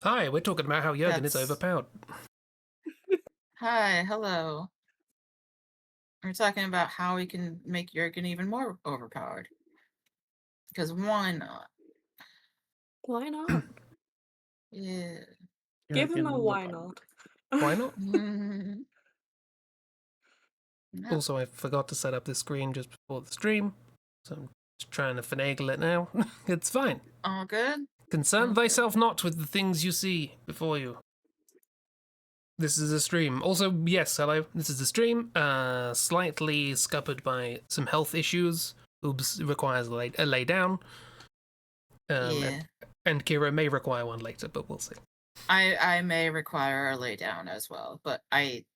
Hi, we're talking about how Jurgen is That's overpowered. Hi, hello. We're talking about how we can make Jurgen even more overpowered. Because why not? Why not? Yeah. Give him a why Jurgen not? Why not? No. Also, I forgot to set up this screen just before the stream, so I'm just trying to finagle it now. It's fine. All good? Concern Okay. thyself not with the things you see before you. This is a stream. Also, yes, hello. This is a stream. Slightly scuppered by some health issues. Oops, requires a lay down. Yeah. And Kira may require one later, but we'll see. I may require a lay down as well, but I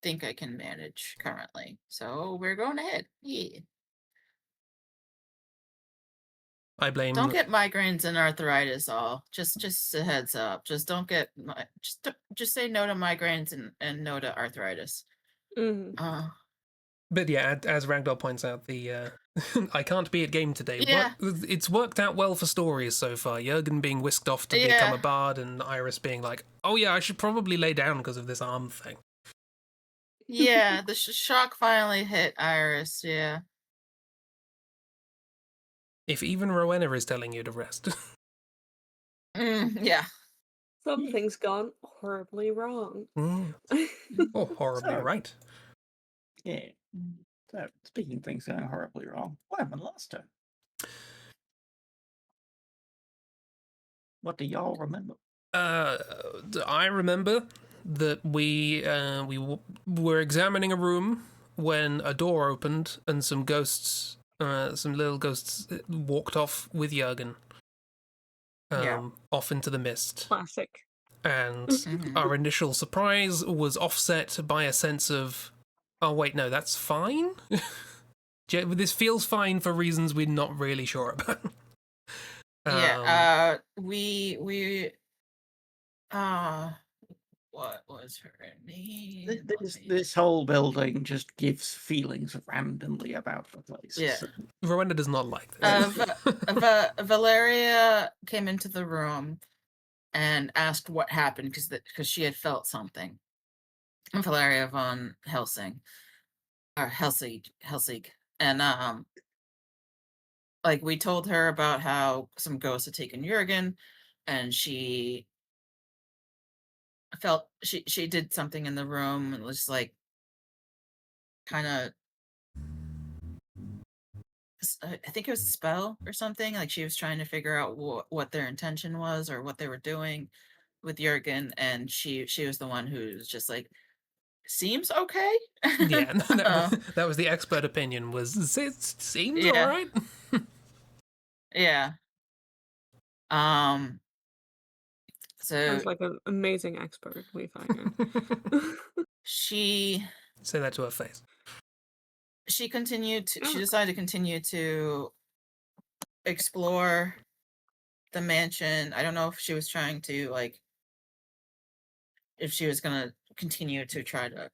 think I can manage currently. So we're going ahead. Yeah. I blame. Don't get migraines and arthritis all. Just a heads up. Just don't get just say no to migraines and no to arthritis. But yeah, as Ragdoll points out, the I can't be at game today. Yeah. It's worked out well for stories so far. Jurgen being whisked off to become a bard, and Iris being like, "Oh yeah, I should probably lay down because of this arm thing." Yeah, the shock finally hit Iris. Yeah. If even Rowena is telling you to rest. Yeah. Something's gone horribly wrong. Or horribly right. Yeah. So, speaking of things going horribly wrong, what happened last time? What do y'all remember? I remember that we were examining a room when a door opened and some ghosts, some little ghosts, walked off with Jurgen. Off into the mist. Classic. And our initial surprise was offset by a sense of, oh wait, no, that's fine? This feels fine for reasons we're not really sure about. What was her name? This whole building just gives feelings randomly about the place. Yeah. So. Rowena does not like this. Valeria came into the room and asked what happened because she had felt something. Valeria von Helsing, or Helsig, and like we told her about how some ghosts had taken Jurgen, and she felt she did something in the room and was like kind of. I think it was a spell or something. Like she was trying to figure out what their intention was or what they were doing with Jurgen, and she was the one who was just like, seems okay. Yeah, that was the expert opinion. It seems all right. Yeah. So sounds like an amazing expert we find. She say that to her face. She continued to. She decided to continue to explore the mansion. I don't know if she was trying to if she was gonna continue to try to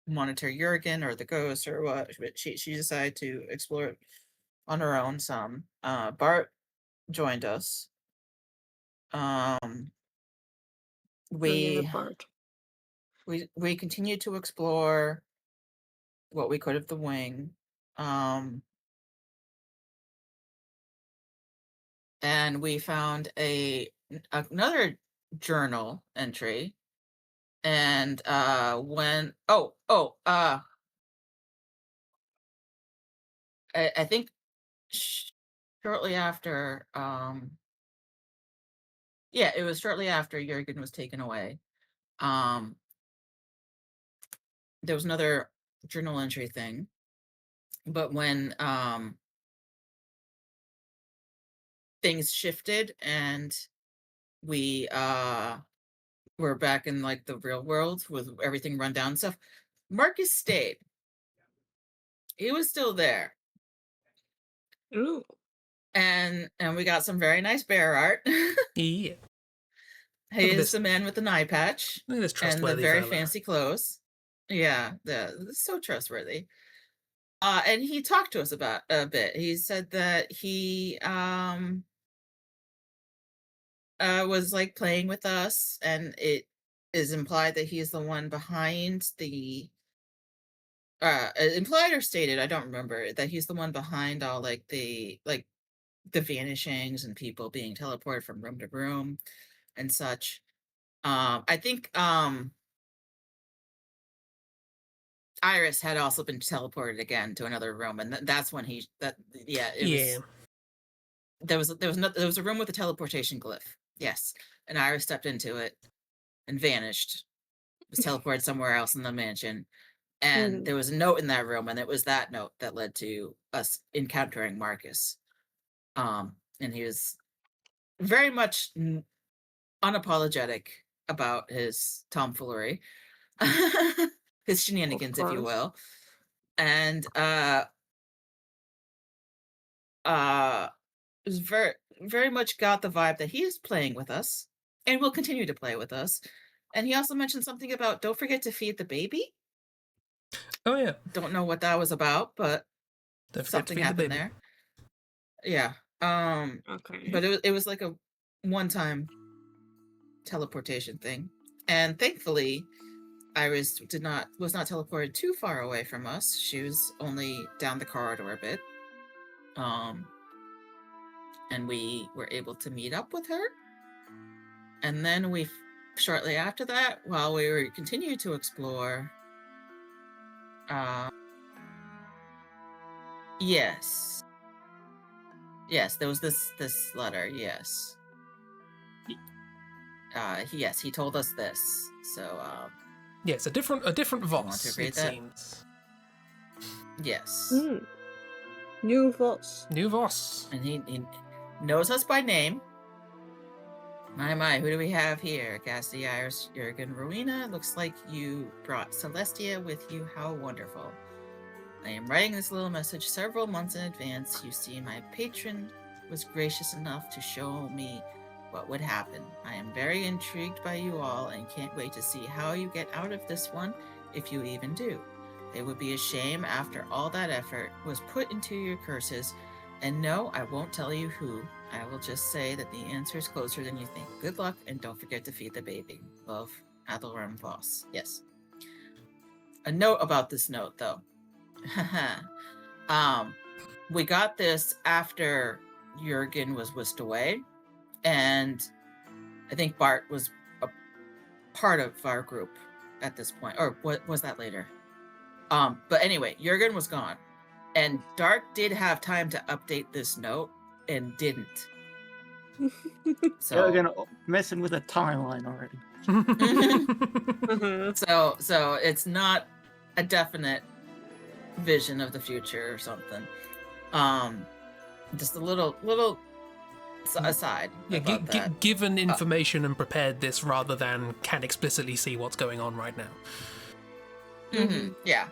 monitor Jurgen or the ghost or what, but she decided to explore it on her own some. Bart joined us. We continued to explore what we could of the wing. And we found another journal entry. And I think shortly after, it was shortly after Jurgen was taken away. There was another journal entry thing, but when things shifted and we were back in like the real world with everything run down and stuff, Marcus stayed. He was still there. Ooh. And we got some very nice bear art. Yeah. He is the man with an eye patch and the very fancy clothes. Yeah, so trustworthy. And he talked to us about a bit. He said that he was like playing with us, and it is implied that he's the one behind the implied or stated, I don't remember, that he's the one behind all like the vanishings and people being teleported from room to room and such. I think Iris had also been teleported again to another room, and that's when Yeah. there was a room with a teleportation glyph. Yes, and Iris stepped into it and vanished. Was teleported somewhere else in the mansion, and there was a note in that room, and it was that note that led to us encountering Marcus. And he was very much unapologetic about his tomfoolery, his shenanigans, if you course. will, and was very much got the vibe that he is playing with us and will continue to play with us. And he also mentioned something about don't forget to feed the baby. Oh yeah. Don't know what that was about, but Don't forget to something feed the happened baby. there. Yeah. Okay. But it was like a one-time teleportation thing. And thankfully, Iris was not teleported too far away from us. She was only down the corridor a bit. And we were able to meet up with her. And then shortly after that, while we were continuing to explore, yes, there was this letter. Yes, he told us this. So Yes, a different Voss, to read it that? seems. Yes, New Voss. New Voss. and he knows us by name. My, who do we have here? Cassidy, Iris, Jurgen, Rowena. Looks like you brought Celestia with you. How wonderful. I am writing this little message several months in advance. You see, my patron was gracious enough to show me what would happen. I am very intrigued by you all and can't wait to see how you get out of this one, if you even do. It would be a shame after all that effort was put into your curses. And no, I won't tell you who. I will just say that the answer is closer than you think. Good luck, and don't forget to feed the baby. Love, Adalram Voss. Yes. A note about this note, though. We got this after Jurgen was whisked away, and I think Bart was a part of our group at this point, or what was that later? But anyway, Jurgen was gone, and Dark did have time to update this note and didn't. So You're gonna messing with a timeline already. So it's not a definite vision of the future or something. Just a little aside. Yeah, about that. given information and prepared this rather than can explicitly see what's going on right now. Yeah.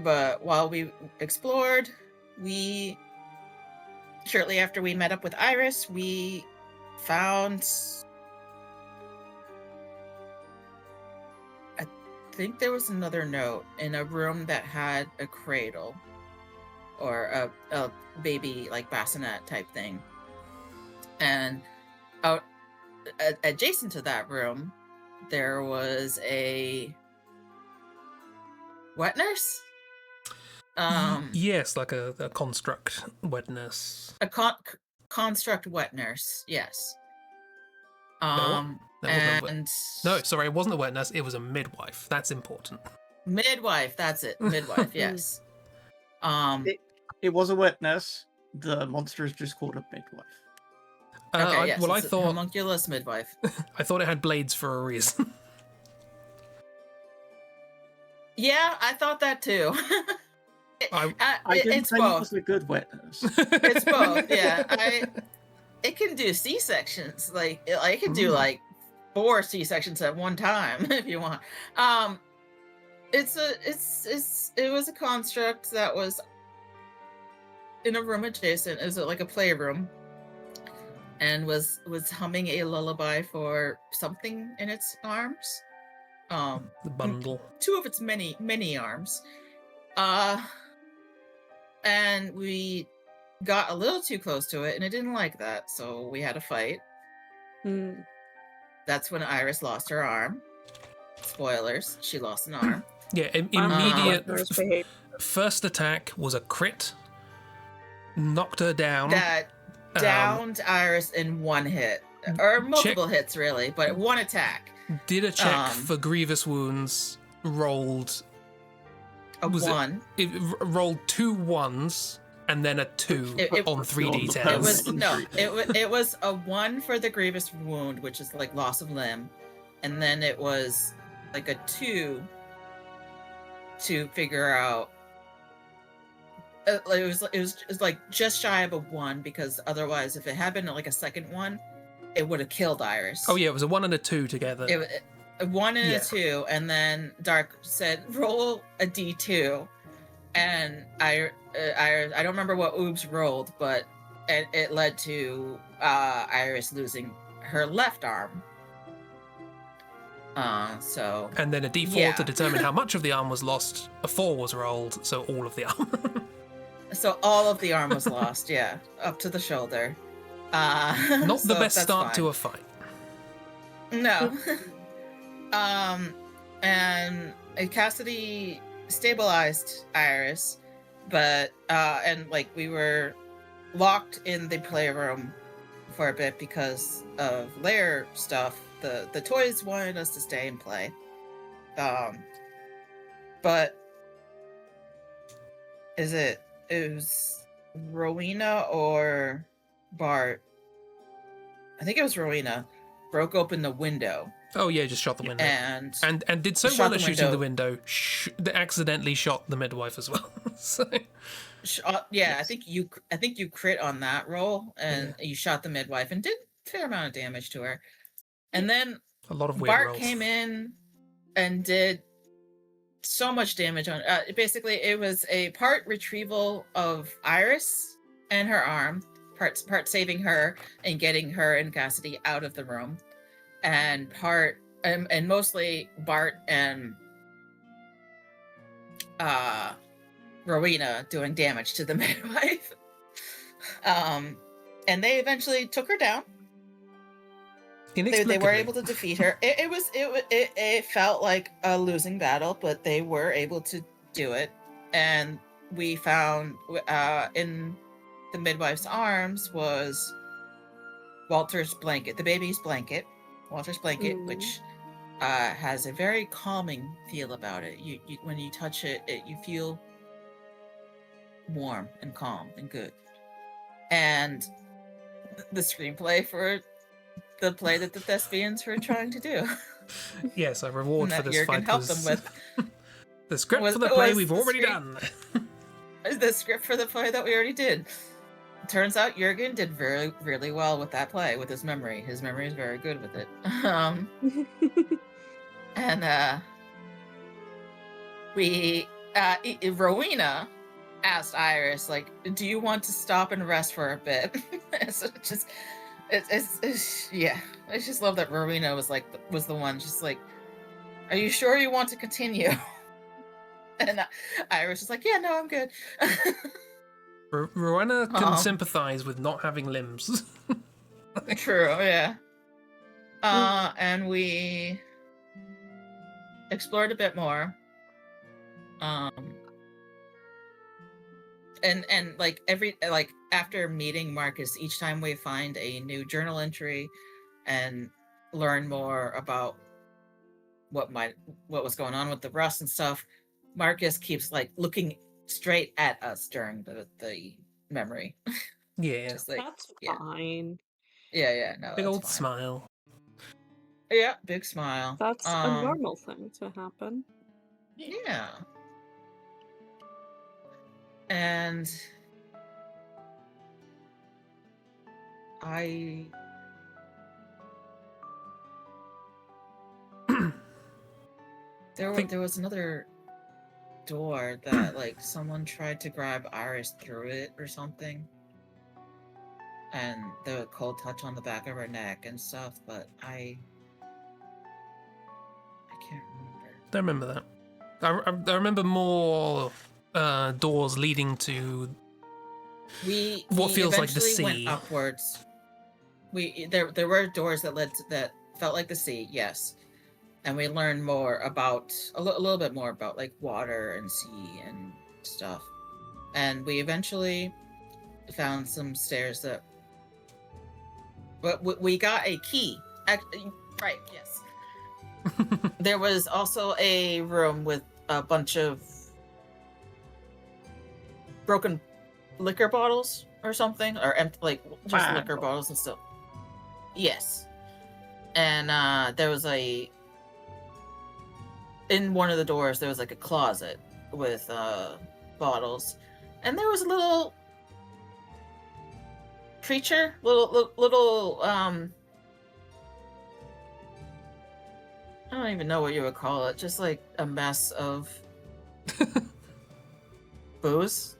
But while we explored, shortly after we met up with Iris, we found, I think there was another note in a room that had a cradle or a baby like bassinet type thing, and out adjacent to that room there was a wet nurse. Yes, like a construct wet nurse. A construct wet nurse, yes. That wasn't And no, sorry, it wasn't a wet nurse, it was a midwife. That's important. midwife, that's it. Midwife, yes. It was a witness. The monster is just called a midwife. Okay, yes, I it's a thought homunculus midwife. I thought it had blades for a reason. Yeah, I thought that too. I didn't It's say it both. was a good witness. It's both. Yeah, it can do C-sections. Like it can do like 4 C-sections at one time if you want. It was a construct that was in a room adjacent. It was like a playroom, and was humming a lullaby for something in its arms. The bundle. 2 of its many arms. And we got a little too close to it, and it didn't like that, so we had a fight. Mm. That's when Iris lost her arm. Spoilers, she lost an arm. Yeah, Wow. immediate Nurse behavior. first attack was a crit. Knocked her down. That downed Iris in one hit. Or multiple hits, really, but one attack. Did a check for grievous wounds. Rolled A one. It rolled 2 1s and then a 2 on 3d10s. It was a 1 for the grievous wound, which is like loss of limb, and then it was like a 2 to figure out. It was like just shy of a 1, because otherwise, if it had been like a second one, it would have killed Iris. Oh yeah, it was a 1 and a 2 together. A 1 and a 2, and then Dark said, "Roll a d2," and I don't remember what Oobs rolled, but it led to Iris losing her left arm. So. And then a d4 to determine how much of the arm was lost. A 4 was rolled, so all of the arm. So all of the arm was lost. Yeah, up to the shoulder. Not the best start to a fight. No. And Cassidy stabilized Iris, but and like we were locked in the playroom for a bit because of lair stuff. The toys wanted us to stay and play. But it was Rowena or Bart? I think it was Rowena. Broke open the window. Oh yeah, just shot the window. And did so well at shooting the window, they accidentally shot the midwife as well. So. Yes. I think you crit on that roll, and you shot the midwife and did a fair amount of damage to her. And then a lot of weird Bart rolls. came in and did so much damage on. Basically, it was a part retrieval of Iris and her arm, part saving her and getting her and Cassidy out of the room, and part and mostly Bart and Rowena doing damage to the midwife. And they eventually took her down. They were able to defeat her. It felt like a losing battle, but they were able to do it. And we found in the midwife's arms was Walter's blanket, the baby's blanket, Walter's blanket, which has a very calming feel about it. You when you touch it, you feel warm and calm and good. And the screenplay for the play that the thespians were trying to do. Yes, a reward for this Jürgen fight helped was them with. the script for the play we've already done. The script for the play that we already did. Turns out Jürgen did very, really well with that play, with his memory. His memory is very good with it. And Rowena asked Iris, like, "Do you want to stop and rest for a bit?" So yeah. I just love that Rowena was the one just like, "Are you sure you want to continue?" And Iris was like, "Yeah, no, I'm good." Rowena can sympathize with not having limbs. True, yeah. And we explored a bit more. And like after meeting Marcus, each time we find a new journal entry and learn more about what was going on with the rust and stuff, Marcus keeps like looking straight at us during the memory. Yeah. Just like, That's fine. Yeah, no. Big that's old fine. smile. Yeah, big smile. That's a normal thing to happen. Yeah. And there was another door that like someone tried to grab Iris through it or something, and the cold touch on the back of her neck and stuff, but I can't remember. Don't remember that. I remember more doors leading to What we feels like the eventually went sea. upwards. There were doors that that felt like the sea, yes. And we learned more about a little bit more about like water and sea and stuff. And we eventually found some stairs that. But we got a key. Right? Yes. There was also a room with a bunch of broken liquor bottles or something, or like just Wow. liquor bottles and stuff. Yes. And there was in one of the doors there was like a closet with bottles, and there was a little creature, little I don't even know what you would call it, just like a mess of booze.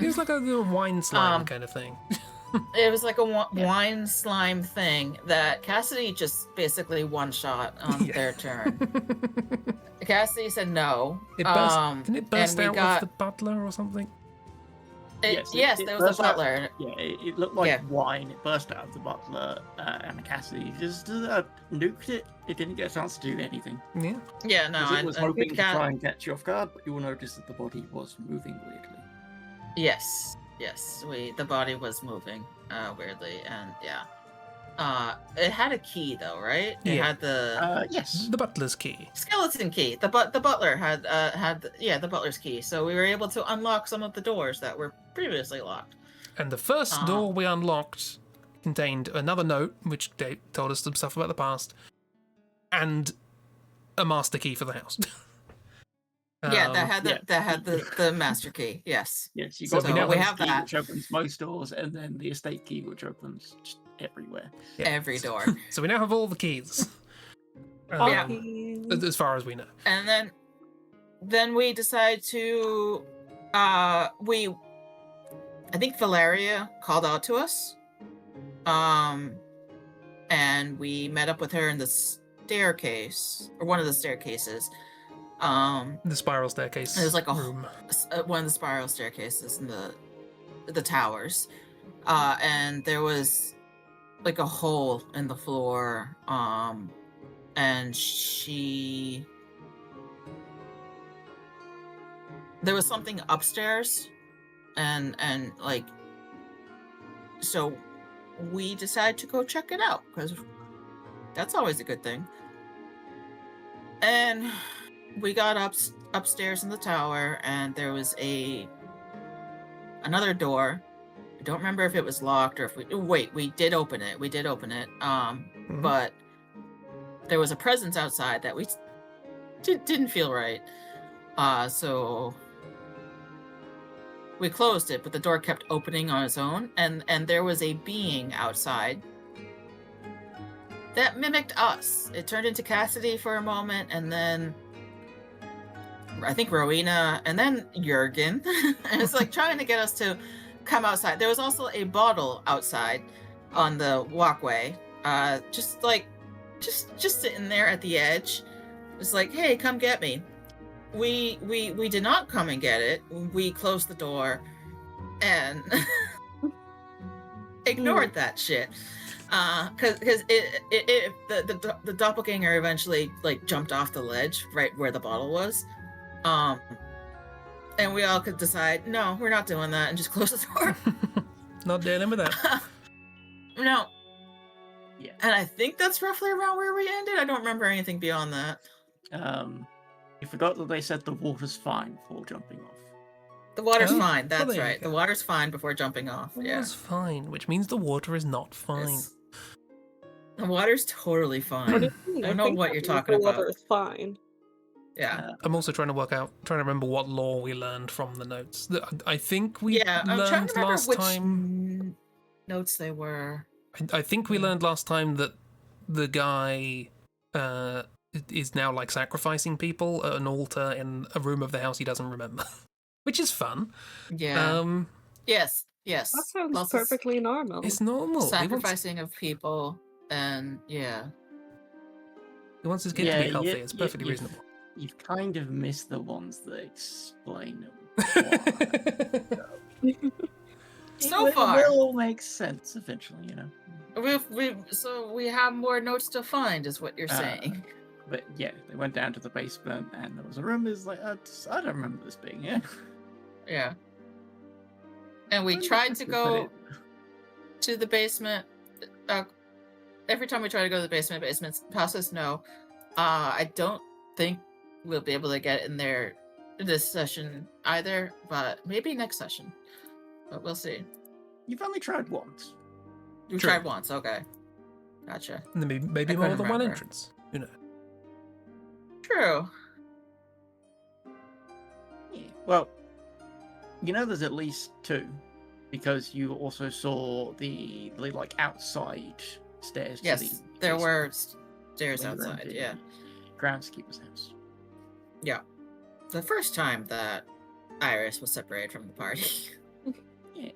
It was like a little wine slime Um, kind of thing. It was like a wine slime thing that Cassidy just basically one shot on Yeah. their turn. Cassidy said no. It burst, didn't it burst and we out got of the butler or something? yes, it there was a burst out- butler. Yeah, it looked like Yeah. wine. It burst out of the butler, and Cassidy just nuked it. It didn't get a chance to do anything. Yeah. Yeah, no, Because it was hoping to got- try and catch you off guard, but you will notice that the body was moving weirdly. Yes, the body was moving weirdly, and yeah. It had a key though, right? It Yeah. had the Yes. The butler's key. skeleton key. The butler had the butler's key, so we were able to unlock some of the doors that were previously locked. And the first door we unlocked contained another note, which they told us some stuff about the past, and a master key for the house. Yeah, that Um, had the master key. Yes. Yes, you So got the we now governance have key, that. which opens most doors, and then the estate key, which opens just everywhere. yeah. Every door. So we now have all the keys. Yeah. As far as we know. And then we decided to I think Valeria called out to us. And we met up with her in the staircase, or one of the staircases. The spiral staircase. It was like a room. one of the spiral staircases in the towers. And there was like a hole in the floor. And there was something upstairs, and like, so we decided to go check it out because that's always a good thing. And we got upstairs in the tower, and there was another door. I don't remember if it was locked or if we did open it. We did open it. But there was a presence outside that we didn't feel right. So we closed it, but the door kept opening on its own, and there was a being outside that mimicked us. It turned into Cassidy for a moment, and then I think Rowena, and then Jurgen. And it's like trying to get us to come outside. There was also a bottle outside on the walkway, just sitting there at the edge. It's like, hey, come get me. We did not come and get it. We closed the door and ignored that shit. Because the doppelganger eventually like jumped off the ledge right where the bottle was. And we all could decide, no, we're not doing that, and just close the door. Not dealing with that. No. Yeah. And I think that's roughly around where we ended. I don't remember anything beyond that. You forgot that they said the water's fine before jumping off. The water's Oh, fine. well, That's there you right. go. The water's fine before jumping off. It Yeah. was fine, which means the water is not fine. It's- The water's totally What fine. do you mean? I don't know think what that you're means talking the water about. is fine. Yeah. I'm also trying to remember what law we learned from the notes. I think we Yeah. I'm trying learned to remember last which time. notes they were. I think we learned last time that the guy is now like sacrificing people at an altar in a room of the house he doesn't remember, which is fun. Yeah. Yes. That sounds Lots of perfectly normal. It's normal. sacrificing of people, and yeah. He wants his kid to Yeah, be healthy. yeah, It's yeah, perfectly you've- reasonable. You've kind of missed the ones that explain why. So It far. will all make sense eventually, you know. We have more notes to find, is what you're Uh, saying. But yeah, they went down to the basement, and there was a room. Is like, I don't remember this being here. Yeah. And we tried to go to the basement. Every time we try to go to the basement, basements pass us no. I don't think we'll be able to get in there this session either, but maybe next session. But we'll see. You've only tried once. We True. tried once, okay. Gotcha. And then maybe I more couldn't than one remember. entrance. Who knows? True. Yeah. Well, you know, there's at least two, because you also saw the like outside stairs. Yes, to the there basement, were stairs where you're in outside, the yeah. groundskeeper's house. Yeah. The first time that Iris was separated from the party. Yeah.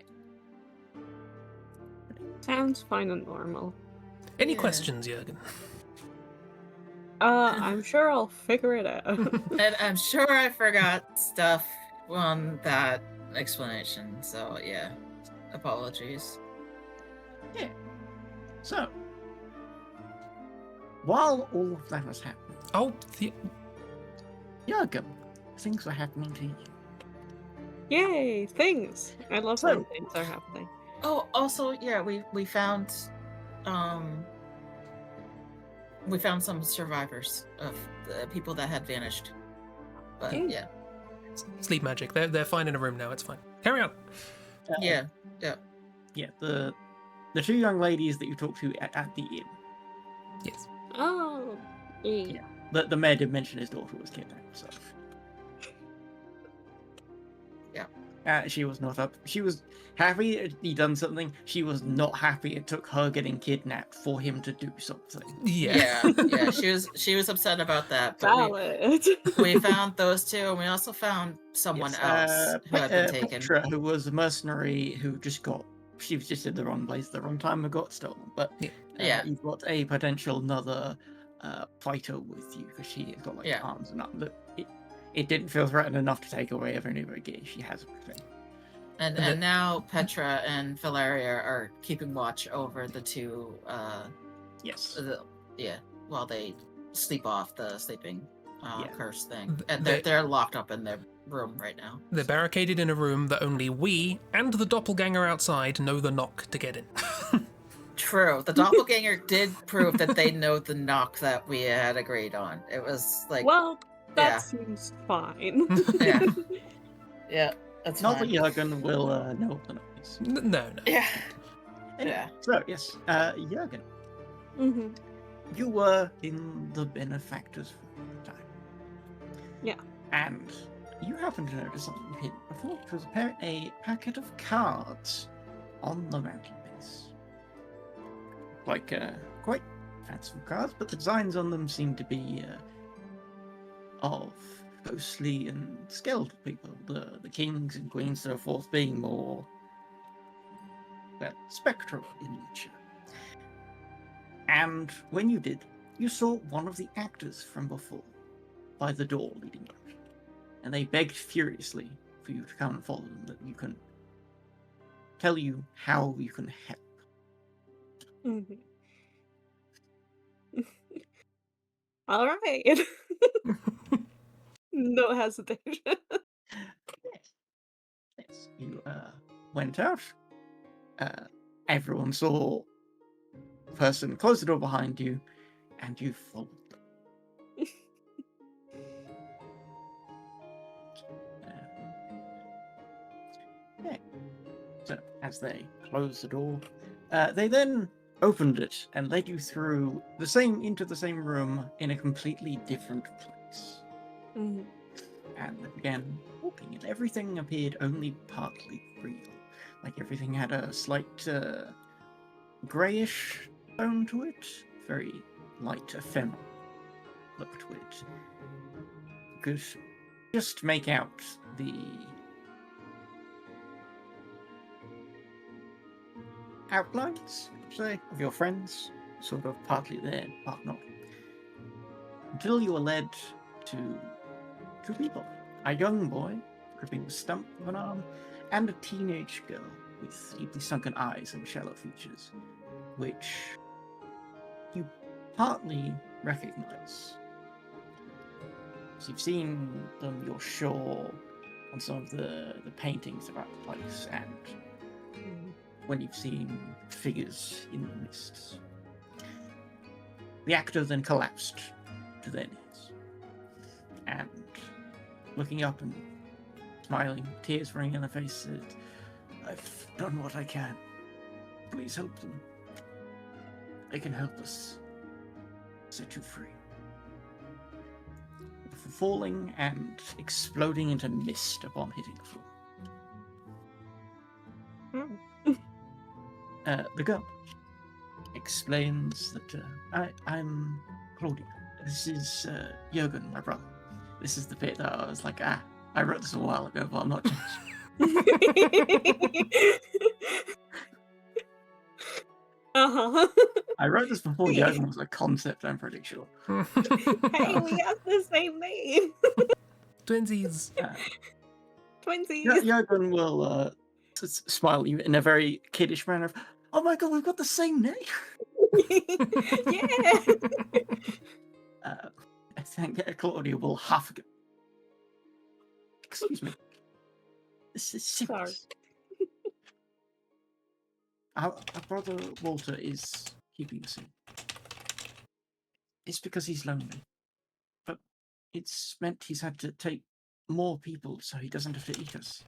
Sounds fine and normal. Any Yeah. questions, Jurgen? I'm sure I'll figure it out. And I'm sure I forgot stuff on that explanation, so yeah. Apologies. Yeah. So, while all of that was happening, Oh, Jurgen, things were happening to you. Yay, things! I love So- when things are happening. Oh, also, yeah, we found some survivors of the people that had vanished. But Hmm. yeah. sleep magic. They're fine in a room now. It's fine. Carry on. Yeah. Yeah, the two young ladies that you talked to at the inn. Yes. Oh, yay. Yeah. The mayor did mention his daughter was kidnapped, so. Yeah. She was not up. She was happy he done something. She was not happy it took her getting kidnapped for him to do something. Yeah. Yeah. She was upset about that. But Valid. we found those two, and we also found someone else who had been taken. Petra, who was a mercenary who just got. She was just in the wrong place at the wrong time and got stolen. But Yeah. you've got a potential another fighter with you because she has got like Yeah. arms and arms. It didn't feel threatened enough to take away every new gear she has. Everything. And now Petra and Valeria are keeping watch over the two. Yes. While they sleep off the sleeping Yeah. curse thing, and They- they're locked up in their room right now. They're barricaded in a room that only we and the doppelganger outside know the knock to get in. True. The doppelganger did prove that they know the knock that we had agreed on. It was like, Well, that yeah. seems fine. yeah, yeah, that's Not fine. that Jurgen will know what the noise. No. Yeah, Anyway, yeah. So yes, Jurgen, Hmm. you were in the benefactor's room at the time. Yeah. And you happened to notice something hidden before, which was a packet of cards on the mountain base. Like, quite fanciful cards, but the designs on them seem to be of ghostly and skeletal people. The kings and queens, so forth, being more, well, spectral in nature. And when you did, you saw one of the actors from before by the door leading out. And they begged furiously for you to come and follow them, that you can tell you how you can help. Mhm. All right. No hesitation. Yes, you went out. Everyone saw the person close the door behind you, and you followed them. Okay. So, as they closed the door, they then opened it and led you into the same room in a completely different place. Mhm. And they began walking, and everything appeared only partly real. Like everything had a slight greyish tone to it, very light, ephemeral look to it. You could just make out the outlines, say, of your friends, sort of partly there, part not. Until you were led to two people. A young boy, gripping the stump of an arm, and a teenage girl, with deeply sunken eyes and shallow features, which you partly recognize. So you've seen them, you're sure, on some of the paintings about the place, and when you've seen figures in the mists. The actor then collapsed to their knees, and looking up and smiling, tears running in their face, said, "I've done what I can. Please help them. They can help us set you free." Before falling and exploding into mist upon hitting the floor. The girl explains that I'm Claudia. This is Jürgen, my brother. This is the bit that I was like, I wrote this a while ago, but I'm not changing. I wrote this before Jürgen was a concept, I'm pretty sure. Hey, we have the same name. Twinsies. Twinsies. Jürgen will smile at you in a very kiddish manner of, "Oh my god, we've got the same name!" Yeah. I think Claudia will huff. Excuse me. This is serious. Our brother Walter is keeping us in. It's because he's lonely. But it's meant he's had to take more people so he doesn't have to eat us.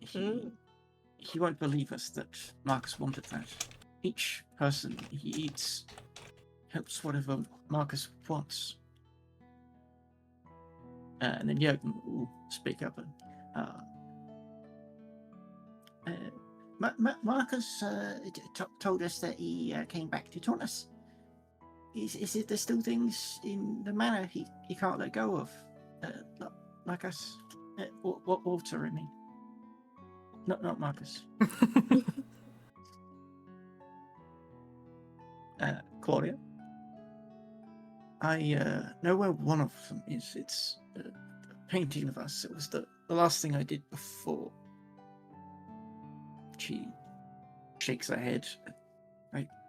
He won't believe us that Marcus wanted that. Each person he eats helps whatever Marcus wants. And then Jürgen will speak up and Marcus told us that he came back to taunt us. Is it there's still things in the manor he can't let go of? Like us? What Walter, I mean. Not Marcus. Claudia? I know where one of them is. It's a painting of us. It was the last thing I did before. She shakes her head.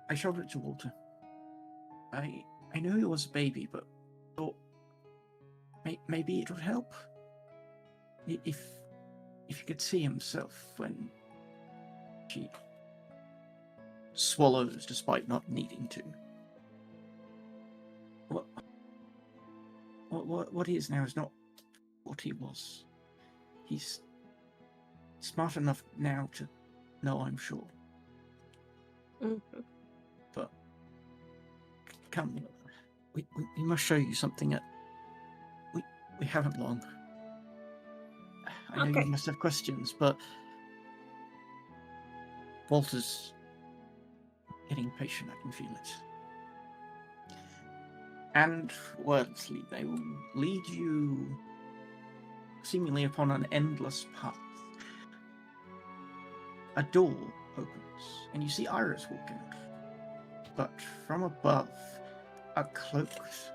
I showed it to Walter. I knew he was a baby, but thought maybe it would help if he could see himself when she swallows despite not needing to. What he is now is not what he was. He's smart enough now to know, I'm sure. Mm-hmm. But come, we must show you something that we haven't long. I know you must have questions, but Walter's getting patient. I can feel it. And wordlessly, they will lead you seemingly upon an endless path. A door opens, and you see Iris walk out. But from above, a cloaked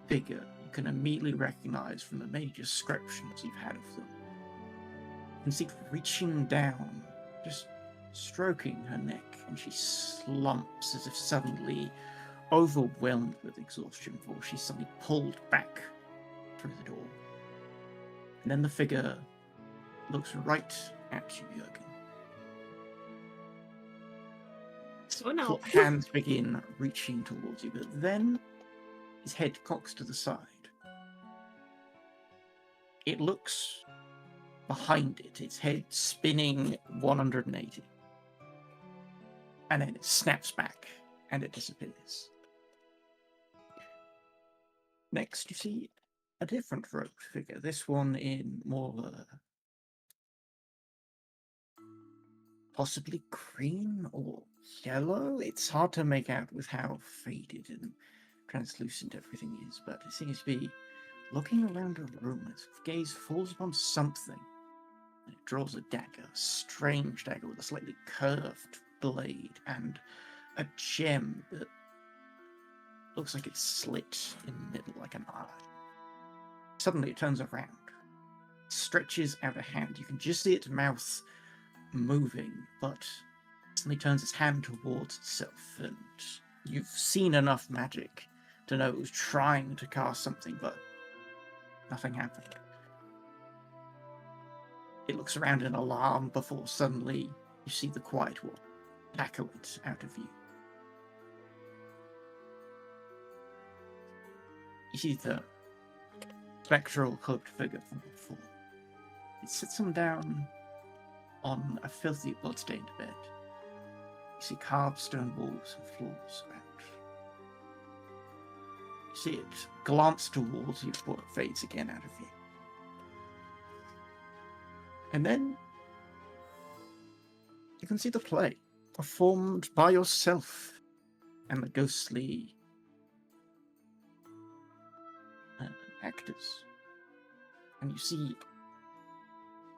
figure you can immediately recognize from the many descriptions you've had of them. You can see reaching down, just stroking her neck, and she slumps as if suddenly overwhelmed with exhaustion before she's suddenly pulled back through the door. And then the figure looks right at you, Jürgen. Oh no. Hands begin reaching towards you, but then his head cocks to the side. It looks behind it, its head spinning 180. And then it snaps back and it disappears. Next, you see a different robed figure, this one in more of a possibly green or yellow. It's hard to make out with how faded and translucent everything is, but it seems to be looking around a room as if gaze falls upon something. And it draws a dagger, a strange dagger with a slightly curved blade and a gem that looks like it's slit in the middle like an eye. Suddenly it turns around, stretches out a hand. You can just see its mouth moving, but suddenly turns its hand towards itself, and you've seen enough magic to know it was trying to cast something, but nothing happened. It looks around in alarm before suddenly you see the quiet one tackle it out of view. You see the spectral cloaked figure from before. It sits him down on a filthy blood-stained bed. You see carved stone walls and floors around. You see it glance towards you before it fades again out of view. And then you can see the play performed by yourself and the ghostly actors. And you see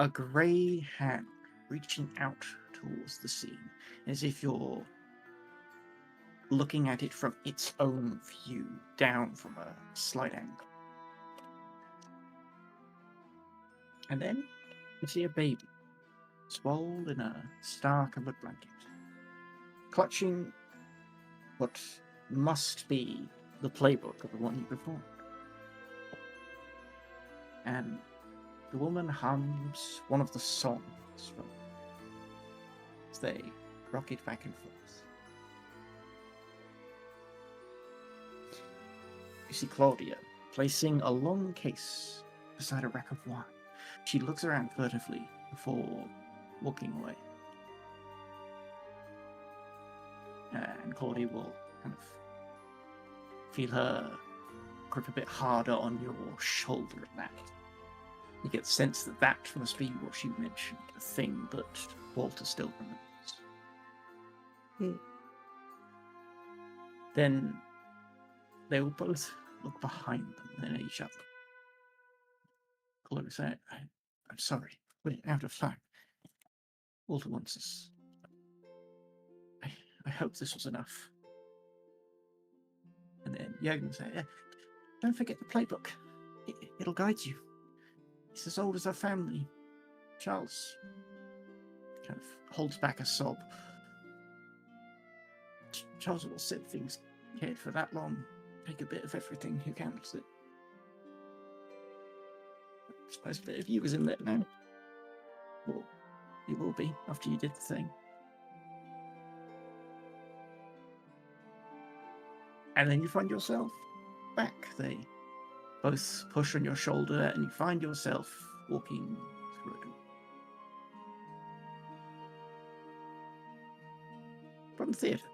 a grey hand reaching out towards the scene, as if you're looking at it from its own view, down from a slight angle. And then you see a baby, sprawled in a star-covered blanket, clutching what must be the playbook of the one you performed. And the woman hums one of the songs from it as they rock it back and forth. You see Claudia placing a long case beside a rack of wine. She looks around furtively before walking away. And Claudia will kind of feel her grip a bit harder on your shoulder at that. You get the sense that that must be what she mentioned, a thing that Walter still remembers. Then they will both look behind them, then at each other. Chloe said, I'm sorry, we're out of time. Walter wants us. I hope this was enough. And then Jürgen will say, don't forget the playbook. It'll guide you. It's as old as our family. Charles kind of holds back a sob. Charles will sit things cared for that long. Take a bit of everything who handles it. I suppose a bit of you was in there now. Well, you will be after you did the thing. And then you find yourself back. They both push on your shoulder and you find yourself walking through a door. From the theatre.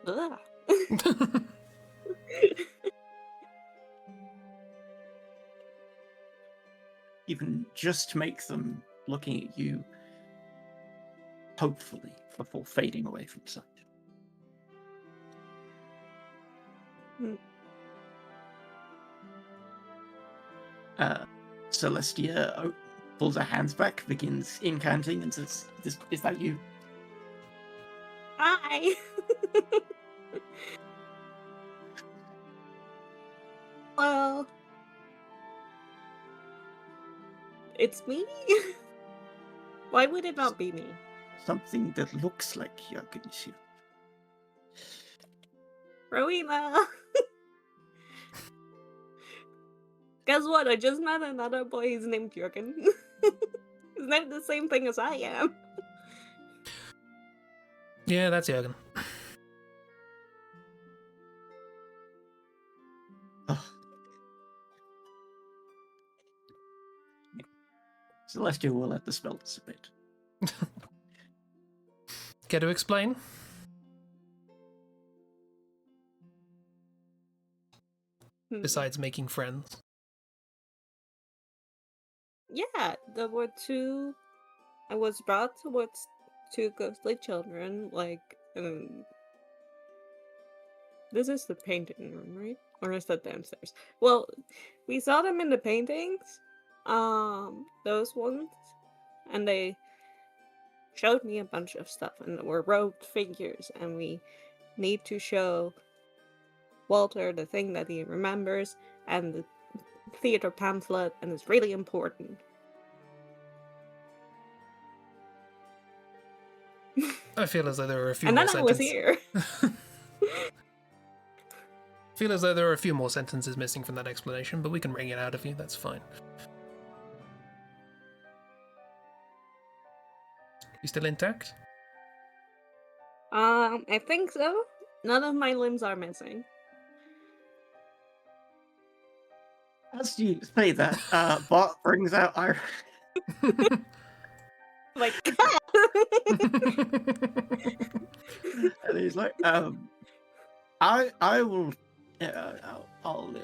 Ugh. You can just make them looking at you, hopefully, before fading away from sight. Celestia pulls her hands back, begins incanting, and says, is that you? Hi. Well, it's me. Why would it not be me? Something that looks like Jürgen is here. Rowena. Guess what? I just met another boy. He's named Jürgen. He's named the same thing as I am. Yeah, that's Jürgen. Oh. Celestia will let the spell dissipate. Care to explain? Besides making friends. Yeah, there were two. I was brought towards two ghostly children. This is the painting room, right? Or is that downstairs? Well, we saw them in the paintings. Those ones, and they showed me a bunch of stuff, and there were robed figures, and we need to show Walter the thing that he remembers and the theater pamphlet, and it's really important. I feel as though there are a few And more then I was sentences. here. Feel as though there are a few more sentences missing from that explanation, but we can wring it out of you. That's fine. You still intact? I think so. None of my limbs are missing. As you say that, Bart brings out Iris. Like, And he's like, I will, I'll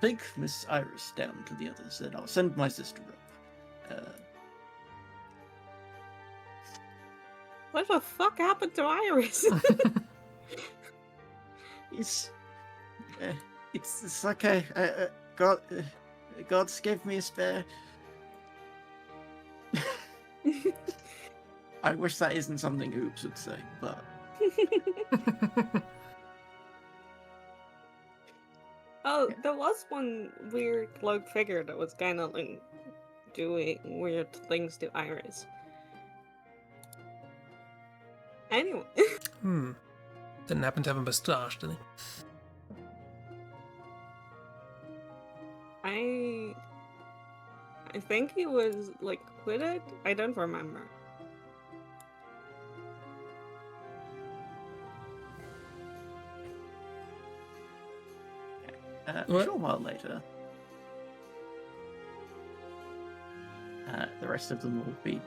take Miss Iris down to the others, and I'll send my sister up. what the fuck happened to Iris? It's okay. God's gave me a spare. I wish that isn't something Oops would say, but Oh, there was one weird cloaked figure that was kind of like doing weird things to Iris. Anyway. Didn't happen to have a moustache, did he? I think he was like quitted. I don't remember. a What? short while later, the rest of them will be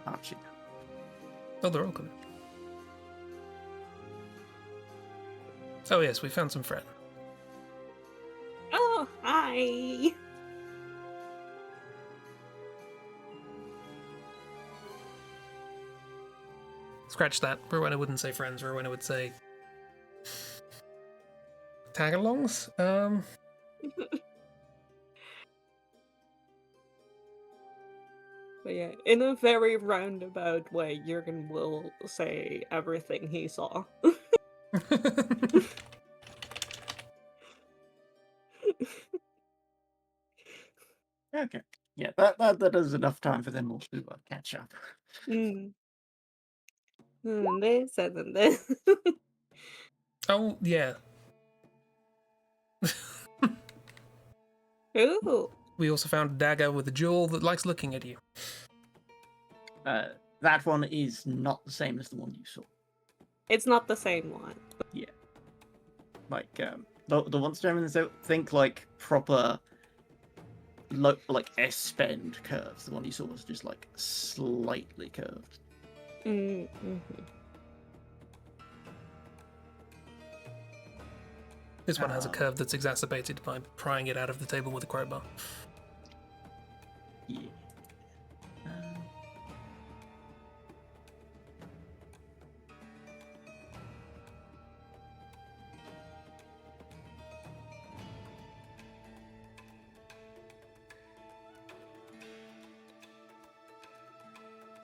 marching. Oh, they're all coming. Oh yes, we found some friend. Oh, hi. Scratch that. Rowan wouldn't say friends. Rowan would say tag-alongs. But yeah, in a very roundabout way, Jurgen will say everything he saw. Okay, yeah, that is enough time for them all to catch up. This and then this. Oh yeah. Ooh. We also found a dagger with a jewel that likes looking at you. That one is not the same as the one you saw. It's not the same one. Yeah, like the ones Germans don't think like proper, like S-bend curves. The one you saw was just like slightly curved. Mm-hmm. This one has a curve that's exacerbated by prying it out of the table with a crowbar. Yeah.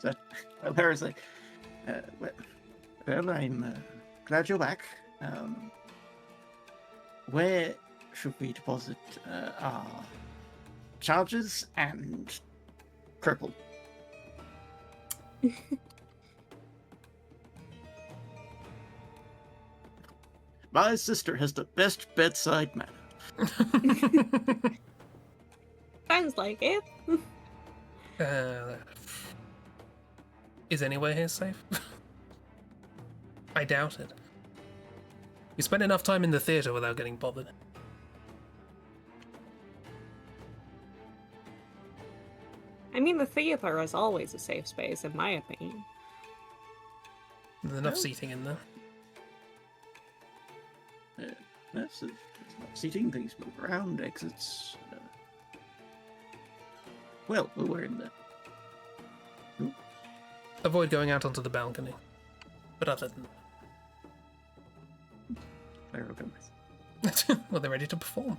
So, there's like, well, I'm glad you're back. Where should we deposit our charges and cripple? My sister has the best bedside manner. Sounds like it. Is anywhere here safe? I doubt it. You spend enough time in the theatre without getting bothered. I mean, the theater is always a safe space, in my opinion. There's enough seating in there. There's enough seating, things move around, exits. Well, we're in there. Ooh. Avoid going out onto the balcony. But other than Where are we going? well, they're ready to perform.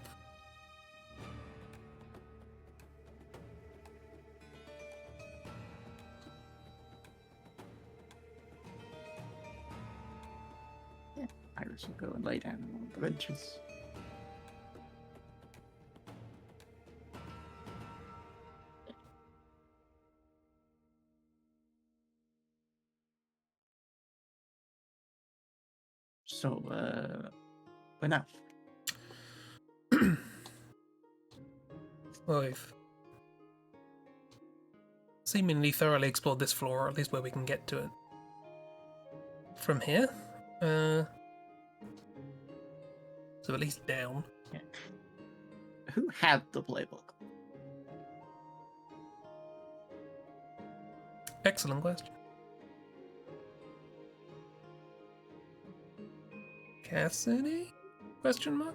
Yeah, Iris will go and lay down on one of the benches. So, where now? Well, we've seemingly thoroughly explored this floor, or at least where we can get to it. From here? So at least down. Yeah. Who had the playbook? Excellent question. Cassidy? Question mark?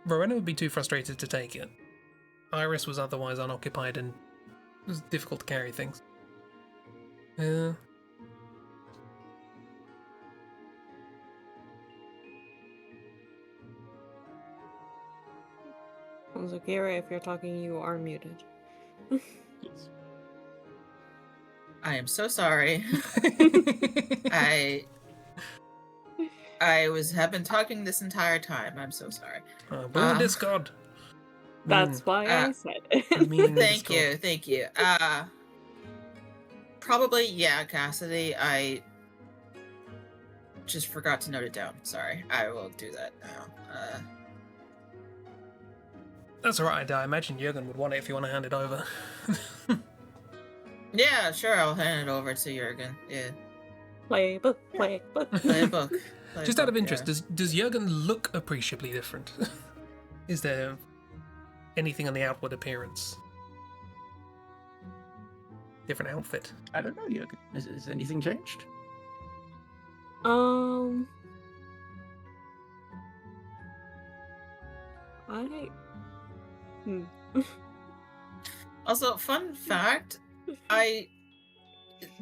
Rowena would be too frustrated to take it. Iris was otherwise unoccupied and it was difficult to carry things. Also, Kira, if you're talking, you are muted. Yes. I am so sorry. I have been talking this entire time. I'm so sorry. We're in Discord. That's why I said it. Thank you. Probably, yeah, Cassidy. I just forgot to note it down. Sorry. I will do that now. That's alright, I imagine Jürgen would want it if you want to hand it over. Yeah, sure, I'll hand it over to Jürgen. Yeah. Playbook. Play a book. Just out of interest, does Jürgen look appreciably different? Is there anything on the outward appearance? Different outfit? I don't know, Jürgen. Has anything changed? Also, fun fact,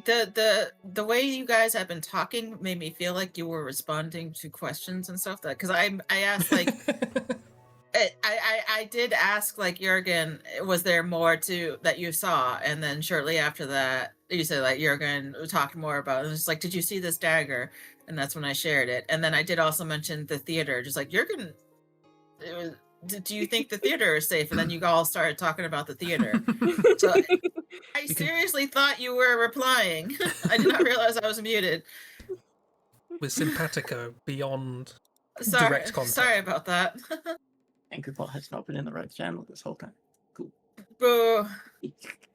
the way you guys have been talking made me feel like you were responding to questions and stuff. That because I asked like I did ask like Jürgen, was there more to that you saw? And then shortly after that, you said like Jürgen talked more about it. It's like, did you see this dagger? And that's when I shared it. And then I did also mention the theater, just like Jürgen. Do you think the theater is safe? And then you all started talking about the theater. So I seriously thought you were replying. I did not realize I was muted. With simpatico beyond Sorry, direct contact. sorry about that. Anchorpot has not been in the right channel this whole time. Cool. Boo.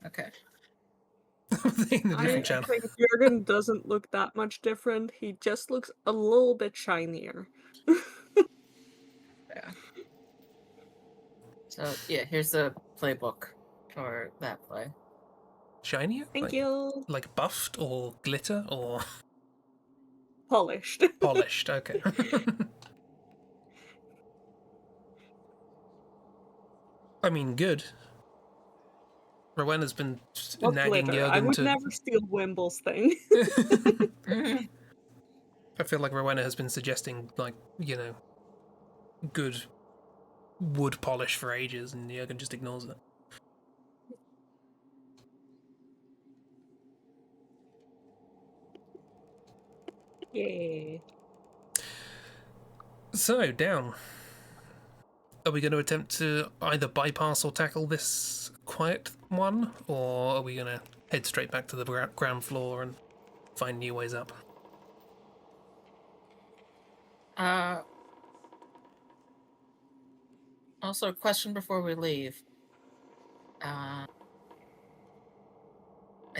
Okay. In a different channel. I think Jürgen doesn't look that much different. He just looks a little bit shinier. Yeah. So yeah, here's the playbook for that play. Shinier? Thank you. Like buffed or glitter or Polished. polished? Okay. I mean, good. Rowena's been What nagging glitter? Jürgen I would to... never steal Wimble's thing. I feel like Rowena has been suggesting, like, you know, good wood polish for ages, and Jürgen just ignores it. Yay. So, down. Are we going to attempt to either bypass or tackle this quiet one, or are we going to head straight back to the ground floor and find new ways up? Also, a question before we leave. I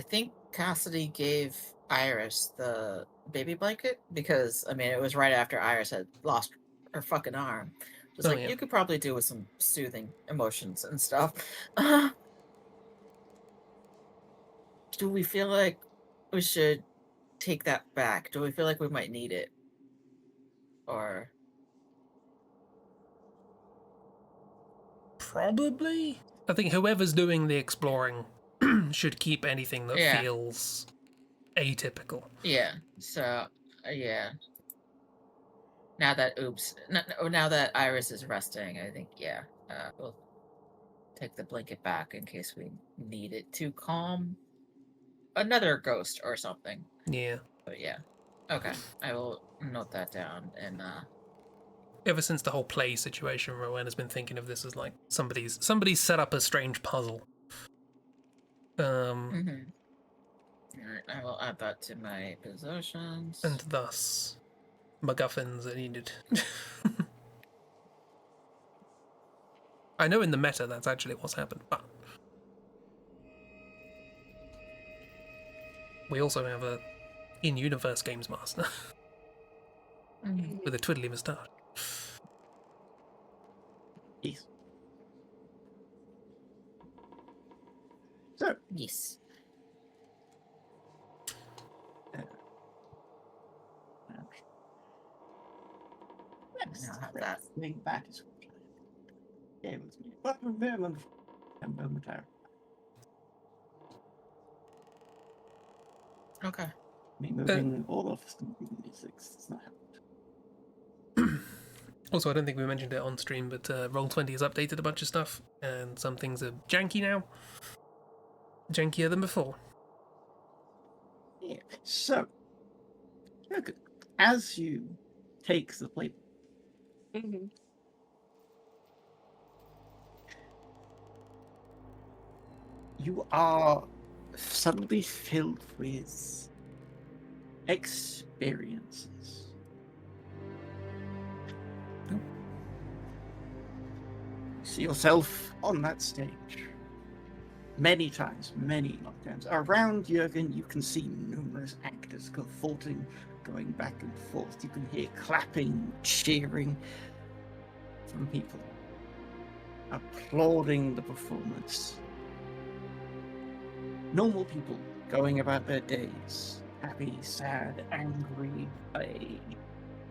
think Cassidy gave Iris the baby blanket because, I mean, it was right after Iris had lost her fucking arm. It was Yeah. you could probably do with some soothing emotions and stuff. Do we feel like we should take that back? Do we feel like we might need it? Or... Probably. I think whoever's doing the exploring should keep anything that feels atypical. Yeah. So, yeah. Now that now that Iris is resting, I think we'll take the blanket back in case we need it to calm another ghost or something. Yeah. But yeah. Okay. I will note that down and Ever since the whole play situation, Rowena's been thinking of this as like somebody's set up a strange puzzle. Alright, I will add that to my possessions. and thus MacGuffins are needed. I know in the meta that's actually what's happened, but we also have a in-universe games master with a twiddly moustache. Yes. So, Yes. next, I'll have that. thing back is yeah, with me. But momentarily. Okay. Me moving all of the music. It's not happening. Also, I don't think we mentioned it on stream, but Roll20 has updated a bunch of stuff, and some things are janky now. Jankier than before. Yeah. So, okay, as you take the plate, Mhm. you are suddenly filled with experiences. You see yourself on that stage many times, many times. Around Jurgen, you can see numerous actors cavorting, going back and forth. You can hear clapping, cheering from people, applauding the performance. Normal people going about their days, happy, sad, angry. A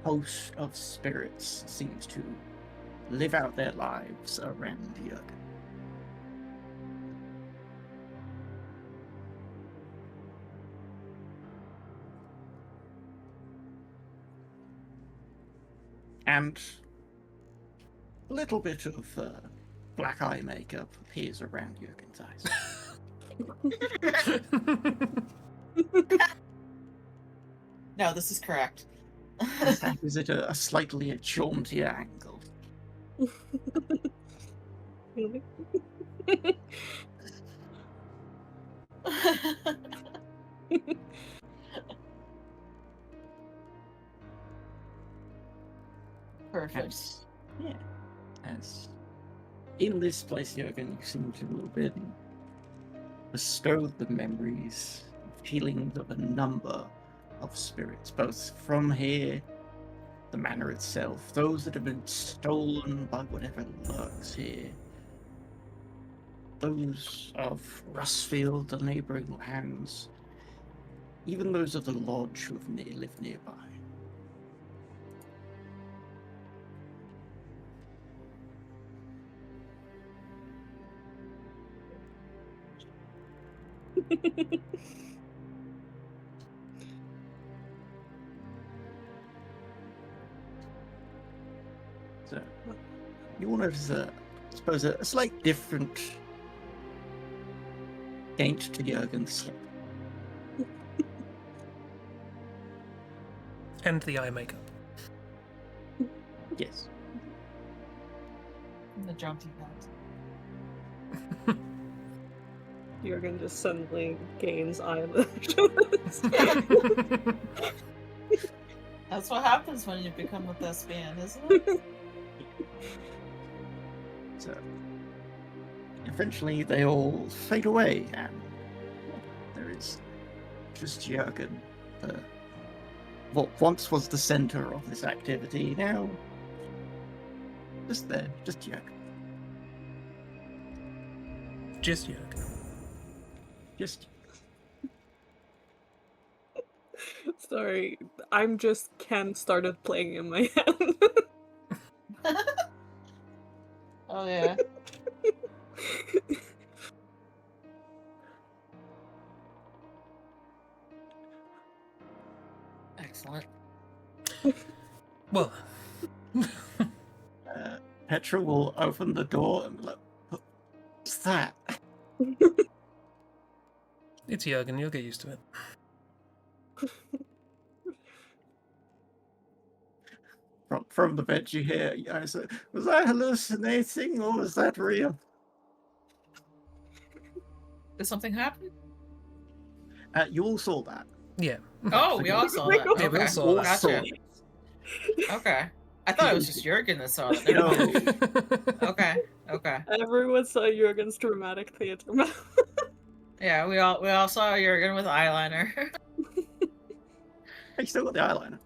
host of spirits seems to live out their lives around Jurgen. And a little bit of black eye makeup appears around Jurgen's eyes. No, this is correct. His hat is at a slightly jauntier angle. Perfect. Yeah. As in this place, Jurgen, you seem to have been bestowed the memories, feelings of a number of spirits, both from here, the manor itself, those that have been stolen by whatever lurks here, those of Rustfield, the neighboring lands, even those of the lodge who have lived nearby. So, you will notice, I suppose, a slight different gain to Jurgen's step. And the eye makeup. Yes. The jaunty hat. Jurgen just suddenly gains eyelashes. That's what happens when you become a thespian, isn't it? So, eventually they all fade away, and there is just Jurgen, what once was the center of this activity, now just there, just Jurgen. Just Jurgen. Just Sorry, I'm just Ken started playing in my head. Oh yeah. Excellent. Well, Petra will open the door and look. What's that? it's Jurgen, you'll get used to it. From the bed you hear, I say, was I hallucinating or was that real? Did something happen? You all saw that. Yeah. Oh, we all saw that. Yeah, we all Okay, saw that. gotcha. it. Okay. I thought it was just Jurgen that saw that. Never mind. No. Okay. Okay. Everyone saw Jurgen's dramatic theater mouth. Yeah, we all saw Jurgen with eyeliner. I still got the eyeliner.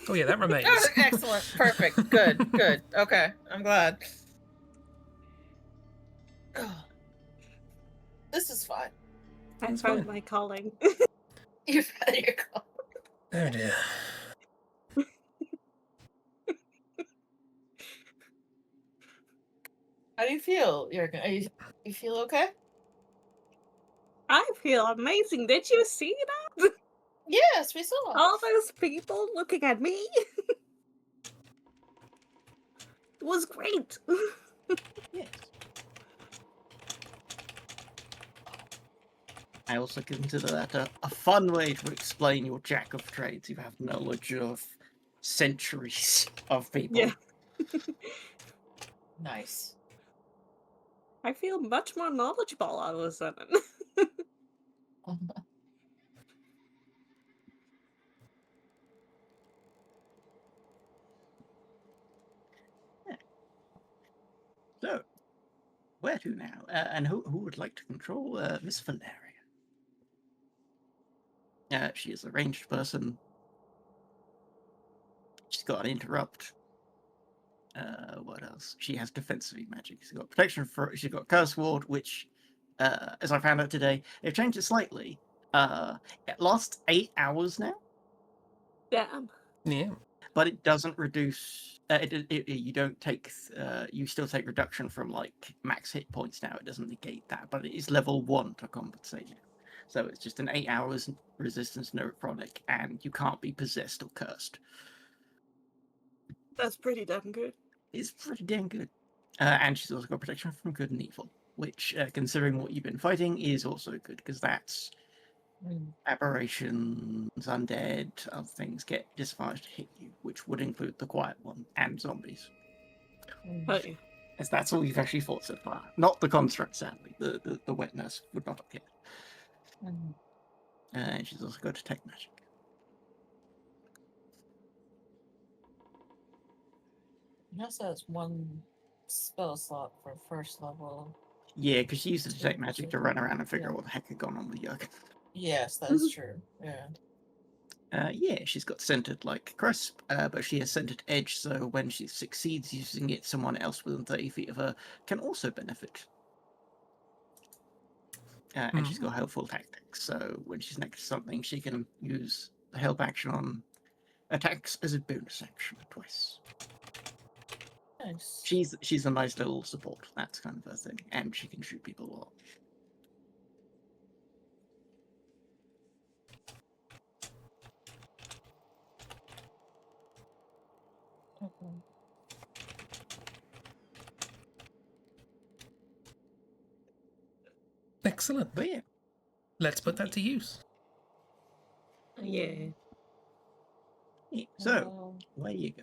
Oh yeah, that remains. Oh, excellent. Perfect. Good. Good. Okay. I'm glad. Oh, this is fun. I That's found fine. my calling. You've had your call. Oh dear. How do you feel, Jurgen? You feel okay? I feel amazing. Did you see that? Yes, we saw. All those people looking at me. It was great. Yes. I also consider that a fun way to explain your jack of trades. You have knowledge of centuries of people. Yeah. Nice. I feel much more knowledgeable all of a sudden. So, where to now? And who would like to control Miss Valeria? She is a ranged person. She's got an interrupt. What else? She has defensive magic. She's got protection for. She's got curse ward, which, as I found out today, they've changed it slightly. It lasts 8 hours now, Damn. Yeah. but it doesn't reduce. You don't take. You still take reduction from like max hit points now. It doesn't negate that, but it is level 1 to compensate you. So it's just an 8 hours resistance necrotic, and you can't be possessed or cursed. That's pretty damn good. It's pretty damn good. And she's also got protection from good and evil, which, considering what you've been fighting, is also good, because that's aberrations, undead, other things get disadvantaged to hit you, which would include the Quiet One and zombies. Oh, yeah. As that's all you've actually fought so far. Not the construct, sadly. The wet nurse would not have cared. And she's also got detect magic. It also has one spell slot for first level. Yeah, because she used the detect magic to run around and figure out what the heck had gone on with Jurgen. Yes, that is true. Yeah. Yeah, she's got centered like Crisp, but she has centered Edge, so when she succeeds using it, someone else within 30 feet of her can also benefit. And she's got helpful tactics, so when she's next to something, she can use the help action on attacks as a bonus action twice. Nice. She's a nice little support. That's kind of her thing, and she can shoot people a lot. Excellent. But yeah, Let's put that to use. Yeah. so where you go?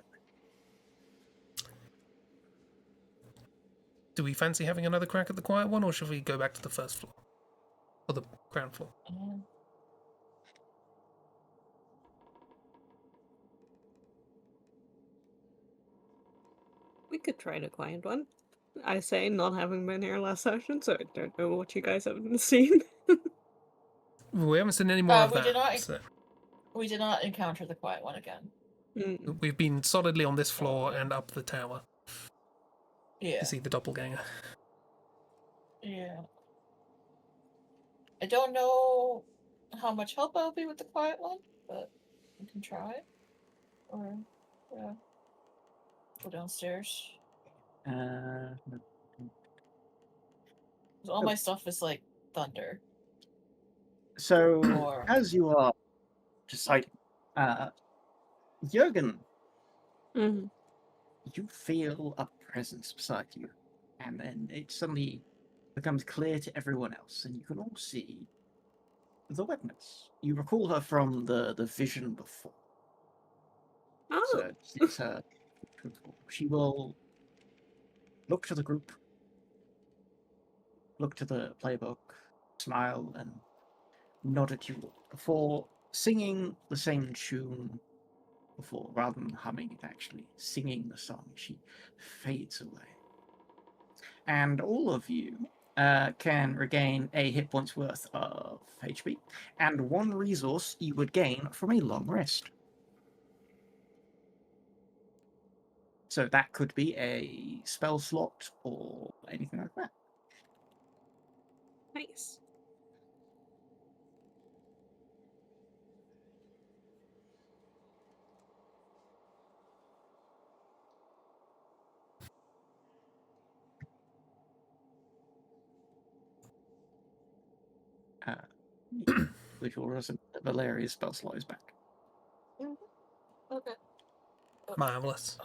Do we fancy having another crack at the quiet one, or should we go back to the first floor? Or the ground floor? We could try the quiet one. I say, not having been here last session, so I don't know what you guys have seen. We haven't seen any more of we that. did not- So We did not encounter the quiet one again. we've been solidly on this floor and up the tower Yeah. to see the doppelganger. Yeah. I don't know how much help I'll be with the quiet one, but we can try. Or, yeah. Go downstairs. 'Cause all my stuff is like thunder. So, Or as you are deciding, Jurgen, Mhm. you feel a presence beside you, and then it suddenly becomes clear to everyone else, and you can all see the witness. You recall her from the vision before. Oh. So it's her. She will look to the group, look to the playbook, smile and nod at you before singing the same tune before, rather than humming it, actually singing the song. She fades away. And all of you can regain a hit points worth of HP and 1 resource you would gain from a long rest. So that could be a spell slot or anything like that. Nice. Which will result Valeria's spell slot is back. Okay. Marvelous.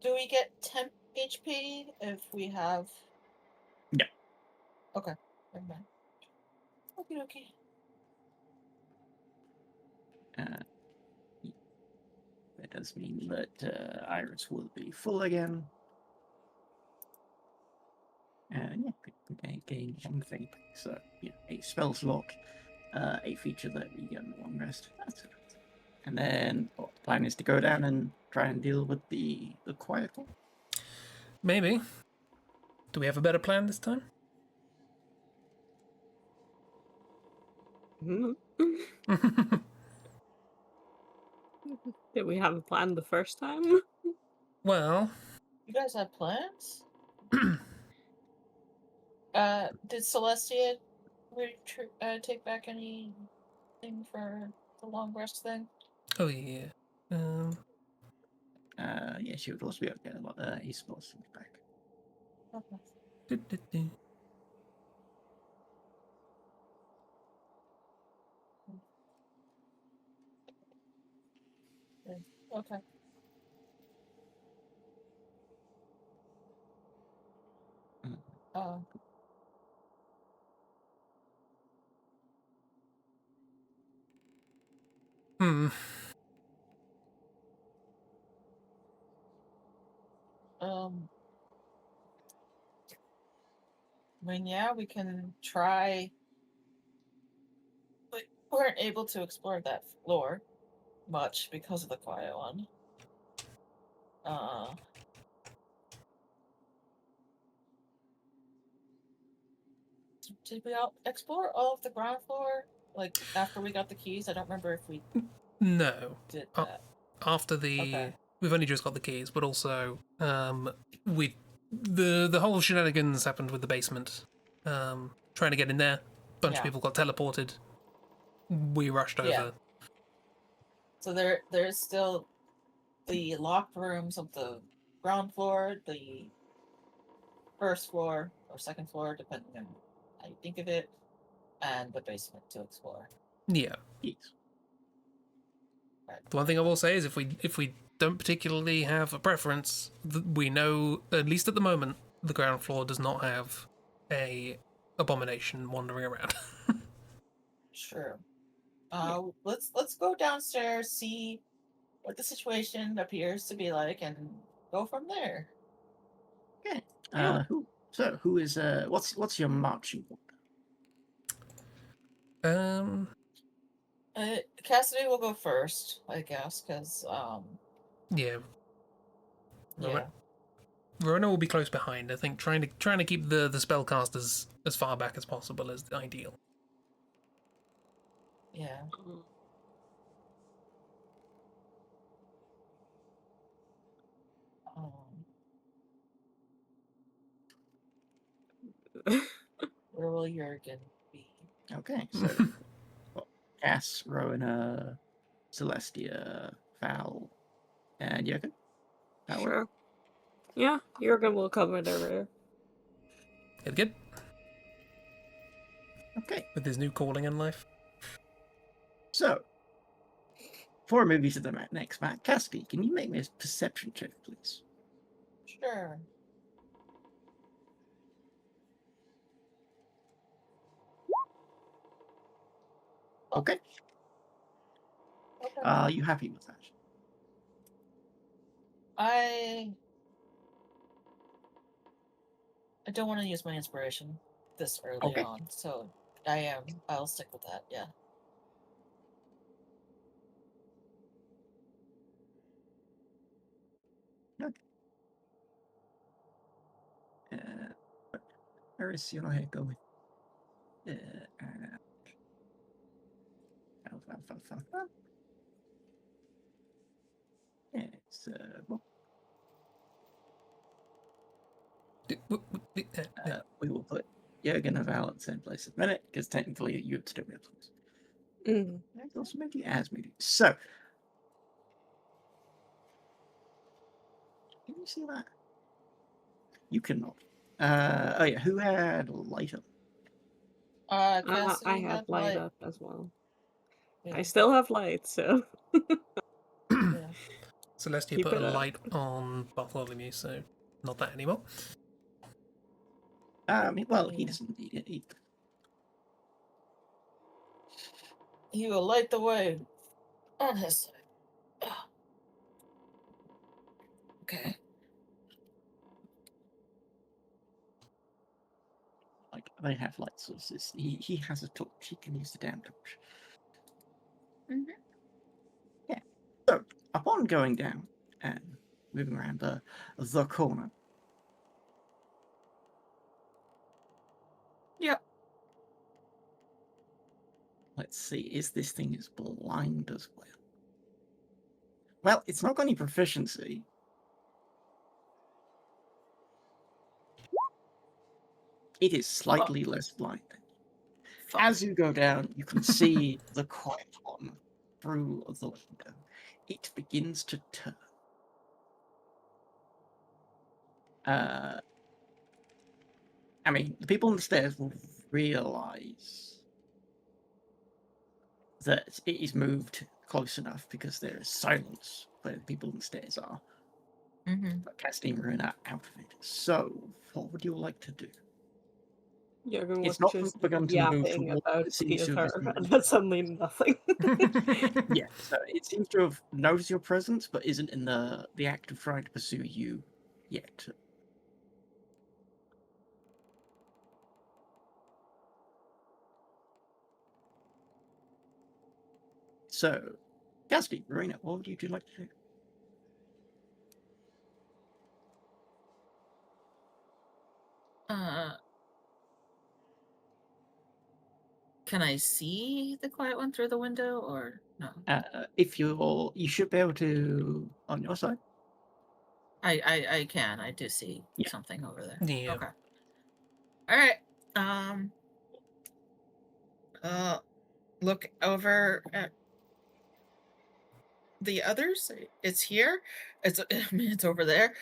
Do we get temp HP if we have? Yeah. Okay. Never mind. Okay. That does mean that Iris will be full again. Yeah, gain one thing. So, yeah, a spell slot, a feature that we get in the long rest. That's it. And then the plan is to go down and try and deal with the quiet one. Maybe. Do we have a better plan this time? Mhm. Did we have a plan the first time? Well, You guys have plans? Did Celestia take back anything for the long rest thing? oh yeah. Yeah, she would also be able to get a spell slot back. Okay. Du-du-du. Okay. Mm. Uh, Hmm. I mean, yeah, we can try. We weren't able to explore that floor much because of the quiet one. Did we all explore all of the ground floor? Like after we got the keys? I don't remember if we No. did that. After the Okay. we've only just got the keys, but also we the whole shenanigans happened with the basement. Trying to get in there, bunch of Yeah. people got teleported. We rushed Yeah. over. So there's still the locked rooms of the ground floor, the first floor or second floor, depending on how you think of it, and the basement to explore. Yeah. Yes. Right. The one thing I will say is if we don't particularly have a preference, we know at least at the moment the ground floor does not have a abomination wandering around. Sure. Let's go downstairs, see what the situation appears to be like, and go from there. Okay. Yeah. Who is what's your marching order? Cassidy will go first, I guess, because Yeah. yeah, Verona will be close behind. I think trying to keep the spellcasters as far back as possible is ideal. yeah. Um, where will Jurgen be? Okay, so Cass, Rowena, Celestia, Val, and Jurgen. That work? Sure. Yeah, Jurgen will cover the rear. Good. Okay, With his new calling in life. so before we move to the next map, Cassidy, can you make me a perception check, please? Sure. Okay. Okay. Are you happy with that? I I don't want to use my inspiration this early Okay. on, so I'll stick with that. Yeah. Where is your head going? Yes, well, we will put Jurgen and Val at the same place at the minute, because technically you would still be able to. Mm. There's also maybe as meeting. So, can you see that? You cannot. Oh yeah, who had light up? I Cassidy have had light up as well. Yeah. I still have light, so Yeah. Celestia Keep put a it up. light on Bartholomew, so not that anymore. I mean, well, he Yeah. doesn't need it. He will light the way on his side. Ah. Okay. Like, they have light sources. He has a torch. He can use the damn torch. Mhm. Yeah. So, upon going down and moving around the corner. Yep. Let's see, is this thing as blind as well? Well, it's not got any proficiency. It is slightly less blind. Fuck. As you go down, you can see the quiet one through the window. It begins to turn. I mean, the people on the stairs will realize that it is moved close enough because there is silence where the people on the stairs are. Mm-hmm. But casting Ruin out of it. So, what would you like to do? Jürgen was It's not just begun to move yapping towards about it seems to have theater, and then suddenly nothing. Yeah, so it seems to have noticed your presence, but isn't in the act of trying to pursue you yet. So, Gatsby, Marina, what would you like to do? Can I see the quiet one through the window or no? If you should be able to on your side. I can. I do see Yeah. something over there. Yeah. Okay. All right. Look over at the others. It's here. It's I mean it's over there.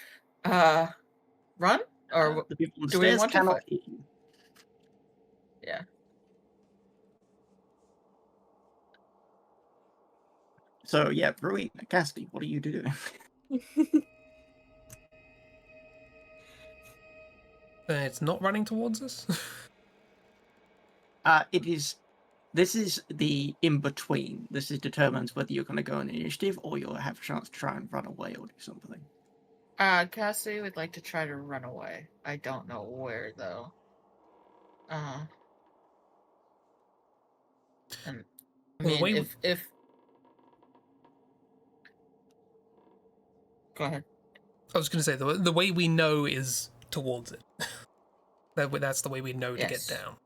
Run or The people on the do we stairs want to cannot fight? hear you. Yeah. So yeah, Marina, Gatsby, what are you doing? It's not running towards us. It is. This is the in between. This is determines whether you're going to go on initiative or you'll have a chance to try and run away or do something. Cassie would like to try to run away. I don't know where though. And I Well, the mean way if go ahead. I was going to say the way we know is towards it. That's the way we know to get Yes. down.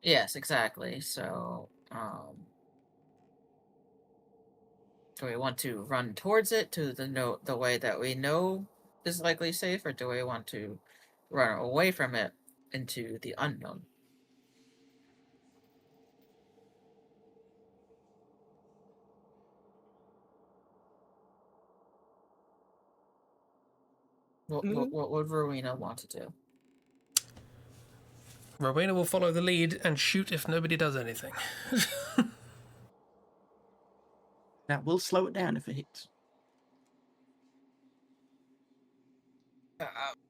Yes, exactly. So, do we want to run towards it to the way that we know is likely safe, or do we want to run away from it into the unknown? What would Rowena want to do? Rowena will follow the lead and shoot if nobody does anything. Now we'll slow it down if it hits.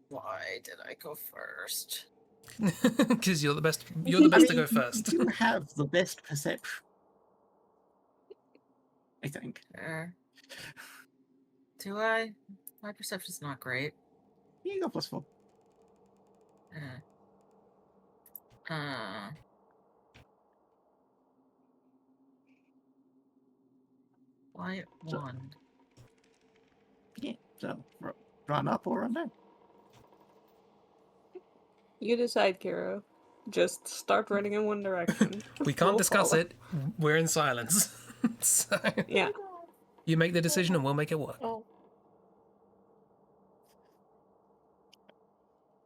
Why did I go first? Because you're the best. You're the best to go first. You have the best perception, I think. Do I? My perception's not great. You go +4. Quiet So- one. Yeah, so run up or run down. You decide, Kiro. Just start running in one direction. We can't We'll discuss follow. it. We're in silence. So Yeah. you make the decision and we'll make it work. Oh.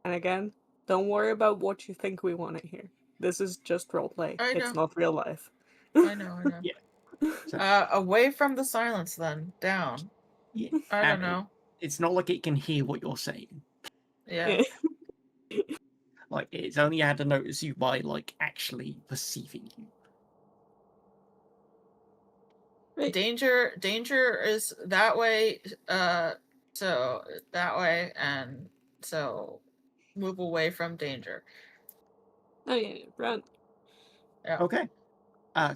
And again, don't worry about what you think we want to hear. This is just roleplay. I It's know. not real life. I know. Yeah. So, Away from the silence, then down. yeah, I don't and know. It's not like it can hear what you're saying. Yeah. Like, it's only had to notice you by, like, actually perceiving you. Right. Danger is that way. So that way, and so move away from danger. Oh yeah, run. Yeah. Okay.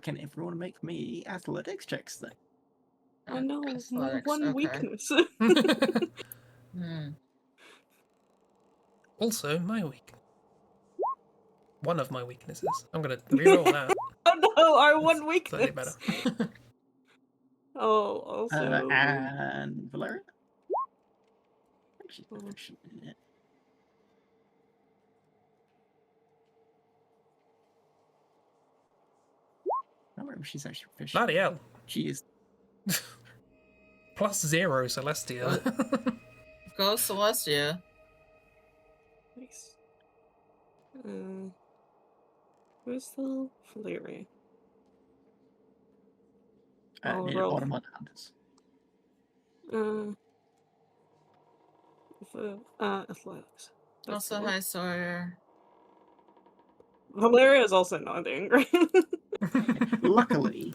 Can everyone make me athletics checks then? Oh no, my Athletics, one okay. weakness. Also, my weak. One of my weaknesses. I'm gonna reroll that. Oh no, our That's one slightly weakness. better. Oh, also. And Valeria? She's Oh. proficient in it. I don't remember if she's actually proficient. Bloody hell. She is. +0 Celestia. Go Celestia. Nice. Where's the Valeria? I'll Near the roll. bottom of the hunters. Athletics. That's Also, the one. hi Sawyer. Valeria is also not doing great. Luckily,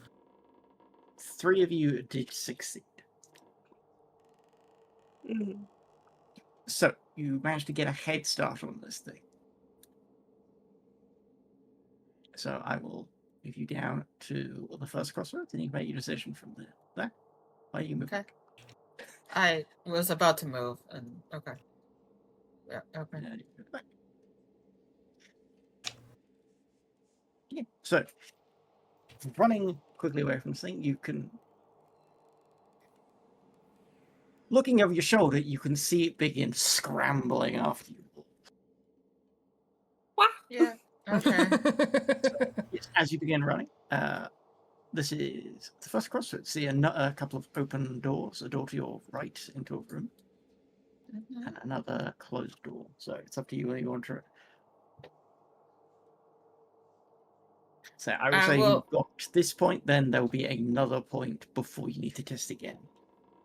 3 of you did succeed. Mhm. So, you managed to get a head start on this thing. So, I will move you down to the first crossroads, and you can make your decision from there. Why you move? Okay. I was about to move, and okay. Yeah. Okay. You go back. Yeah. So, running quickly away from this thing, you can. Looking over your shoulder, you can see it begin scrambling after you. Yeah. Okay. Yes, as you begin running, this is the first crossroads. See a couple of open doors, a door to your right into a room, and another closed door. So it's up to you whether you want to. So I would I say will- you've got to this point, then there will be another point before you need to test again.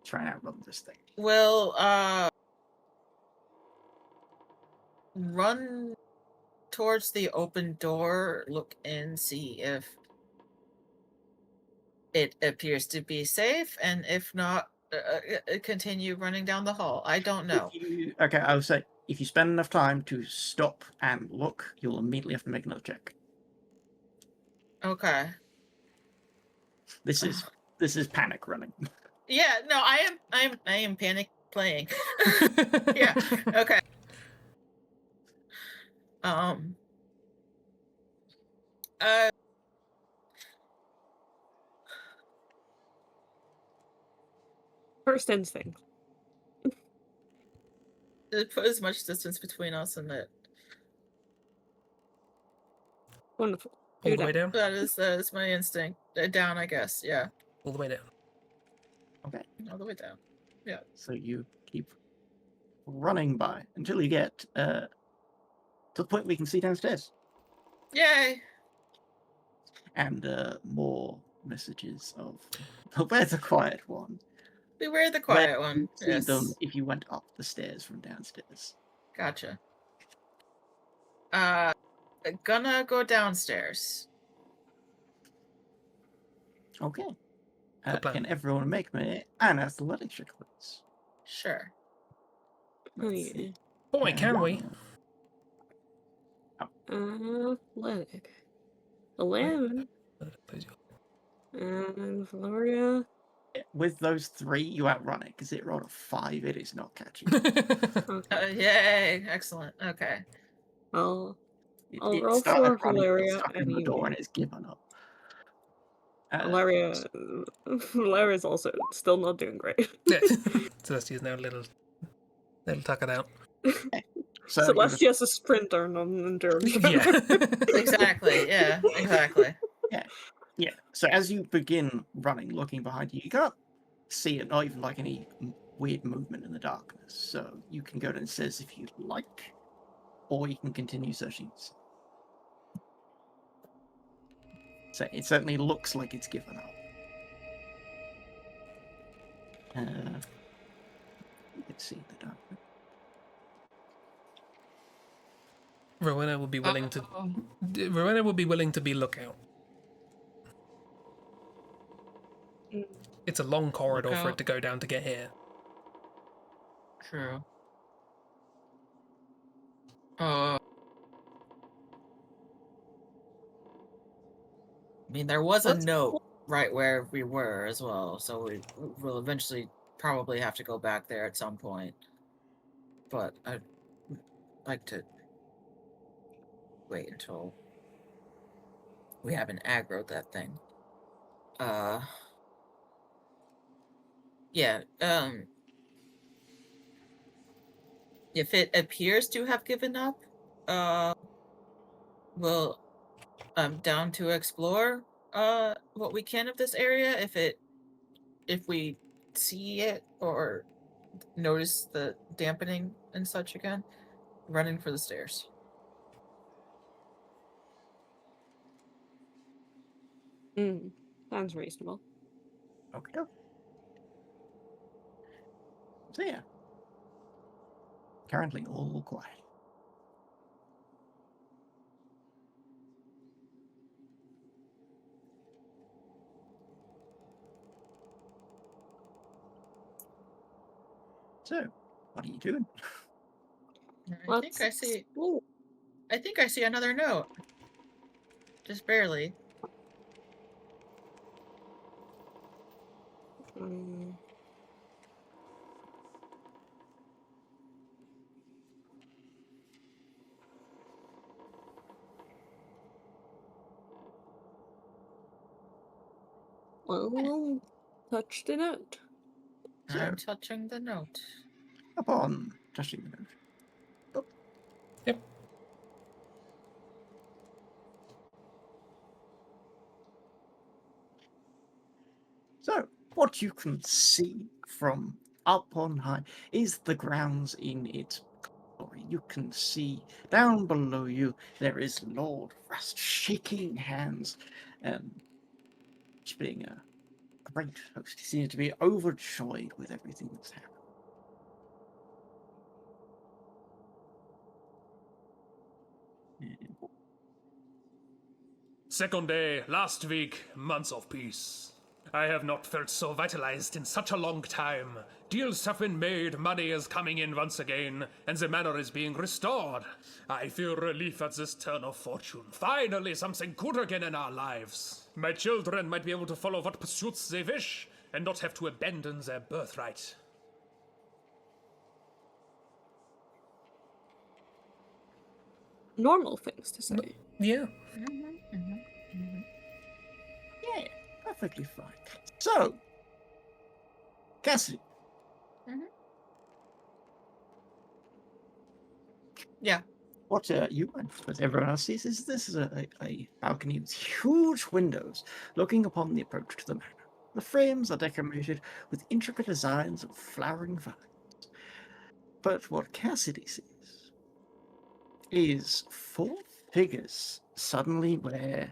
Try and outrun this thing. Will run towards the open door, look in, see if it appears to be safe, and if not, continue running down the hall. I don't know. Okay, I would say if you spend enough time to stop and look, you'll immediately have to make another check. Okay. This is panic running. Yeah, no, I am panic playing. Yeah. Okay. First instinct. Put as much distance between us and it. Wonderful. All the way down? That is my instinct. Down, I guess. Yeah. All the way down. Okay. All the way down. Yeah. So you keep running by until you get to the point we can see downstairs. Yay! And more messages of where's the quiet one? Beware the quiet Where one. you'd see Yes. them if you went up the stairs from downstairs. Gotcha. Gonna go downstairs. Okay. Good plan. Can everyone make me an athletics check, please? Sure. Oh Let's yeah. see. Boy, can we? Athletic. 11. And Valeria. With those 3, you outrun it because it rolled a 5. It is not catching. Okay. Yay! Excellent. Okay. I'll It, I'll it roll started for running, got Valeria stuck in and the you. door, and it's given up. Valeria, Valeria's also still not doing great. Yeah. Celestia's now a little tuckered out. So you're just, Celestia's a sprinter, not an endurance Yeah. runner. Exactly. Yeah. Exactly. yeah. So as you begin running, looking behind you, you can't see it, not even like any weird movement in the darkness. So you can go downstairs if you'd like, or you can continue searching. So it certainly looks like it's given up. You can see the darkness. Rowena would be willing to. Rowena would be willing to be lookout. Mm. It's a long corridor for it Lookout. to go down to get here. True. I mean, there was a Let's- note right where we were as well, so we'll eventually probably have to go back there at some point. But I'd like to wait until we haven't aggroed that thing. Yeah, if it appears to have given up, well, I'm down to explore what we can of this area. If we see it or notice the dampening and such again, running for the stairs. Sounds reasonable. Okay. So yeah. Currently all quiet. So, what are you doing? I think I see. Ooh, I think I see another note. Just barely. mm, well, touch the note. So, I'm touching the note. upon touching the note. Oh. Yep. So, what you can see from up on high is the grounds in its glory. You can see down below you there is Lord Rust shaking hands and being a great host. He seems to be overjoyed with everything that's happened. Second day, last week, months of peace. I have not felt so vitalized in such a long time. Deals have been made, money is coming in once again, and the manor is being restored. I feel relief at this turn of fortune. Finally, something good again in our lives. My children might be able to follow what pursuits they wish, and not have to abandon their birthright. Normal things to say. Yeah. Yeah, perfectly fine. So, Cassidy. Yeah. What you and what everyone else sees is this is a balcony with huge windows looking upon the approach to the manor. The frames are decorated with intricate designs of flowering vines. But what Cassidy sees is 4 figures suddenly where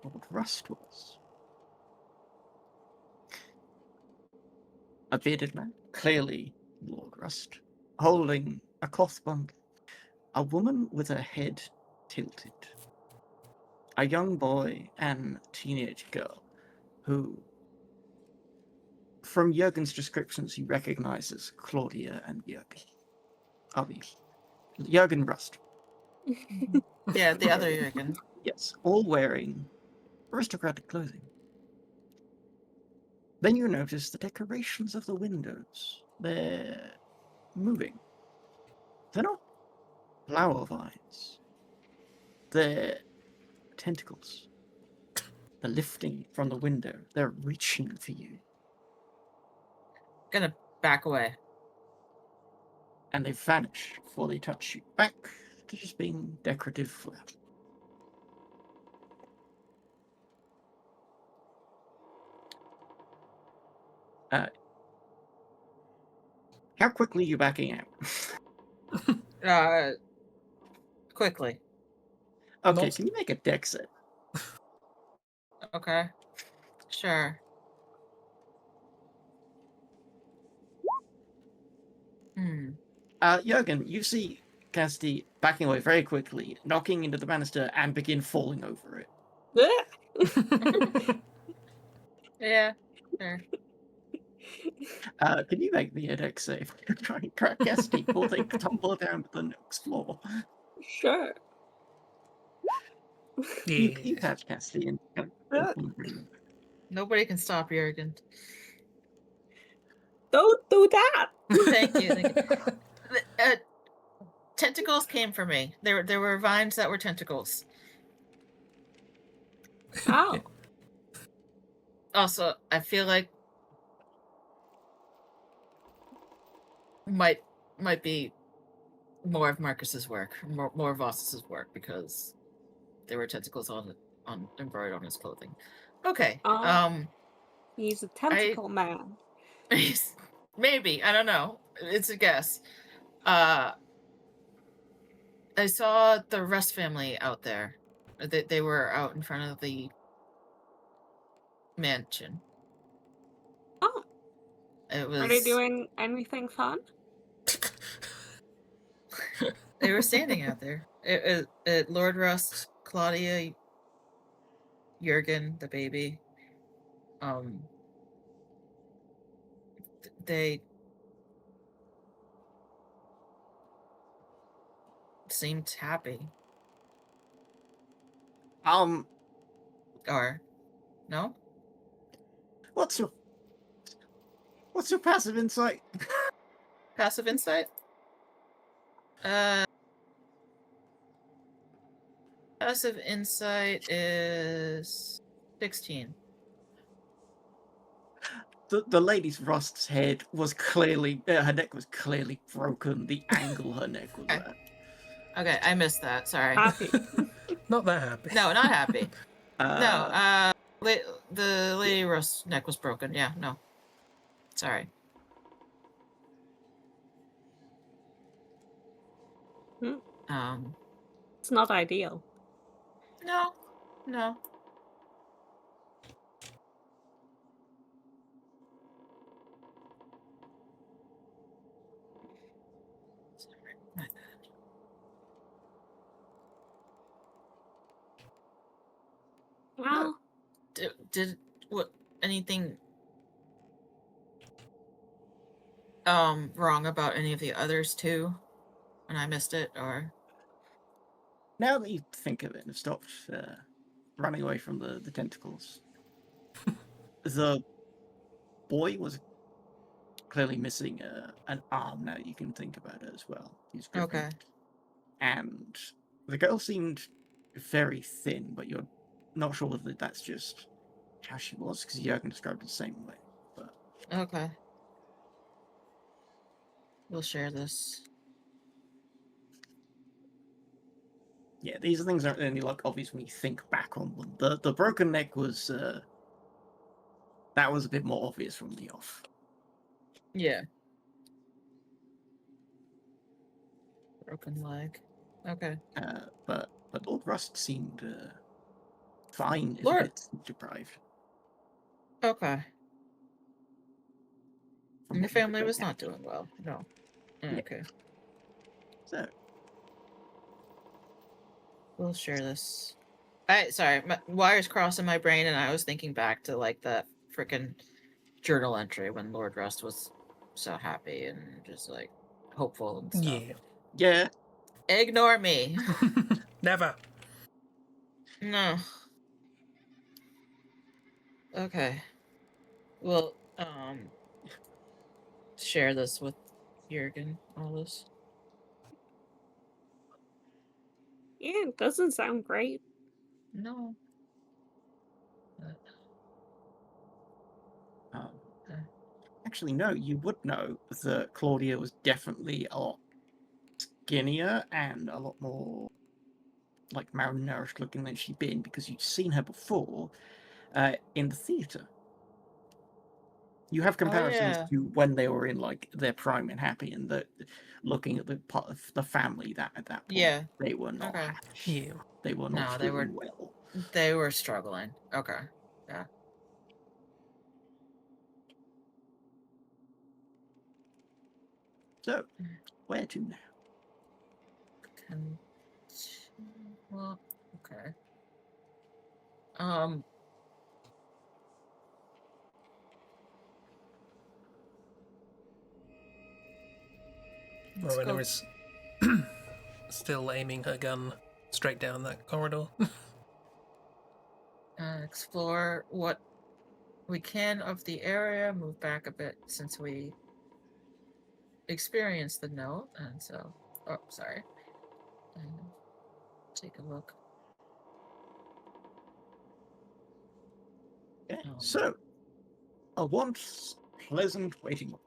Lord Rust was. A bearded man, clearly Lord Rust, holding a cloth bundle. A woman with her head tilted. A young boy and teenage girl who, from Jurgen's descriptions, he recognizes Claudia and Jurgen. Obviously. Jurgen Rust. Yeah, the other Jurgen. Yes, all wearing aristocratic clothing. Then you notice the decorations of the windows. They're moving. They're not flower vines. They're tentacles. They're lifting from the window. They're reaching for you. Gonna back away. And they vanish before they touch you. Back to just being decorative flowers. How quickly are you backing out? Quickly. Okay, Not- can you make a deck set? Okay. Sure. Jurgen, you see Cassidy backing away very quickly, knocking into the banister and begin falling over it. Yeah. Sure. Can you make me a deck save? Try and crack Cassidy before they tumble down to the next floor. Sure. You Yeah. catch Cassidy and Yeah. Nobody can stop Jurgen. Don't do that. Thank you. Thank you. Tentacles came for me. There were vines that were tentacles. Oh. Also, I feel like might be more of Marcus's work, more of Voss's work, because there were tentacles on embroidered on his clothing. Okay. He's a tentacle man. Maybe, I don't know. It's a guess. I saw the Rust family out there. They were out in front of the mansion. Oh. It was. Are they doing anything fun? They were standing out there. Lord Rust, Claudia, Jurgen, the baby. They seemed happy. Or no? What's your passive insight? Passive insight? Passive insight is 16. The lady's Rust's head was clearly, her neck was clearly broken. The angle her neck was Okay. at. Okay, I missed that. Sorry. Happy. Not that happy. No, not happy. Uh, No, the Lady Rust's neck was broken. Yeah, no. Sorry. Hmm. It's not ideal. No. No. Sorry. My bad. Well, Did what anything wrong about any of the others too? And I missed it, or now that you think of it and have stopped running away from the tentacles, the boy was clearly missing an arm. Now you can think about it as well. He's gripping okay. it. And the girl seemed very thin, but you're not sure whether that's just how she was, because Jurgen described it the same way. But Okay. We'll share this. yeah, these things aren't really like obvious when you think back on them. The broken neck was that was a bit more obvious from the off. Yeah. Broken leg. Okay. But Lord Rust seemed fine, if a Lord- bit sleep deprived. Okay. from And the what you could family make was out. not doing well. No. Yeah. Okay. So We'll share this. Sorry, my wires crossing my brain, and I was thinking back to like that freaking journal entry when Lord Rust was so happy and just like hopeful and stuff. Yeah. Ignore me. Never. No. Okay. Well, share this with Jurgen, all this. Yeah, it doesn't sound great. No. Um, Okay. actually, no, you would know that Claudia was definitely a lot skinnier and a lot more like malnourished looking than she'd been because you'd seen her before in the theatre. You have comparisons yeah. to when they were in like their prime and happy, and looking at the part of the family that at that point Yeah. they were not Okay. happy. Yeah. They were No, not they doing were well. they were struggling. Okay. Yeah. So, where to now? Con- well, okay. Um, let's Rowena go is still aiming her gun straight down that corridor. explore what we can of the area, move back a bit since we experienced the note, and so, oh, sorry. And take a look. Okay, Um, so a once pleasant waiting room.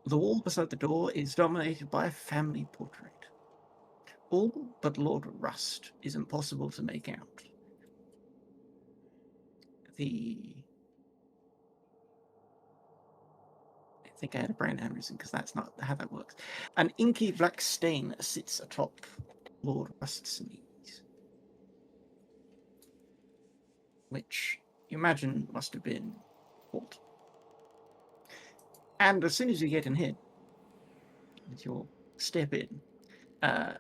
The wall beside the door is dominated by a family portrait. All but Lord Rust is impossible to make out. I think I had a brain aneurysm because that's not how that works. An inky black stain sits atop Lord Rust's knees, which you imagine must have been Walt. And as soon as you get in here, as you'll step in,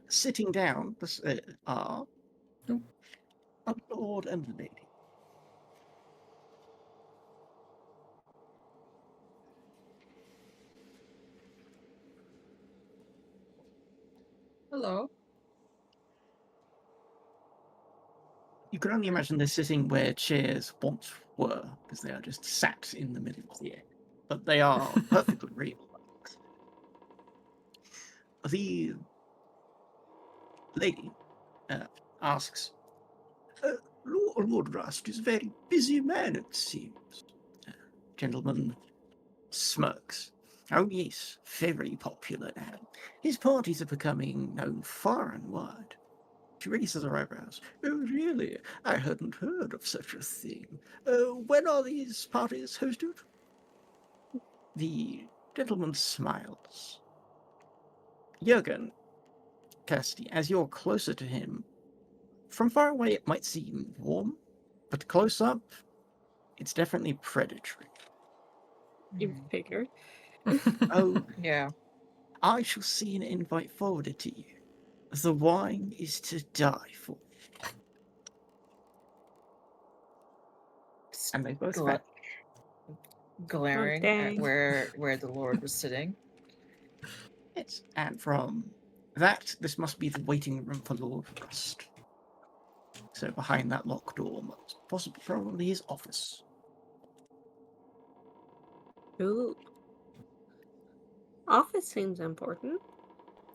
sitting down are a lord and a lady. hello. You can only imagine they're sitting where chairs once were, because they are just sat in the middle of the air. But they are perfectly real. The lady asks, Lord Rust is a very busy man, it seems. Gentleman smirks. Oh, yes, very popular now. His parties are becoming known far and wide. She raises her eyebrows. Oh, really? I hadn't heard of such a thing. When are these parties hosted? The gentleman smiles. Jurgen, Kirsty, as you're closer to him, from far away it might seem warm, but close up, it's definitely predatory. You figured. Oh, Yeah. I shall see an invite forwarded to you. The wine is to die for. And they both Gla- vanish. glaring at dang. where the Lord was sitting. Yes, and from that, this must be the waiting room for Lord Rust. So behind that locked door must possibly probably his office. Ooh. Office seems important.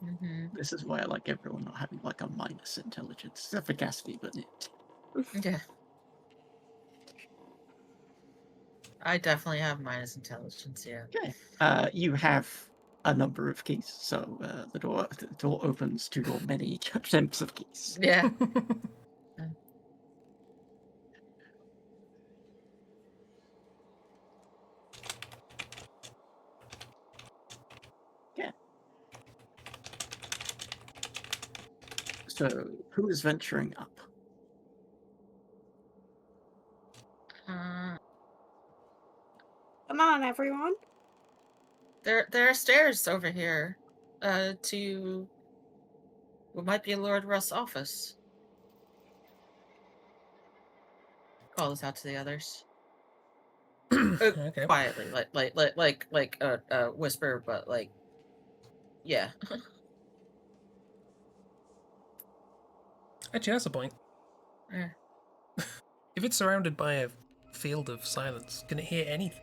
Mm-hmm. This is why I like everyone not having like a minus intelligence, except for Cassidy, but it. Yeah. I definitely have minus intelligence, yeah. Okay. You have a number of keys, so the door opens to your many attempts of keys. Yeah. Yeah. So who is venturing up? Uh, Come on, everyone. there are stairs over here. To what might be Lord Rust's office. Call this out to the others. Okay. Quietly, like whisper, but like, yeah. Actually, that's a point. Eh. If it's surrounded by a field of silence, can it hear anything?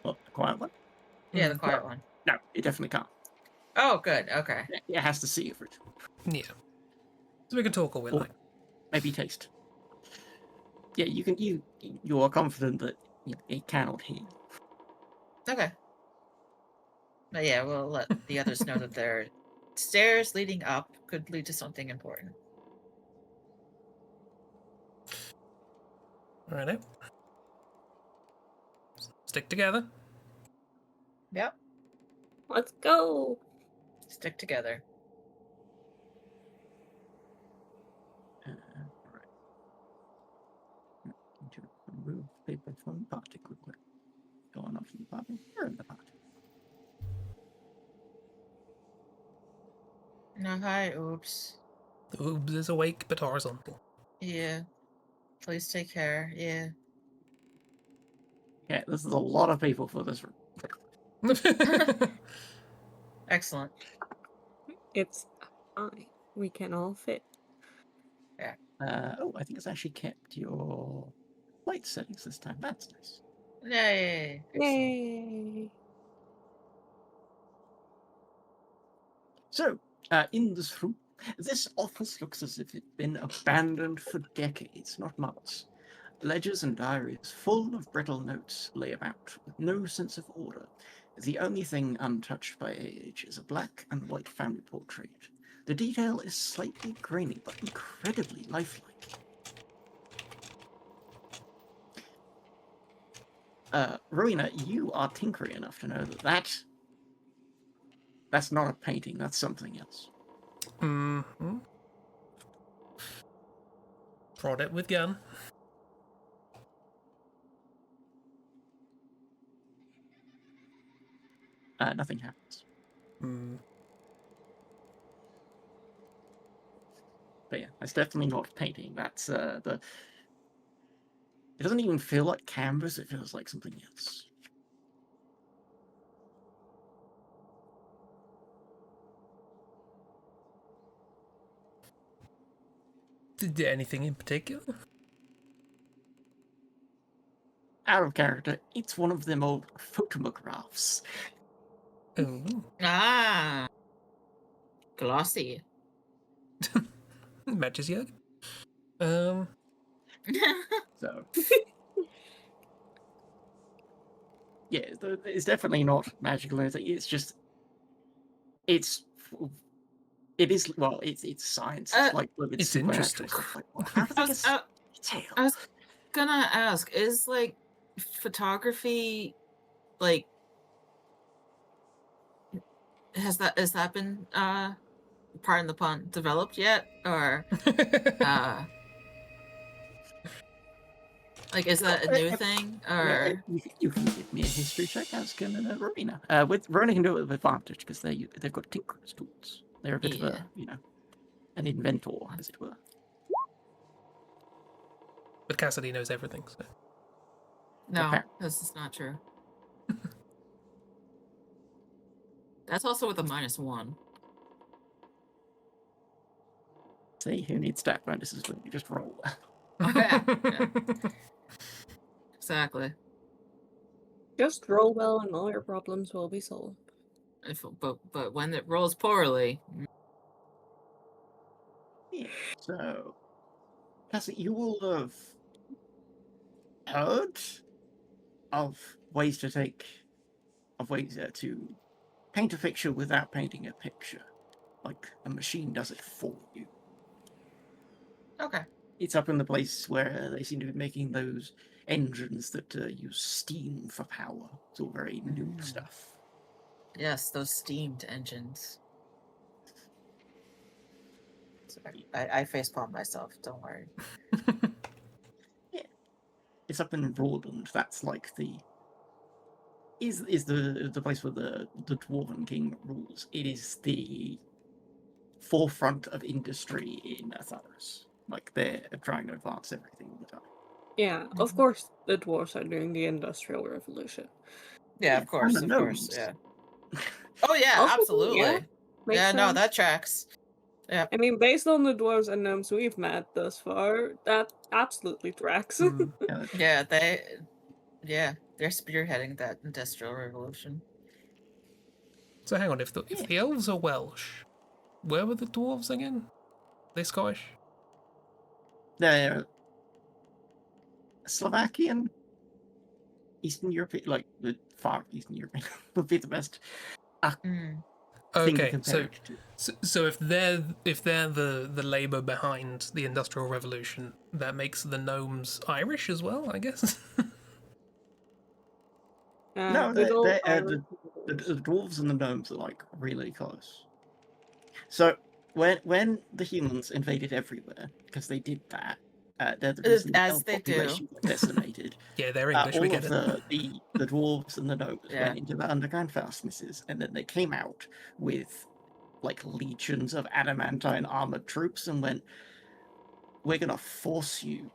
What, the quiet one? Yeah, the quiet one. No, it definitely can't. Oh, good. Okay. It has to see fruit. Yeah. So we can talk all we Or like. maybe taste. Yeah, you are confident that it cannot hear. Okay. But yeah, we'll let the others know that their stairs leading up could lead to something important. Alright. Stick together. Yep. Let's go. Stick together. Right. Need to remove people from the party quickly. Going off from the party. You're in the party. No, hi, oops. The Oobs is awake but horizontal. Yeah. Please take care. Yeah. Yeah, this is a lot of people for this room. Excellent. It's fine. We can all fit. Oh, I think it's actually kept your light settings this time. That's nice. Yay. Excellent. Yay! So, in this room, this office looks as if it's been abandoned for decades, not months. Ledgers and diaries full of brittle notes lay about, with no sense of order. The only thing untouched by age is a black and white family portrait. The detail is slightly grainy, but incredibly lifelike. Rowena, you are tinkery enough to know that's not a painting, that's something else. Mm-hmm. Prod it with gun. Nothing happens. Mm. But yeah, that's definitely not painting. That's the. It doesn't even feel like canvas. It feels like something else. Anything in particular? Out of character, it's one of them old photomographs. Oh. Ah. Glossy. Matches you. So. Yeah, it's definitely not magical or anything. It's just. It is, well, it's science. It's like with It's supernatural interesting. stuff. Like, well, how does it get detail? I was gonna ask, is like photography like has that been pardon the pun developed yet? Or like is that a new thing? Or You can give me a history check, as can Rowena. Rowena can do it with advantage because they've got tinker's tools. They're a bit of a an inventor, as it were. But Cassidy knows everything, so. no, Okay. this is not true. That's also with a -1. See, who needs stat bonuses when you just roll? Yeah. Exactly. Just roll well and all your problems will be solved. But when it rolls poorly. Yeah. So, Cassie, you will have heard of ways to paint a picture without painting a picture. Like a machine does it for you. Okay. It's up in the place where they seem to be making those engines that use steam for power. It's all very new stuff. Yes, those steamed engines. Sorry, I facepalm myself. Don't worry. Yeah, it's up in Rawdon. That's like the the place where the Dwarven King rules. It is the forefront of industry in Atharos. Like they're trying to advance everything all the time. Yeah, of course the dwarves are doing the Industrial Revolution. Yeah, of course, and of course. gnomes. Yeah. Oh yeah, Also, absolutely. yeah, makes Yeah, no, sense. that tracks. Yeah. I mean, based on the dwarves and gnomes we've met thus far, that absolutely tracks. Yeah, they're spearheading that industrial revolution. So hang on, if the elves are Welsh, where were the dwarves again? They Scottish? They're Slovakian, Eastern European, like the far Eastern European would be the best thing to Okay, compare so it to. so if they're the labour behind the Industrial Revolution, that makes the gnomes Irish as well, I guess. No, Good old the Irish. dwarves and the gnomes are like really close. So when the humans invaded everywhere, because they did that, they're the reason the As elf they do. population got decimated. Yeah, they're English. We All get of it. the dwarves and the gnomes Yeah. went into the underground fastnesses, and then they came out with like legions of adamantine armored troops and went, "We're gonna force you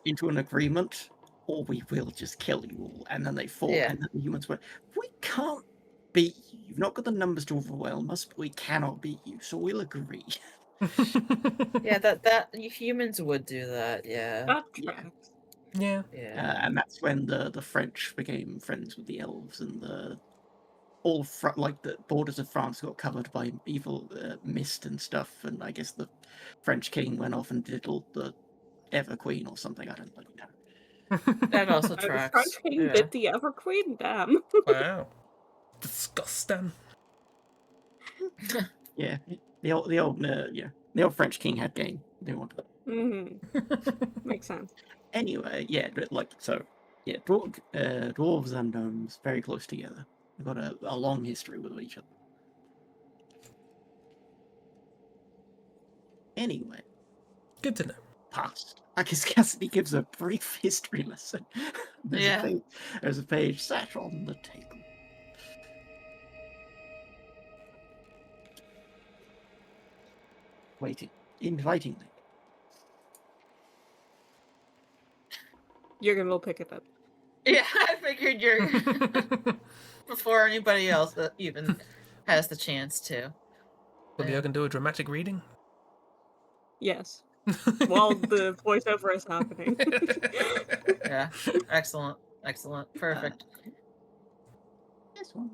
into an agreement, or we will just kill you all." And then they fought, Yeah. and then the humans went, "We can't beat you. You've not got the numbers to overwhelm us, but we cannot beat you, so we'll agree." Yeah, that humans would do that. Yeah. That Yeah. tracks. Yeah. Yeah. And that's when the French became friends with the elves, and the borders of France got covered by evil mist and stuff. And I guess the French king went off and diddled the Ever Queen or something. I don't bloody know. That also The French tracks. king Yeah. did the Everqueen? Damn. Wow. Disgusting. Yeah, the old French king had game. They wanted that. Makes sense. Anyway, yeah, but like so, yeah, dwarves and gnomes very close together. They've got a long history with each other. Anyway, Good to know. past. I guess Cassidy gives a brief history lesson. Yeah. There's a page sat on the table. Waiting, invitingly. You're gonna pick it up. Yeah, I figured you're before anybody else that even has the chance to. Will you can do a dramatic reading? Yes. While the voiceover is happening. Yeah. Excellent. Excellent. Perfect. This one.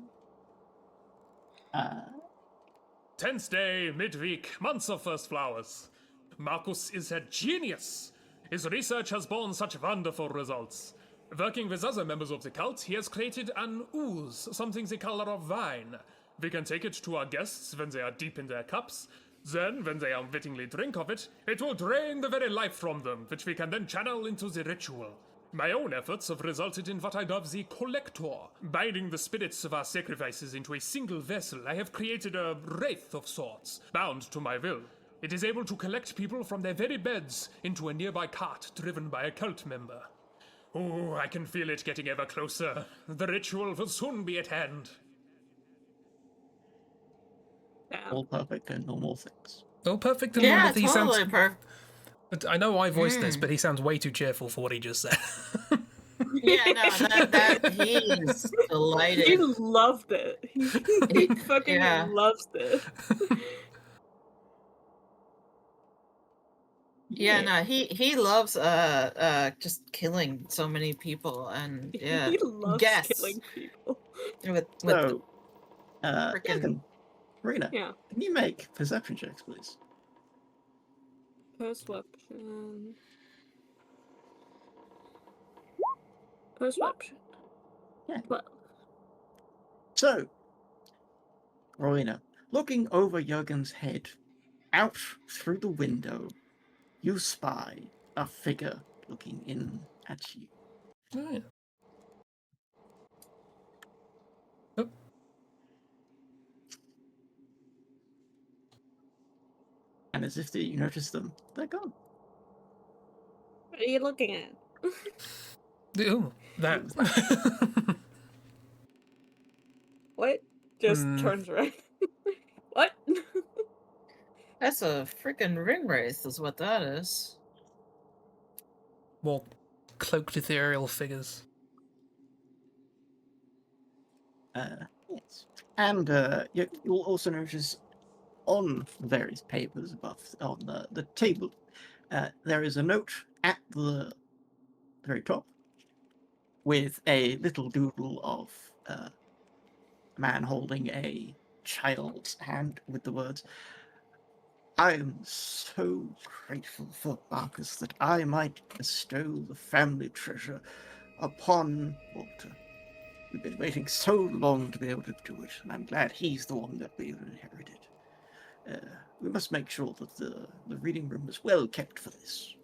10th day, midweek, months of first flowers. Marcus is a genius. His research has borne such wonderful results. Working with other members of the cult, he has created an ooze, something the color of wine. We can take it to our guests when they are deep in their cups. Then, when they unwittingly drink of it, it will drain the very life from them, which we can then channel into the ritual. My own efforts have resulted in what I dub the collector. Binding the spirits of our sacrifices into a single vessel, I have created a wraith of sorts, bound to my will. It is able to collect people from their very beds into a nearby cart driven by a cult member. Oh, I can feel it getting ever closer. The ritual will soon be at hand. All perfect and normal things. Oh, perfect and Yeah, normal. He totally sounds. perfect. But I know I voiced this, but he sounds way too cheerful for what he just said. Yeah, no, that he is He delighted. loved it. He fucking Yeah. loves it. Yeah, no, he loves just killing so many people and yeah. He loves guests killing people. with So, frickin' Yagan, Rena, Yeah. can you make perception checks, please? Perception. Perception. Yeah. 12. So, Rowena, looking over Jurgen's head, out through the window, you spy a figure looking in at you. Oh, yeah. Oh, And as if you notice them, they're gone. What are you looking at? ooh, that. What? Just Hmm. turns right. What? that's a freaking ring wraith is what that is. More cloaked ethereal figures. Yes. And you'll also notice on the various papers above on the table, there is a note at the very top with a little doodle of a man holding a child's hand with the words, "I am so grateful for Marcus that I might bestow the family treasure upon Walter. We've been waiting so long to be able to do it, and I'm glad he's the one that we've inherited. We must make sure that the reading room is well kept for this."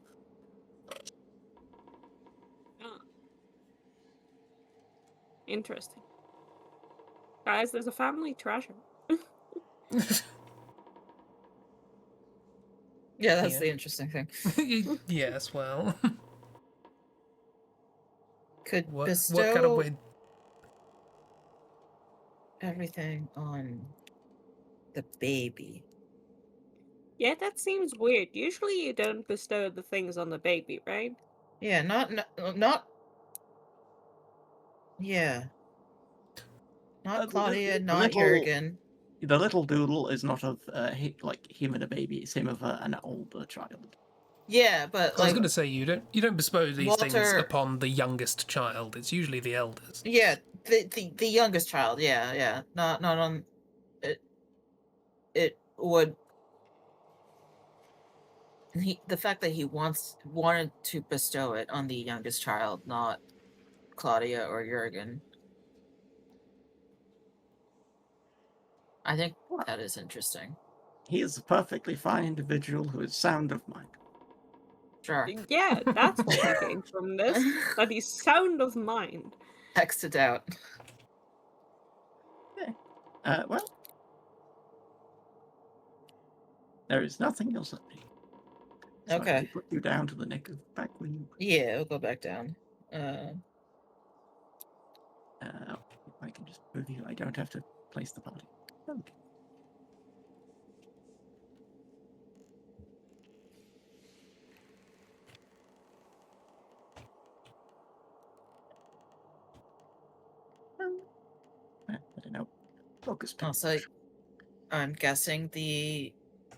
Ah, interesting. Guys, there's a family treasure. Yeah, that's Yeah. the interesting thing. Yes, well, Could what bestow kind of way? everything on the baby. Yeah, that seems weird. Usually you don't bestow the things on the baby, right? Yeah, not. Yeah, not Claudia, The not little Jurgen. the little doodle is not of like him and a baby; it's him of an older child. Yeah, but I was like going to say you don't bestow these things Walter. upon the youngest child. It's usually the eldest. Yeah, the youngest child. Yeah. Not on. It would. The fact that he wanted to bestow it on the youngest child, not Claudia or Jurgen. I think Well, that is interesting. he is a perfectly fine individual who is sound of mind. Sure. Yeah, that's what we gain from this. That he's sound of mind. X to doubt. Okay. Well, there is nothing else I need. So I Okay. will put you down to the neck of back when you. Yeah, we'll go back down. If I can just move you, I don't have to place the party. Okay. I don't know. Focus pen. Also, I'm guessing the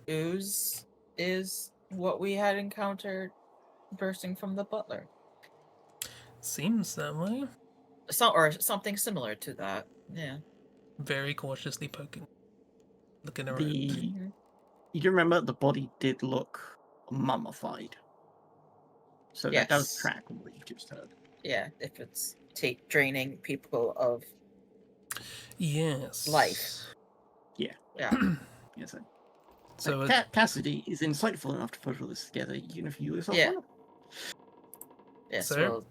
ooze is what we had encountered bursting from the butler. Seems that way. Or something similar to that. Yeah. Very cautiously looking around. The Mhm. you remember the body did look mummified, so that does Yes. track on what you just heard. Yeah, if it's draining people of Yes. life. Yeah. Yeah. Yes. So Cassidy is insightful enough to put all this together, even if you yourself Yeah. are. Yes, So? well,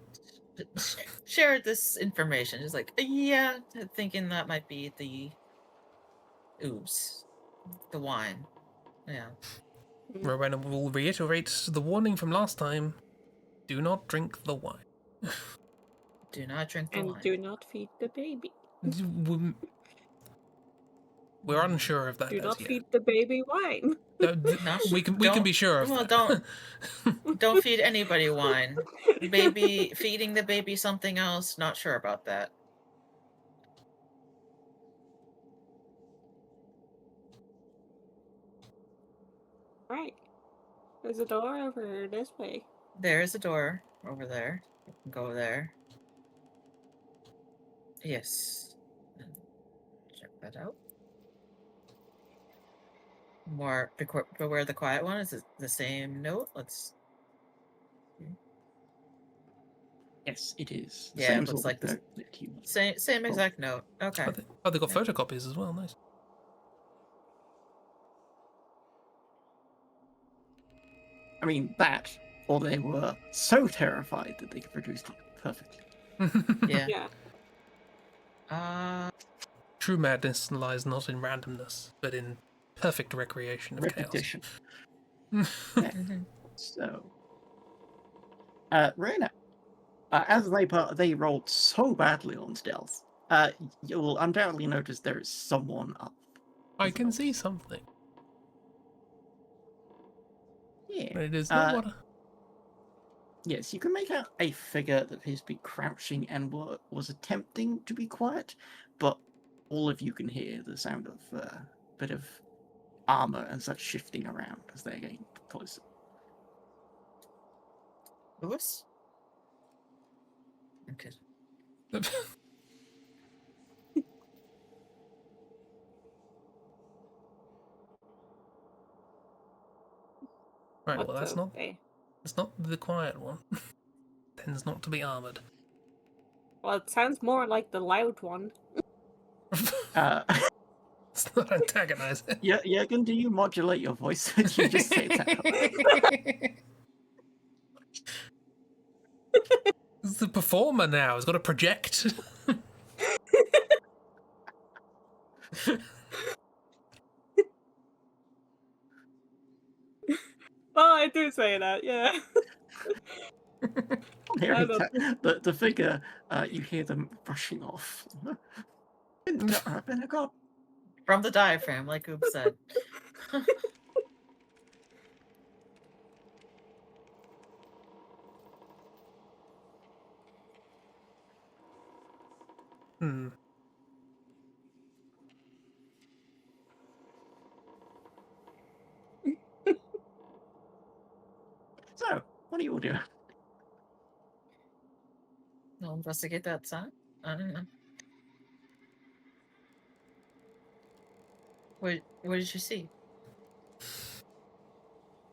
share this information. It's like, yeah, thinking that might be the ooze, the wine. Yeah. Rowena will reiterate the warning from last time: do not drink the wine. Do not drink the And wine. do not feed the baby. We're unsure of that Do as not yet. feed the baby wine. We can be sure of well, that. don't feed anybody wine. Feeding the baby something else, not sure about that. Right. There's a door over this way. There is a door over there. You can go there. Yes. Check that out. Beware the quiet one. Is it the same note? Let's. Yes, it is. The Yeah, same it looks sort of like the note that you. same exact note. Okay. They got photocopies as well. Nice. I mean, that, or they were so terrified that they could produce it perfectly. Yeah. Yeah. True madness lies not in randomness, but in perfect recreation of Repetition. chaos. Mhm. So, Rena, as they rolled so badly on stealth, you will undoubtedly notice there is someone up. I can see something. Yeah. But it is not what. Yes, you can make out a figure that appears to be crouching and was attempting to be quiet, but all of you can hear the sound of a bit of armor and such shifting around as they're getting closer. Lewis? Okay. Right, What's well that's okay? not the quiet one. Tends not to be armored. Well, it sounds more like the loud one. It's not antagonizing. Yeah, Jürgen, do you modulate your voice? You just say that. It's the performer now. He's got to project. Oh, I do say that, yeah. Hearing don't the figure, you hear them rushing off. Been a god. From the diaphragm, like Oob said. Hmm. So, what are you all doing? We'll investigate that sign. I don't know. What did you see?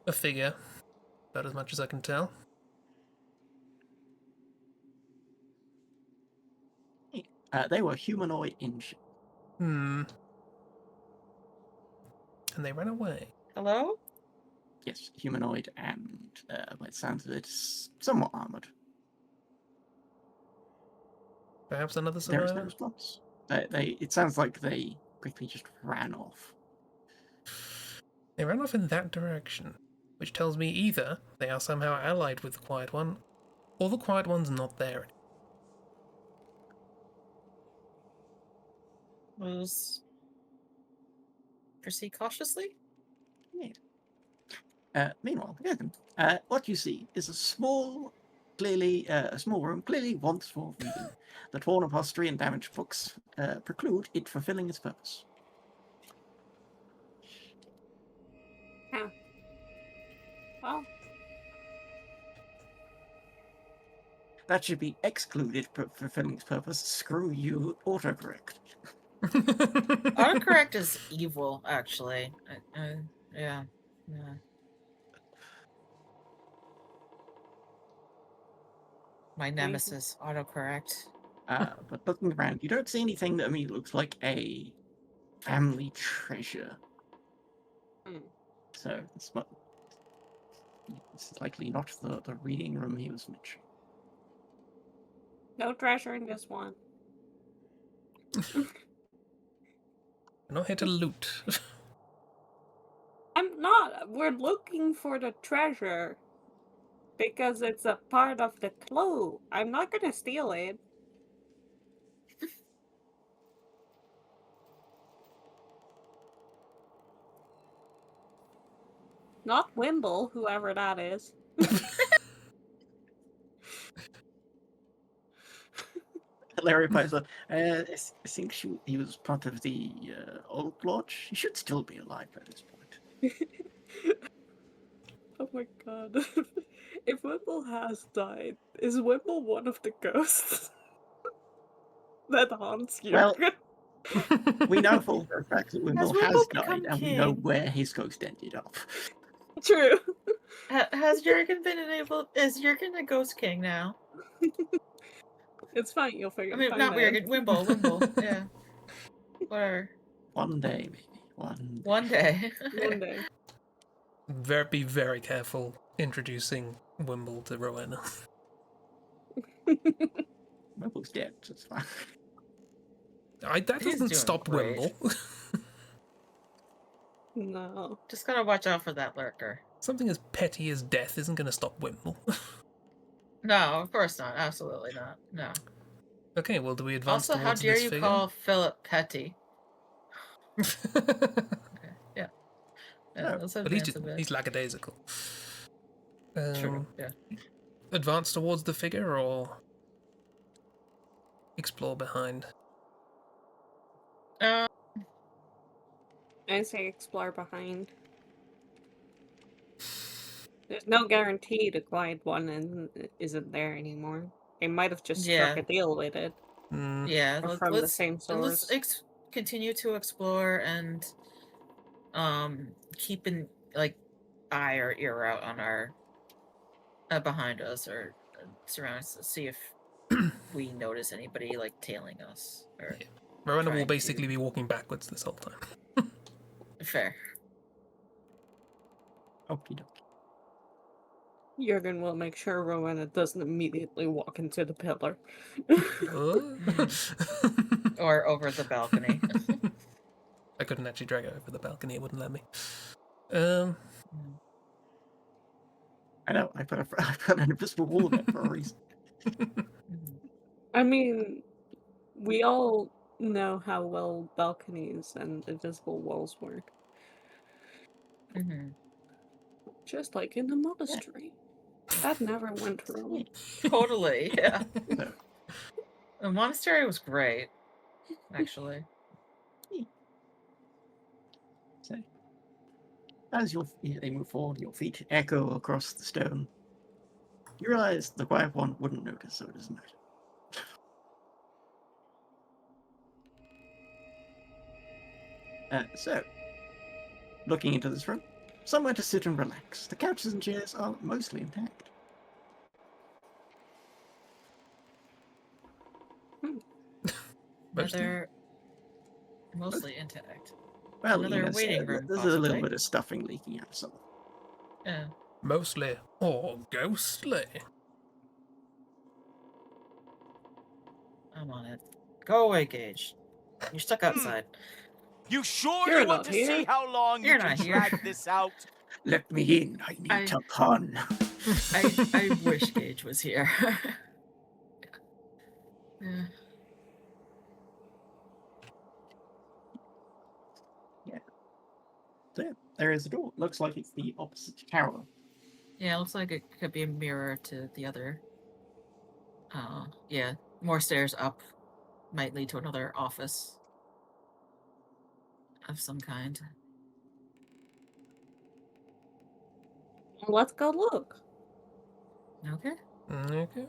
A figure. About as much as I can tell. They were humanoid in shape. Hmm. And they ran away. Hello? Yes, humanoid and, by the sounds of it, somewhat armored. Perhaps another There is no survivor? response. It sounds like they quickly just ran off. They ran off in that direction, which tells me either they are somehow allied with the Quiet One, or the Quiet One's not there. Was proceed cautiously? Meanwhile, Jürgen, what you see is a small room, clearly once for reading. The torn upholstery and damaged books preclude it fulfilling its purpose. Yeah. Well, That should be excluded for fulfilling its purpose. Screw you, autocorrect. Autocorrect is evil, actually. Yeah. My nemesis, autocorrect. But looking around, you don't see anything that looks like a family treasure. Hmm. So it's likely not the reading room he was mentioning. no treasure in this one. We're not here to loot. I'm not. We're looking for the treasure. Because it's a part of the clue. I'm not gonna steal it. Not Wimble, whoever that is. Larry Pizer, I think he was part of the Old Lodge. He should still be alive at this point. Oh my god. If Wimble has died, is Wimble one of the ghosts that haunts Well, Jurgen? we know for a fact that Has Wimble has Wimble died, become and we know king? where his ghost ended up. True. Has Jurgen been enabled? Is Jurgen a ghost king now? It's fine, you'll I find mean, not out. Jurgen, Wimble, yeah. Whatever. One day, maybe. One day. One day. Be very careful introducing Wimble to Rowena. Wimble's dead, so it's fine. That He's doesn't doing stop great. Wimble. No. Just gotta watch out for that lurker. Something as petty as death isn't going to stop Wimble. No, of course not. Absolutely not. No. Okay, well, do we advance Also, how towards dare this you figure? call Philip petty? Okay. Yeah. No, Let's But advance a bit. he's lackadaisical. True. Yeah. Advance towards the figure or explore behind? I say explore behind. There's no guarantee the quiet one isn't there anymore. They might have just struck Yeah. a deal with it. Yeah, Or from the same source. let's continue to explore and keep an eye or ear out on our behind us or surround us to see if we notice anybody tailing us or Rowena will trying basically to- be walking backwards this whole time. fair. Okie dokie. Jurgen will make sure Rowena doesn't immediately walk into the pillar. Or over the balcony. I couldn't actually drag it over the balcony, it wouldn't let me. I know, I put an invisible wall there for a reason. I mean, we all know how well balconies and invisible walls work. Mhm. Just like in the monastery. That never went wrong. Totally, yeah. So, The monastery was great, actually. so as they move forward, your feet echo across the stone. You realize the quiet one wouldn't notice, so it doesn't matter. So, looking into this room, somewhere to sit and relax. The couches and chairs are mostly intact. Mostly. They're mostly intact. Well, Another waiting room, there's a little possibly. bit of stuffing leaking out of some. Yeah. Mostly. Or ghostly. I'm on it. Go away, Gage. You're stuck outside. You sure You're you want not to see here. how long You're you can not here. drag this out? Let me in. I need to pun. I wish Gage was here. Yeah. So, there is a door. Looks like it's the opposite tower. Yeah, it looks like it could be a mirror to the other. Yeah, more stairs up might lead to another office of some kind. Let's go look. Okay. Okay.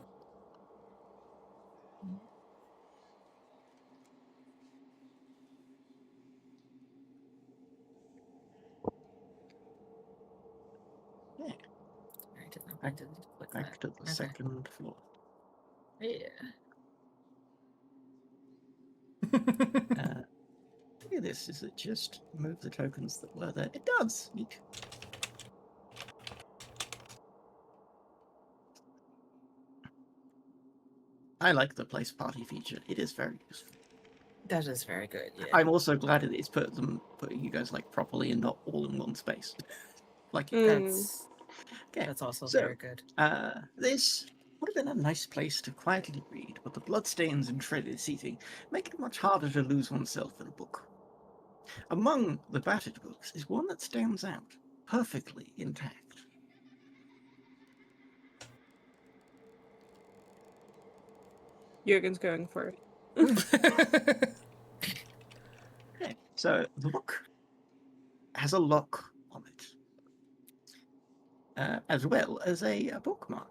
Yeah, I didn't know I didn't click back that. to the Okay. second floor. Yeah. Look at this. Is it just move the tokens that were there? It does. Neat. I like the place party feature. It is very useful. That is very good, yeah. I'm also glad it is putting you guys properly and not all in one space. That's Okay, that's also so, very good. this would have been a nice place to quietly read, but the bloodstains and shredded seating make it much harder to lose oneself in a book. Among the battered books is one that stands out, perfectly intact. Jurgen's going for it. Okay, so the book has a lock on it, as well as a bookmark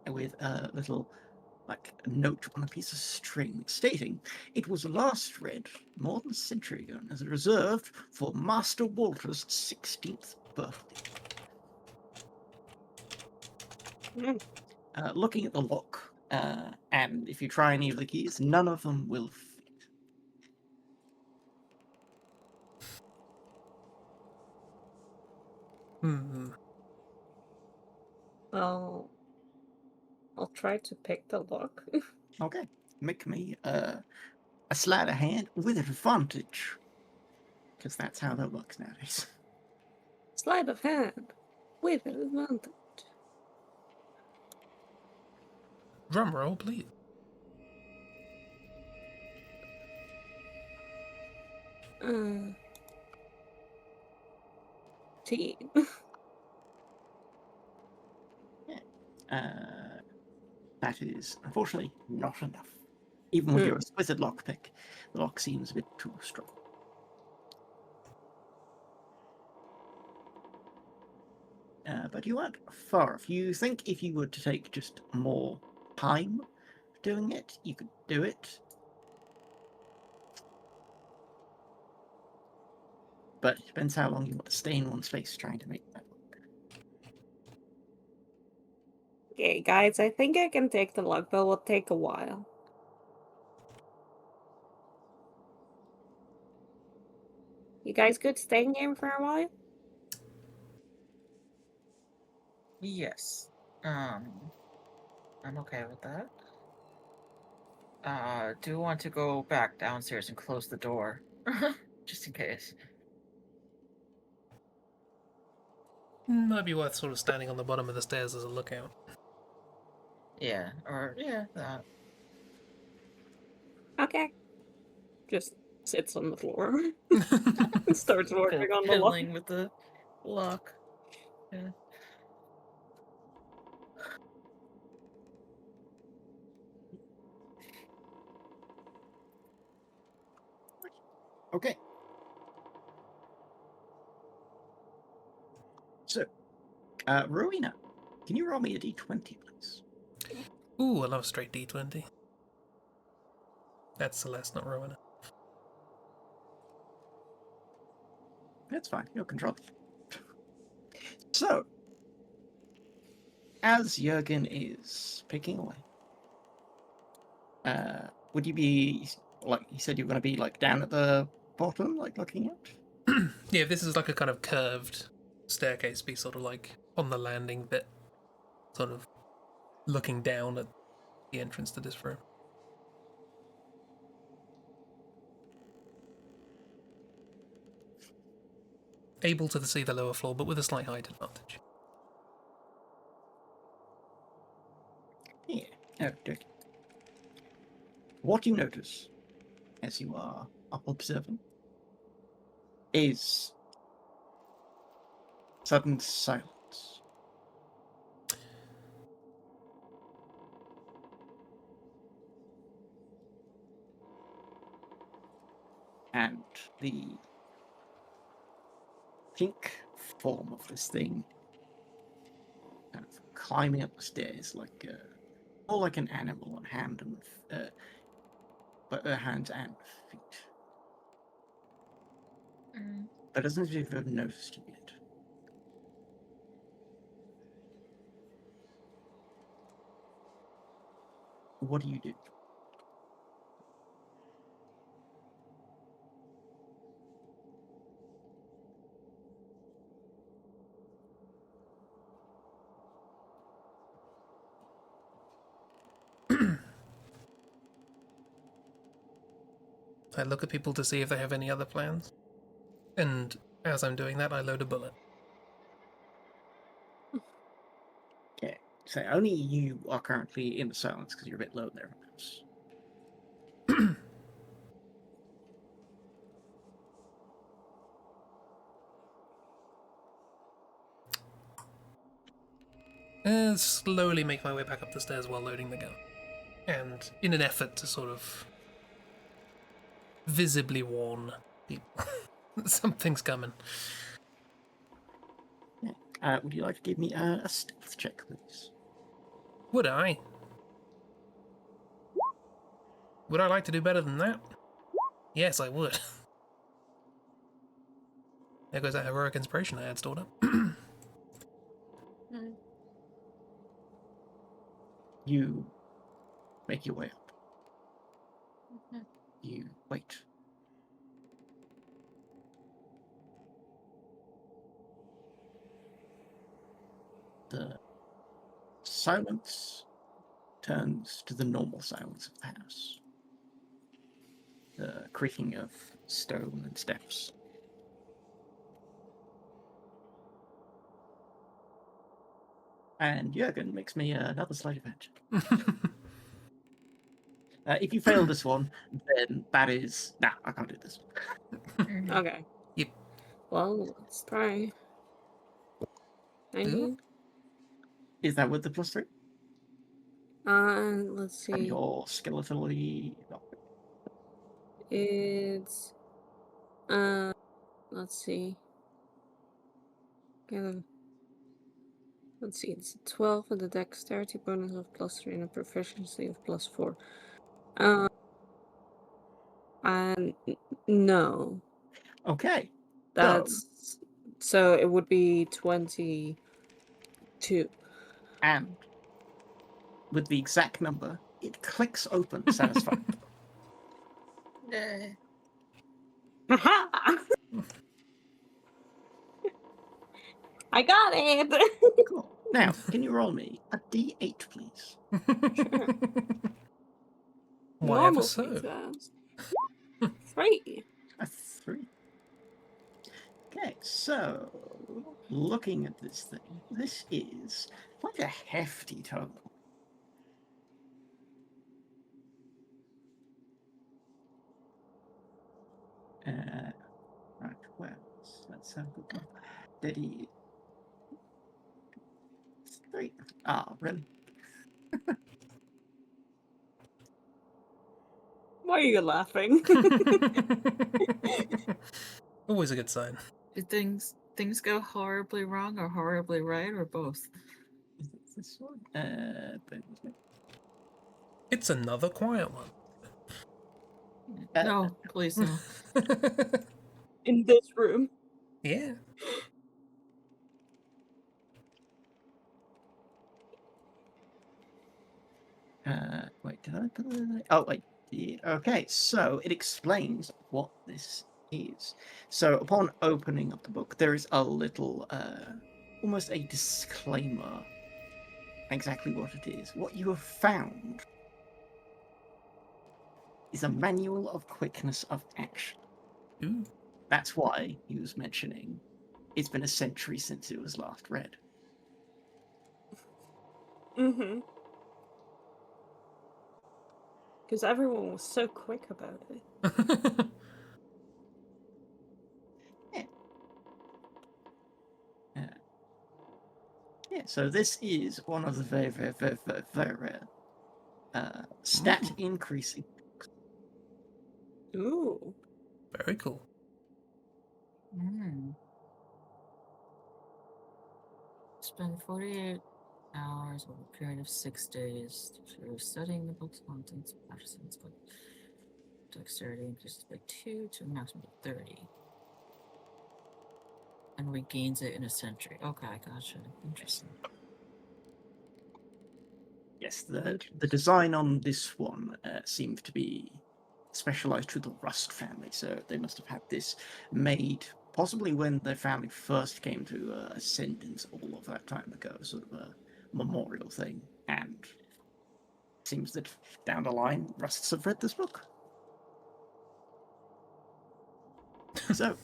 with a little note on a piece of string stating it was last read more than a century ago and is reserved for Master Walter's 16th birthday. Looking at the lock, and if you try any of the keys, none of them will fit. I'll try to pick the lock. Okay, make me a sleight of hand with advantage, because that's how that works nowadays. Sleight of hand with advantage. Drum roll, please. Team. That is unfortunately not enough. Even with your exquisite lockpick, the lock seems a bit too strong. But you aren't far off. You think if you were to take just more time doing it, you could do it. But it depends how long you want to stay in one space trying to make that work. Okay, guys, I think I can take the log, but it will take a while. You guys good staying here for a while? Yes. I'm okay with that. Do want to go back downstairs and close the door. Just in case. Might be worth sort of standing on the bottom of the stairs as a lookout. Yeah, or yeah, that. Okay. Just sits on the floor and starts working on the lock. Fiddling with the lock. Yeah. Okay. So, Rowena, can you roll me a d20, please? Ooh, I love straight D20. That's Celeste, not Rowena. That's fine. You're control. So, as Jurgen is picking away, would you be like you said you were going to be like down at the bottom, like looking out? Yeah, if this is like a kind of curved staircase, be sort of like on the landing bit, sort of looking down at the entrance to this room. Able to see the lower floor, but with a slight height advantage. Yeah. Okay. What you notice as you are up observing is sudden silence. And the pink form of this thing kind of climbing up the stairs like more like an animal on hand and but hands and feet. But it doesn't seem to have noticed you yet. What do you do? I look at people to see if they have any other plans. And as I'm doing that, I load a bullet. Okay, so only you are currently in the silence because you're a bit low there, perhaps. Slowly make my way back up the stairs while loading the gun. And in an effort to sort of visibly warn people something's coming. Yeah. Would you like to give me a stealth check, please? Would I? Would I like to do better than that? Yes, I would. There goes that heroic inspiration I had stored up. You make your way up. You wait. The silence turns to the normal silence of the house. The creaking of stone and steps. And Jurgen makes me another sleight of hand check. If you fail this one, then that is... Nah, I can't do this. Okay. Yep. Well, let's try. I Ooh. need. Is that with the +3? Let's And see. your skeletally... No. It's let's see. Kind of Let's see, it's 12 with a dexterity bonus of +3 and a proficiency of +4. And no, Okay. that's so it would be 22. And with the exact number, it clicks open, satisfied. Eh. I got it. Cool. Now, can you roll me a d8, please? Sure. Why ever Normal so? success. 3. A 3. Okay, so looking at this thing, this is quite a hefty total. Right, well, let's have a good look. Steady. 3. Ah, really? Why are you laughing? Always a good sign. Do things go horribly wrong or horribly right or both? Is it this one? Bear with me. It's another quiet one. No, please no. In this room. Yeah. Wait, did I put it in there? Oh, wait. Yeah, okay, so it explains what this is. So upon opening up the book, there is a little, almost a disclaimer exactly what it is. What you have found is a manual of quickness of action. Ooh. That's why he was mentioning it's been a century since it was last read. Mm-hmm. Because everyone was so quick about it. Yeah, so this is one of the very, very, very, very, very rare stat increasing. Ooh. Very cool. Spend 48 hours over a period of 6 days through studying the book's contents, practicing its dexterity increases by 2 to a maximum of 30. And regains it in a century. Okay, gotcha. Interesting. Yes, the design on this one seemed to be specialized to the Rust family, so they must have had this made possibly when their family first came to ascendance all of that time ago, sort of a memorial thing. And it seems that down the line, Rusts have read this book. So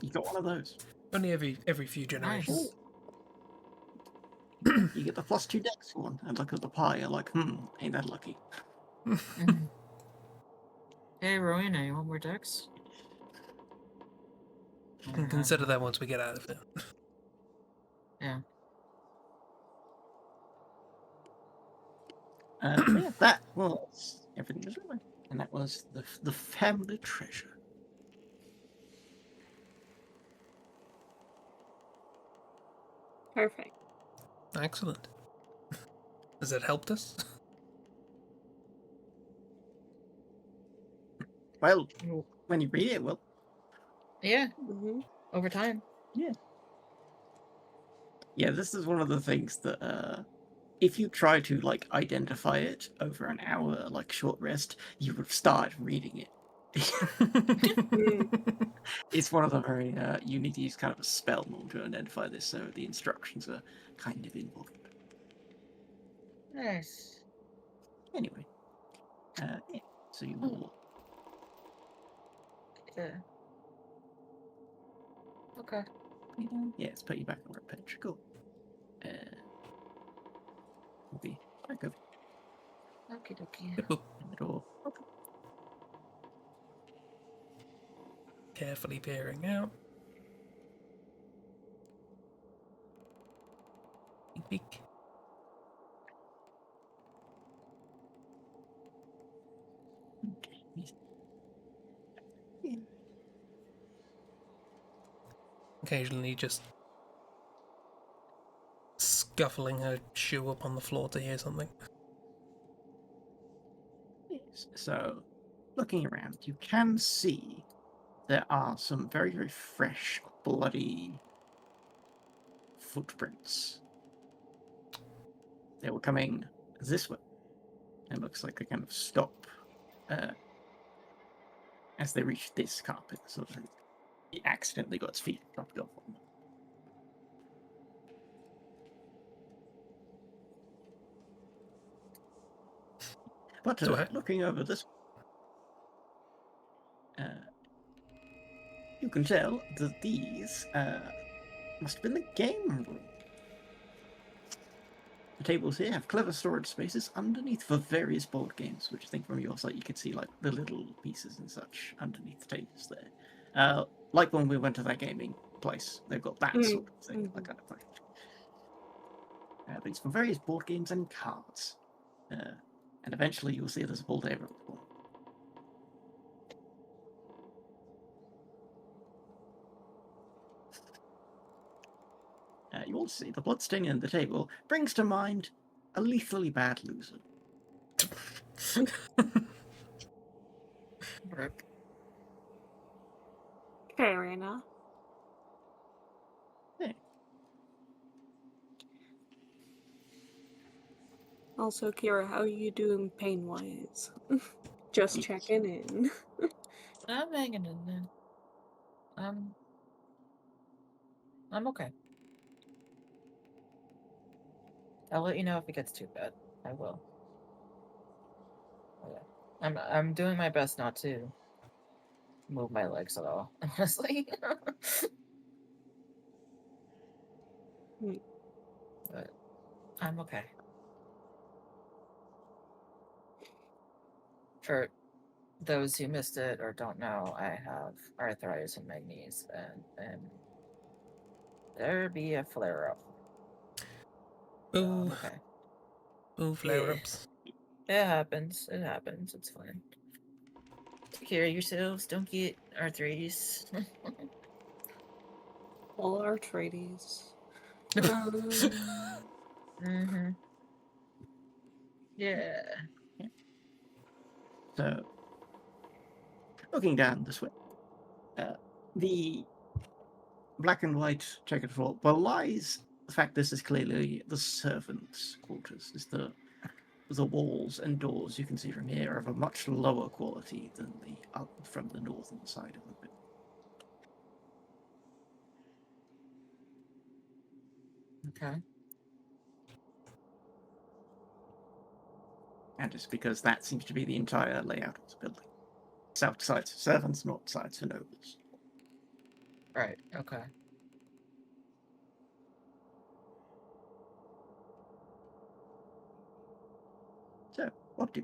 you got one of those. Only every few generations. Nice. You get the +2 dex one, and look at the pie. You're like, ain't that lucky? Hey, Rowena, you want more decks? Can consider that once we get out of it. Yeah. But yeah, that was everything was really, and that was the family treasure. Perfect. Excellent. Has it helped us? Well, when you read it, well, Yeah, Mm-hmm. over time. yeah, this is one of the things that if you try to like identify it over an hour like short rest, you would start reading it. It's one of the very you need to use kind of a spell more to identify this, so the instructions are kind of involved. Nice. Anyway, yeah, so you will. Yeah. Okay. Yeah, let's put you back on the page. Cool. We'll be back over Okie dokie. Boop, boop. in the door. Okay. Carefully peering out. Peek, peek. Yeah. Occasionally just scuffling her shoe up on the floor to hear something. Yes. So, looking around, you can see there are some very, very fresh, bloody footprints. They were coming this way. It looks like they kind of stop as they reach this carpet. So he accidentally got his feet dropped off on them. But So looking over this, you can tell that these must have been the game room. The tables here have clever storage spaces underneath for various board games, which I think from your site you could see like the little pieces and such underneath the tables there. Like when we went to that gaming place, they've got that sort of thing, that kind of thing. But it's for various board games and cards. And eventually you'll see there's a full table as well. You also see the bloodstain in the table brings to mind a lethally bad loser. Rip. Fair enough. Yeah. Also, Kira, how are you doing pain-wise? Just Yes. checking in. I'm hanging in there. I'm okay. I'll let you know if it gets too bad. I will. Oh, yeah. I'm doing my best not to move my legs at all, honestly. Hmm. But I'm okay. For those who missed it or don't know, I have arthritis in my knees, and there be a flare up. Ooh, Okay. ooh, flare-ups. It happens. It happens. It's fine. Take care of yourselves. Don't get arthritis. All arthritis. Mm-hmm. Yeah. So, looking down this way, the black and white checkered floor belies the fact this is clearly the servants' quarters. Is the walls and doors you can see from here are of a much lower quality than the up from the northern side of the building. Okay. And it's because that seems to be the entire layout of the building. South sides for servants, north sides for nobles. Right. Okay. So, what do?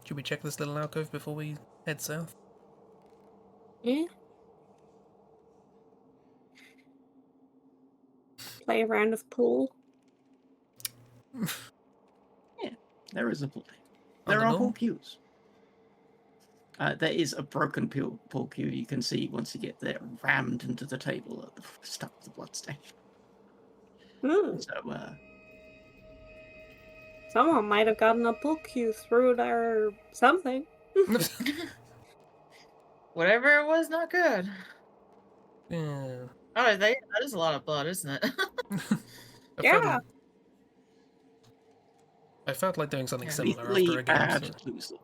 Should we check this little alcove before we head south? Yeah. Play around with pool. Yeah, there is a pool table. On There the are north? pool cues. There is a broken pool cue you can see once you get there, rammed into the table at the start of the bloodstain. Hmm. So, Someone might have gotten a pool cue through their something. Whatever it was, not good. Yeah. Oh, that is a lot of blood, isn't it? Yeah. I felt like doing something Yeah. similar after lethally a game. bad So. loser.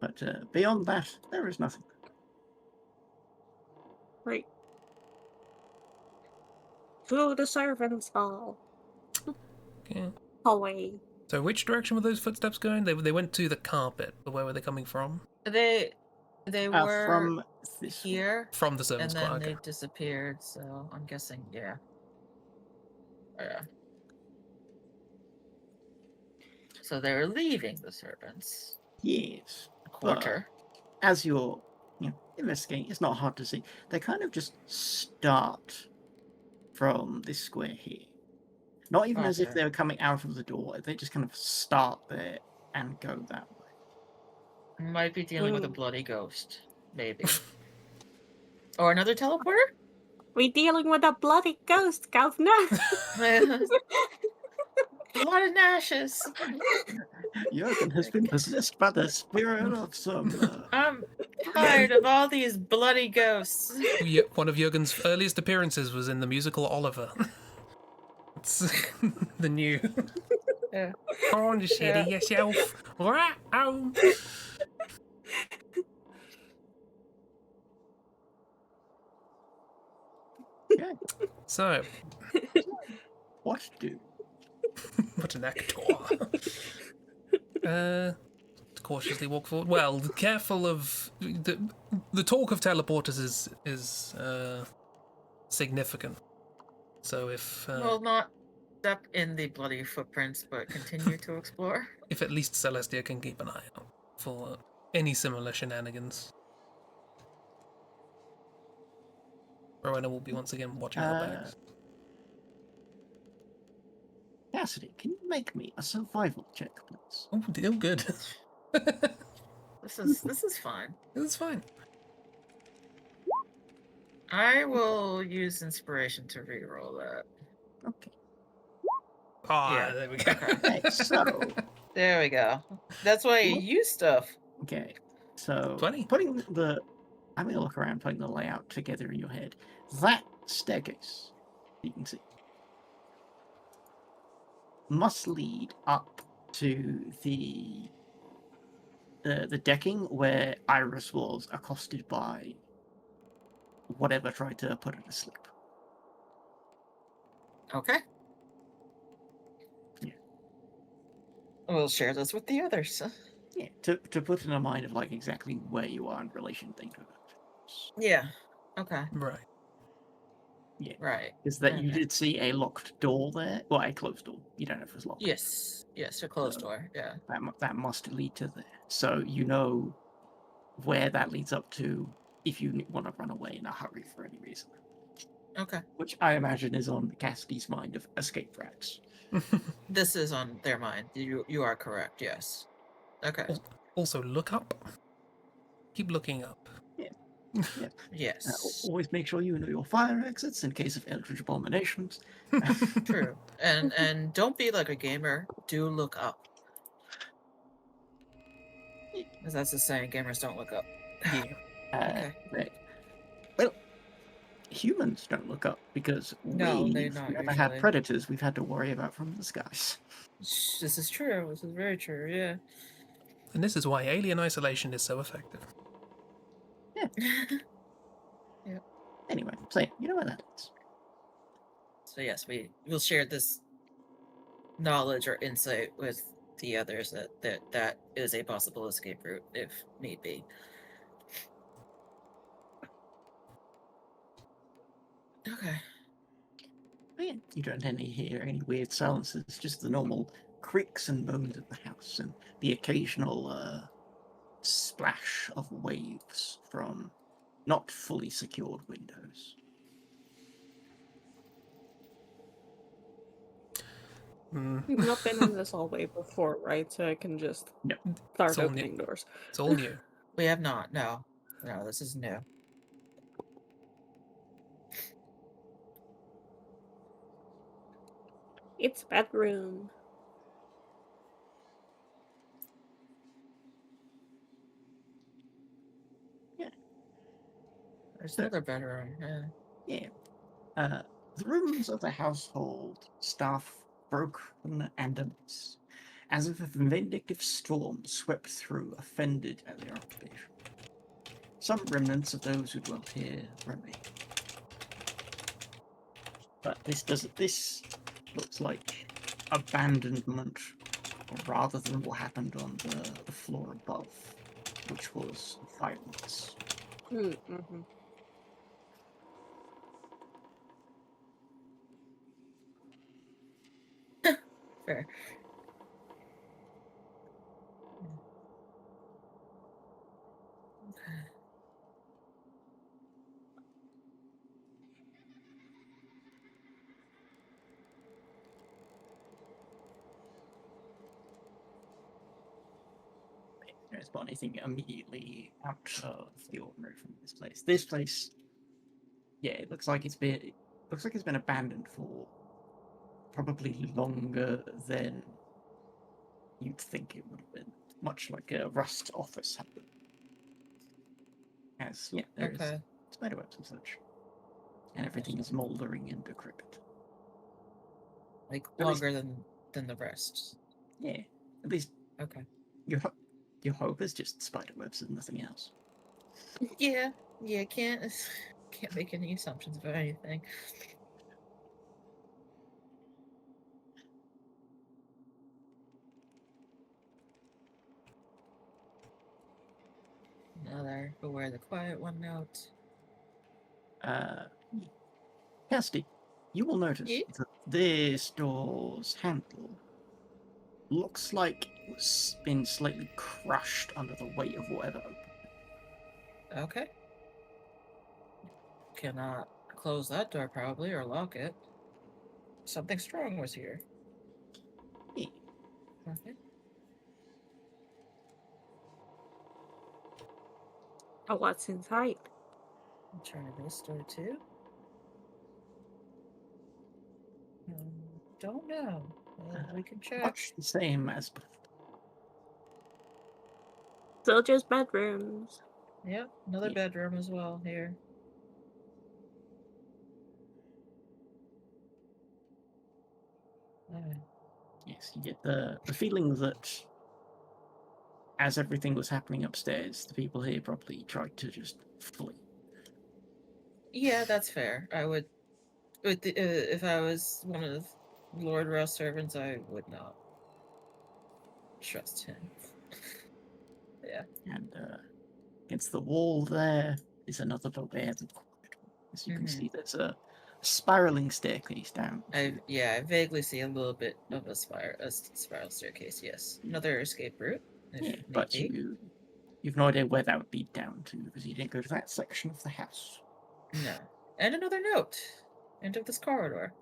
But beyond that, there is nothing. Right. To the servants' hall. Okay. Hallway. So which direction were those footsteps going? They went to the carpet, but where were they coming from? They were From this here, From the and servants' then quarter. they Okay. disappeared. So I'm guessing, yeah. Yeah. So they're leaving the servants' yes, quarter. as you're investigating, it's not hard to see. They kind of just start from this square here. Not even as if Gotcha. they were coming out of the door. They just kind of start there and go that way. Might be dealing with a Mm. bloody ghost, maybe. Or another teleporter? We dealing with a bloody ghost, governor. Blood and ashes. Jurgen has been possessed by the spirit of some. I'm tired of all these bloody ghosts. One of Jurgen's earliest appearances was in the musical Oliver. It's the new. Yeah. Go on, just Yeah. yourself. Right. Yeah. So, What do? what an actor. Cautiously walk forward. Well, careful of the talk of teleporters is significant. So Well, not step in the bloody footprints, but continue to explore. if at least Celestia can keep an eye out for any similar shenanigans. Rowena will be once again watching her bags. Cassidy, can you make me a survival check, please? Oh, deal good. This is fine. It's fine. I will use inspiration to reroll that. Okay. Ah, Yeah. there we go. Okay, so There we go. That's why you use stuff. okay, so 20. having a look around, putting the layout together in your head. That staircase you can see must lead up to the decking where Iris was accosted by whatever tried to put her to sleep. Okay. Yeah. We'll share this with the others. Yeah, to put in a mind of like exactly where you are in relation to it. Yeah. Okay. Right. Yeah, Right. is that you Okay. did see a locked door there? Well, a closed door. You don't know if it was locked. Yes. Yes. A closed So- door. Yeah. That must lead to there. So you know where that leads up to if you want to run away in a hurry for any reason. Okay. Which I imagine is on Cassidy's mind of escape routes. This is on their mind. You are correct. Yes. Okay. Also, look up. Keep looking up. Yeah. Yes. Always make sure you know your fire exits in case of eldritch abominations. True. And don't be like a gamer. Do look up. As that's the saying, gamers don't look up. Yeah. Okay. Well, humans don't look up because No, they we've not never had usually. predators we've had to worry about from the skies. This is true. This is very true. Yeah. And this is why alien isolation is so effective. Anyway, so you know where that is. So yes, we'll share this knowledge or insight with the others that is a possible escape route if need be. Okay. Oh, yeah, you don't hear any weird silences, just the normal creaks and moans of the house and the occasional splash of waves from not fully secured windows. We've not been in this hallway before, right? So I can just No. start It's all opening doors. It's all new. We have not. No. No, this is new. It's bedroom. There's another bedroom. Yeah. Yeah. The rooms of the household staff broken and amiss, as if a vindictive storm swept through, offended at their occupation. Some remnants of those who dwelt here remain. But this looks like abandonment rather than what happened on the floor above, which was violence. Mm-hmm. Fair. Okay. spot anything immediately out of the ordinary from this place. This place, yeah, it looks like it's been abandoned for probably longer than you'd think it would have been. Much like a rust office had been. As there's Okay. spiderwebs and such. And everything is mouldering and decrepit. Like At least- longer than the rest. Yeah. At least Okay. your hope is just spiderwebs and nothing else. Yeah. Can't make any assumptions about anything. Another beware the quiet one note. Kirsty, you will notice Yeah? that this door's handle looks like it's been slightly crushed under the weight of whatever opened it. Okay. Cannot close that door probably or lock it. Something strong was here. Yeah. Okay. Oh, what's inside? I'll try this door too. Don't know. We can check. Much the same as before. Still just bedrooms. Yep, another Yeah. bedroom as well here. Alright. Yes, you get the feeling that as everything was happening upstairs, the people here probably tried to just flee. Yeah, that's fair. I would, if I was one of Lord Rouse servants, I would not trust him. Yeah. And against the wall there is another abandoned corridor. As you can see, there's a spiraling staircase down. I vaguely see a little bit of a spiral staircase. Yes, another escape route. if Yeah, need but be. you've no idea where that would lead down to because you didn't go to that section of the house. No, and another note. End of this corridor.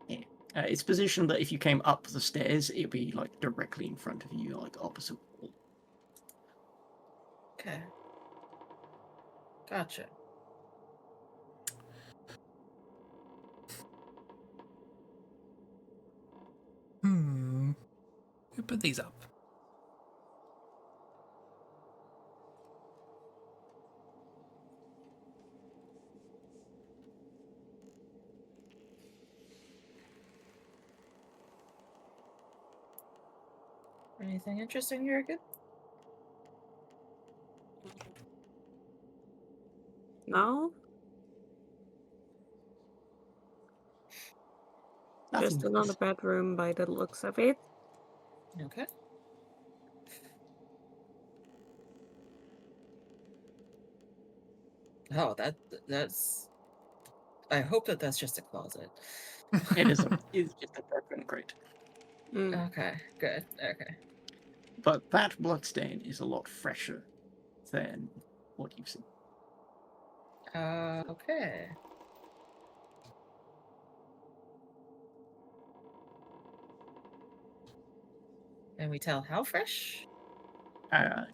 Yeah, it's positioned that if you came up the stairs, it'd be like directly in front of you, like opposite wall. Okay. Gotcha. Who put these up? Anything interesting here, good? No? Just Nothing. another bedroom by the looks of it. Okay. Oh, that's. I hope that's just a closet. It's just a broken crate. Mm. Okay, good. Okay. But that bloodstain is a lot fresher than what you've seen. Okay. And we tell how fresh?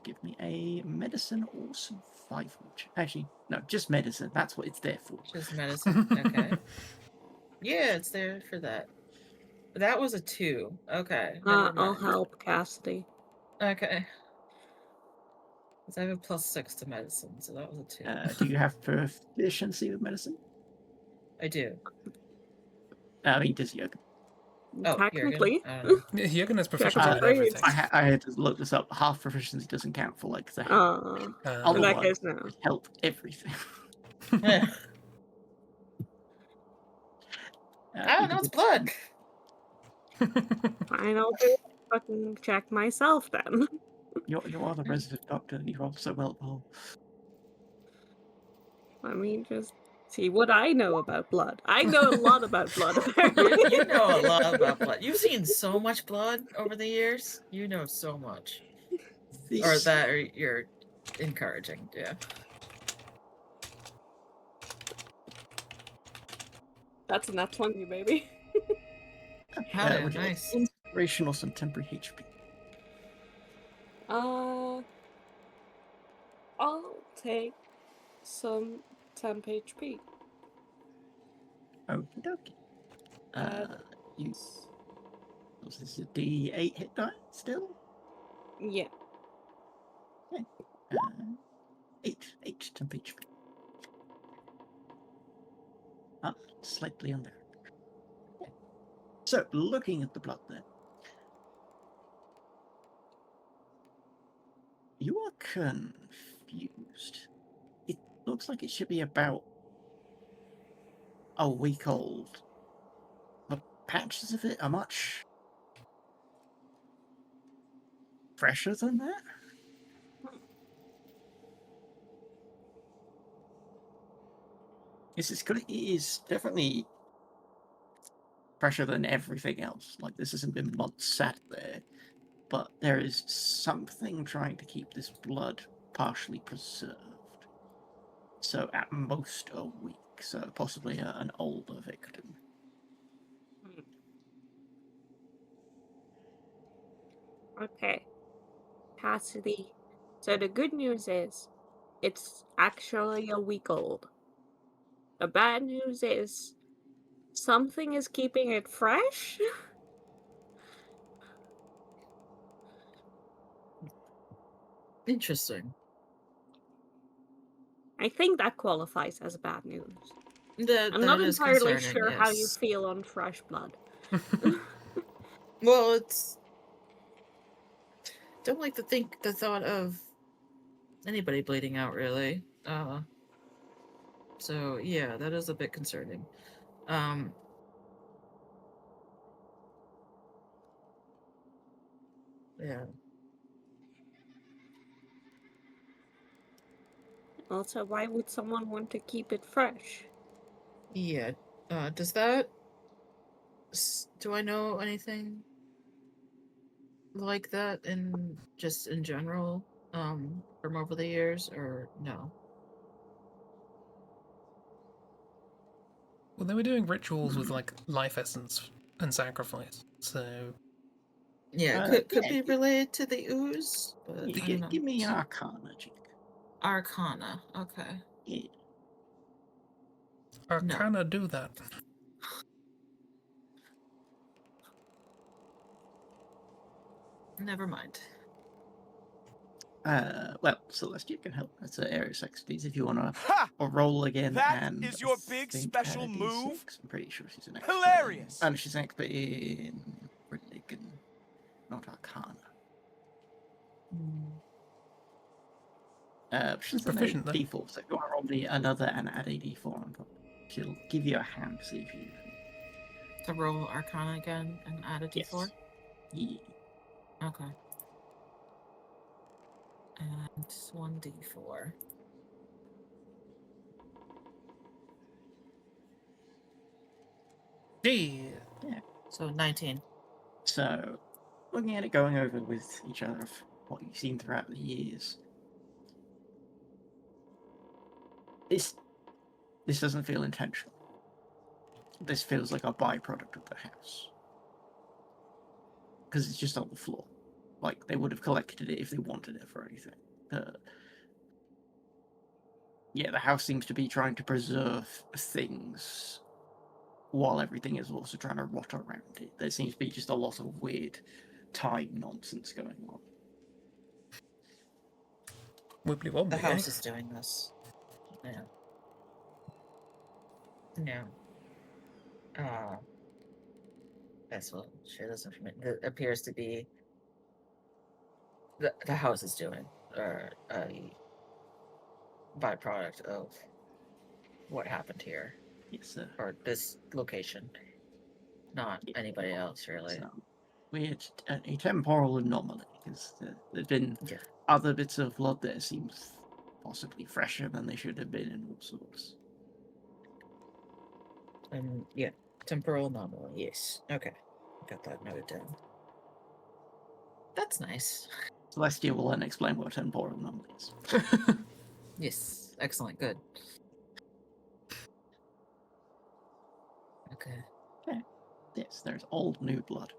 Give me a medicine or survival check. Actually, no, just medicine. That's what it's there for. Just medicine. Okay. Yeah, it's there for that. That was a 2. Okay. never I'll mind. help Cassidy. Okay. Because I have a +6 to medicine, so that was a 2. Do you have proficiency with medicine? I do. I mean, does Yoga? Oh, Technically. Jurgen? I don't know. Yeah, Jürgen has Jack proficiency of with all trades. everything. I had to look this up. Half proficiency doesn't count for like the In that otherwise case, no. help everything. Yeah. I don't know, it's blood. Fine, I'll do fucking check myself then. You are the resident doctor, and you're also well told. I mean, just see what I know about blood. I know a lot about blood, you, apparently. you know a lot about blood. You've seen so much blood over the years. You know so much. Or that you're encouraging, yeah. That's a nat 20, baby. Hell yeah, would you like nice. inspiration or some temporary HP? take some temp HP. Okie dokie. Add You. Was this a D8 hit die still? yeah. Okay. 8 temp HP. Up slightly under. Okay. So, looking at the blood then. You are confused. It looks like it should be about a week old. The patches of it are much fresher than that. It is definitely fresher than everything else. Like, this hasn't been months sat there, but there is something trying to keep this blood partially preserved. So, at most a week, so possibly an older victim. Okay. Cassidy. So the good news is, it's actually a week old. The bad news is, something is keeping it fresh. Interesting. I think that qualifies as bad news. I'm That not is entirely concerning, sure how you yes. feel on fresh blood. Well, it's don't like to think the thought of anybody bleeding out, really. So yeah, that is a bit concerning. Yeah. Also, why would someone want to keep it fresh? Yeah. Does that do I know anything like that in just in general from over the years, or no? Well, they were doing rituals with like life essence and sacrifice, so Yeah, could be related to the ooze, but I don't know. Give me an Arcana check. Arcana. Okay. Yeah. Arcana do that. Never mind. Well, Celestia can help. That's an area of expertise if you want to Ha! roll again. That and is your I big think special add a move? D6. I'm pretty sure she's an expert. Hilarious! And she's an expert in religion, not Arcana. She's proficient, though. D4, so you want to roll me another and add a D4 on top. She'll give you a hand to see if you. To roll Arcana again and add a D4? Yes. Yeah. Okay. And 1D4. Yeah. So 19. So, looking at it, going over with each other of what you've seen throughout the years, this doesn't feel intentional. This feels like a byproduct of the house. Because it's just on the floor. Like, they would have collected it if they wanted it for anything. Yeah, the house seems to be trying to preserve things while everything is also trying to rot around it. There seems to be just a lot of weird time nonsense going on. Wibbly wobbly. The house is doing this. Yeah. Yeah. That's what shit is. It appears to be the house is doing, or a byproduct of what happened here, Yes, sir. or this location, not anybody else, really. So, weird, a temporal anomaly, because there's been Yeah. other bits of blood that seems possibly fresher than they should have been and all sorts. And yeah, temporal anomaly. Yes. Okay, got that noted down. That's nice. Celestia will then explain what a temporal anomaly is. Yes. Excellent. Good. Okay. Yes, there's old new blood.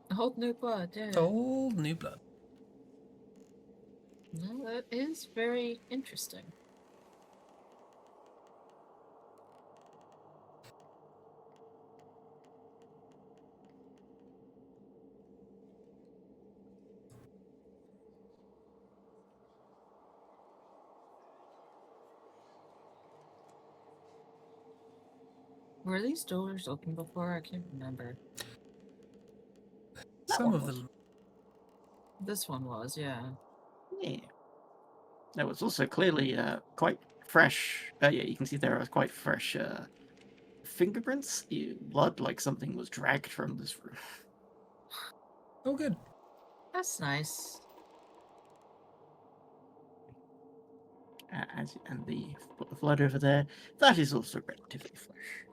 A whole new blood. Yeah. Old new blood. No, that is very interesting. Were these doors open before? I can't remember. Some one of was. them. This one was, yeah. Yeah. There was also clearly quite fresh. Yeah, you can see there are quite fresh fingerprints, blood, like something was dragged from this room. Oh, good. That's nice. And the blood over there, that is also relatively fresh.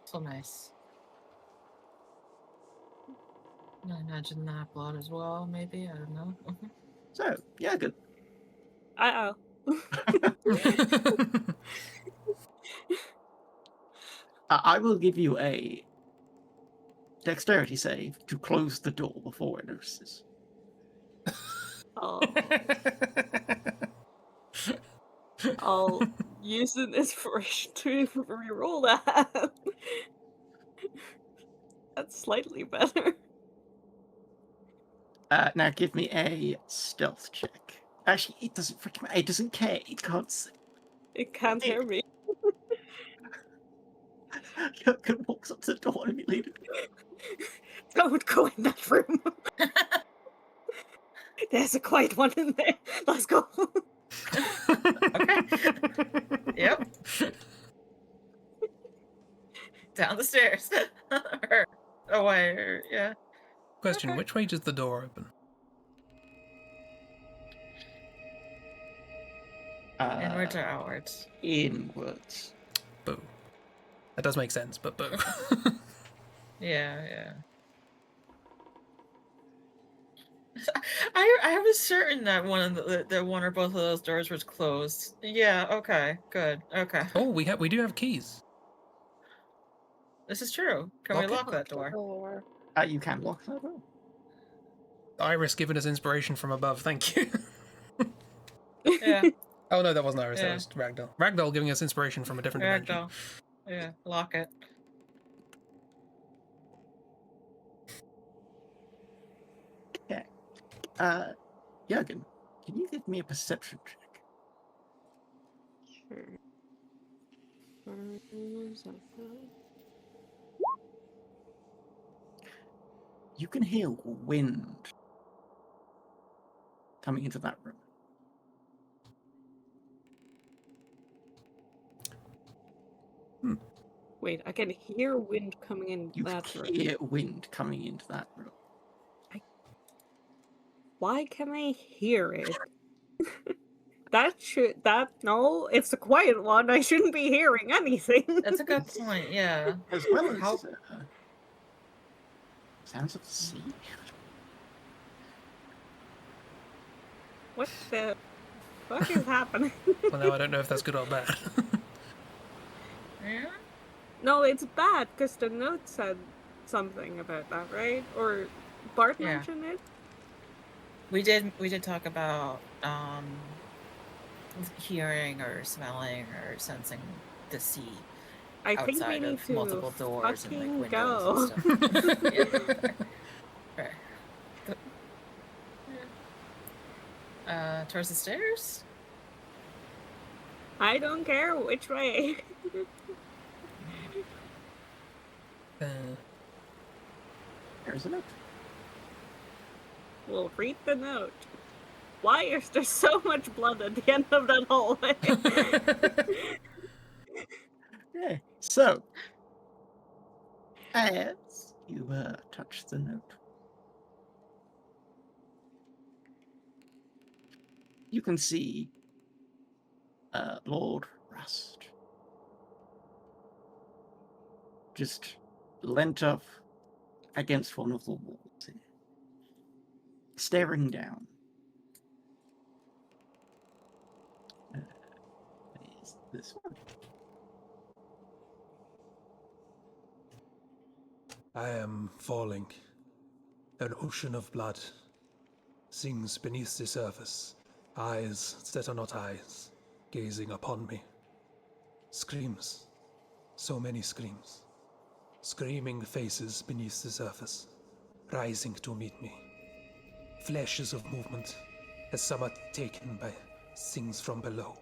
So nice. I imagine that blood as well, maybe. I don't know. So, yeah, good. Uh I will give you a dexterity save to close the door before it notices. oh. I'll use an inspiration to reroll that. That's slightly better. Now give me a stealth check. Actually, it doesn't freaking matter. It doesn't care. It can't see. It can't hear me. Jurgen walks up to the door immediately. Don't go in that room. There's a quiet one in there. Let's go. Okay. Yep. Down the stairs. Or away, or yeah. Question, Okay. which way does the door open? Inwards or outwards? Inwards. Boo. That does make sense, but boo. Yeah. I was certain that one of the one or both of those doors was closed. Yeah, okay, good. Okay. Oh, we do have keys. This is true. Can we Lock it? lock that door? You can lock that door. Iris giving us inspiration from above, thank you. Yeah. Oh no, that wasn't Iris, Yeah. that was Ragdoll. Ragdoll giving us inspiration from a different dimension. Ragdoll. Yeah, lock it. Okay. Jurgen, can you give me a perception check? Sure. You can hear wind coming into that room. Wait, I can hear wind coming in You that can room. hear wind coming into that room. Why can I hear it? No, it's a quiet one. I shouldn't be hearing anything. That's a good point, yeah. As well as How- sounds of the sea. What the fuck is happening? Well, now I don't know if that's good or bad. Yeah? No, it's bad because the note said something about that, right? Or Bart Yeah. mentioned it. We did talk about hearing or smelling or sensing the sea I think we outside need of to multiple doors and fucking like go. windows and stuff. Yeah. Right. Towards the stairs? I don't care which way. There's a note. We'll read the note. Why is there so much blood at the end of that hallway? Okay, so as you touch the note, you can see Lord Rust just leant up against one of the walls here, staring down. Is this one? I am falling. An ocean of blood. Things beneath the surface, eyes that are not eyes, gazing upon me. Screams, so many screams. Screaming faces beneath the surface, rising to meet me. Flashes of movement, as some are taken by things from below.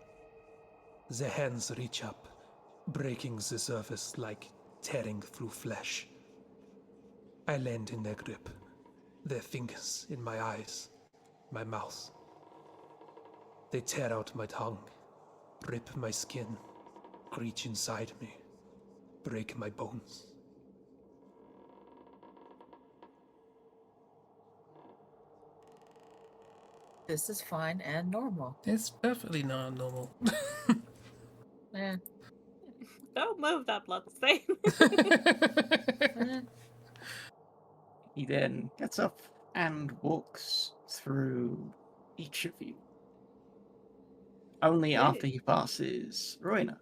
Their hands reach up, breaking the surface like tearing through flesh. I land in their grip, their fingers in my eyes, my mouth. They tear out my tongue, rip my skin, reach inside me, break my bones. This is fine and normal. It's perfectly not normal. Eh, Don't move that blood stain. eh. He then gets up and walks through each of you. Only after he passes Roina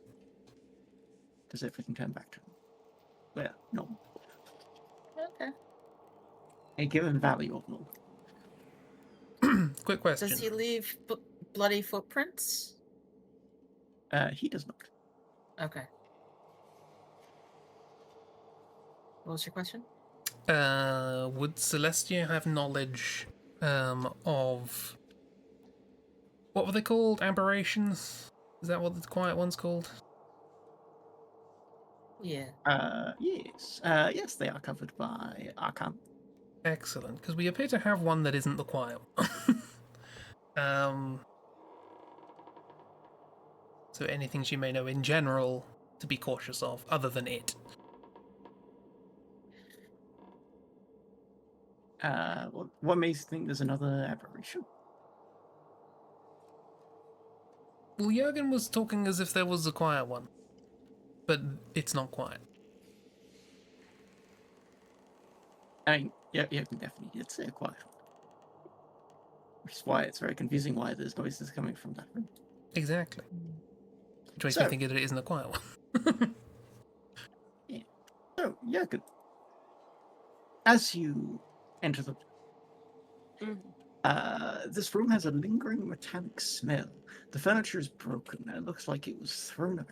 does everything turn back to him. Well, normal. Okay. A given value of normal. Quick question. Does he leave bloody footprints? He does not. Okay. What was your question? Would Celestia have knowledge of what were they called? Aberrations? Is that what the quiet one's called? Yeah. Yes. Yes, they are covered by Arcana. Excellent, because we appear to have one that isn't the quiet one. So anything she may know in general to be cautious of, other than it. What makes you think there's another aberration? Well, Jurgen was talking as if there was a quiet one, but it's not quiet. I mean, yeah, definitely. It's quiet. Which is why it's very confusing why there's noises coming from that room. Exactly. Which makes So- me think that it isn't a quiet one. So, yeah, good. As you enter the this room has a lingering metallic smell. The furniture is broken and it looks like it was thrown around.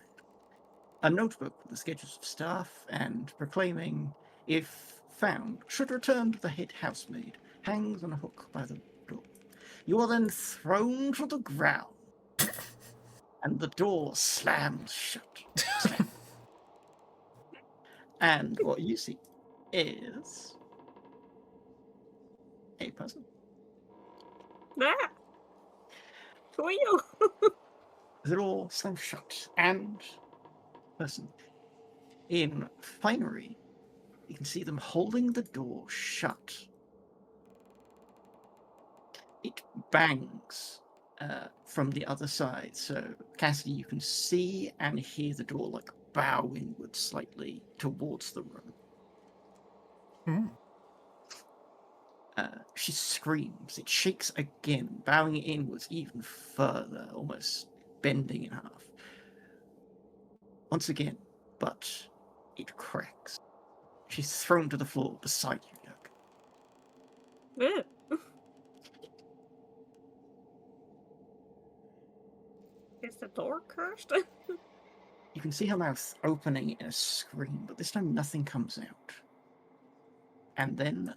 A notebook with the sketches of staff and proclaiming, if found, should return to the head housemaid, hangs on a hook by the door. You are then thrown to the ground, and the door slams shut. Slam. And what you see is a person. Ah! Who are you? The door slams shut, and person in finery. You can see them holding the door shut. It bangs from the other side. So, Cassidy, you can see and hear the door like bow inward slightly towards the room. She screams. It shakes again, bowing inwards even further, almost bending in half. Once again, but it cracks. She's thrown to the floor beside you, Doug. Is the door cursed? You can see her mouth opening in a scream, but this time nothing comes out. And then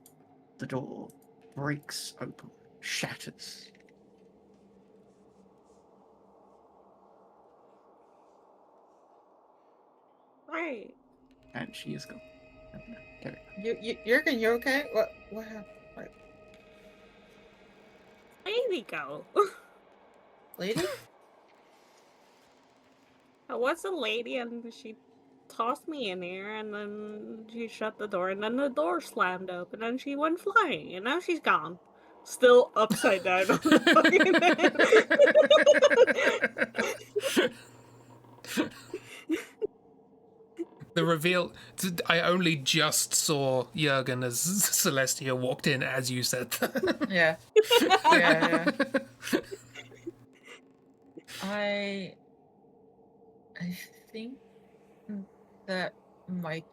the door breaks open, shatters. Right. And she is gone. Carry on. Jurgen, you okay? What happened? Lady go. Lady? I was a lady and she tossed me in here and then she shut the door and then the door slammed open and she went flying and now she's gone. Still upside down on the fucking bed. The reveal. I only just saw Jurgen as Celestia walked in as you said that. Yeah. Yeah. I think that might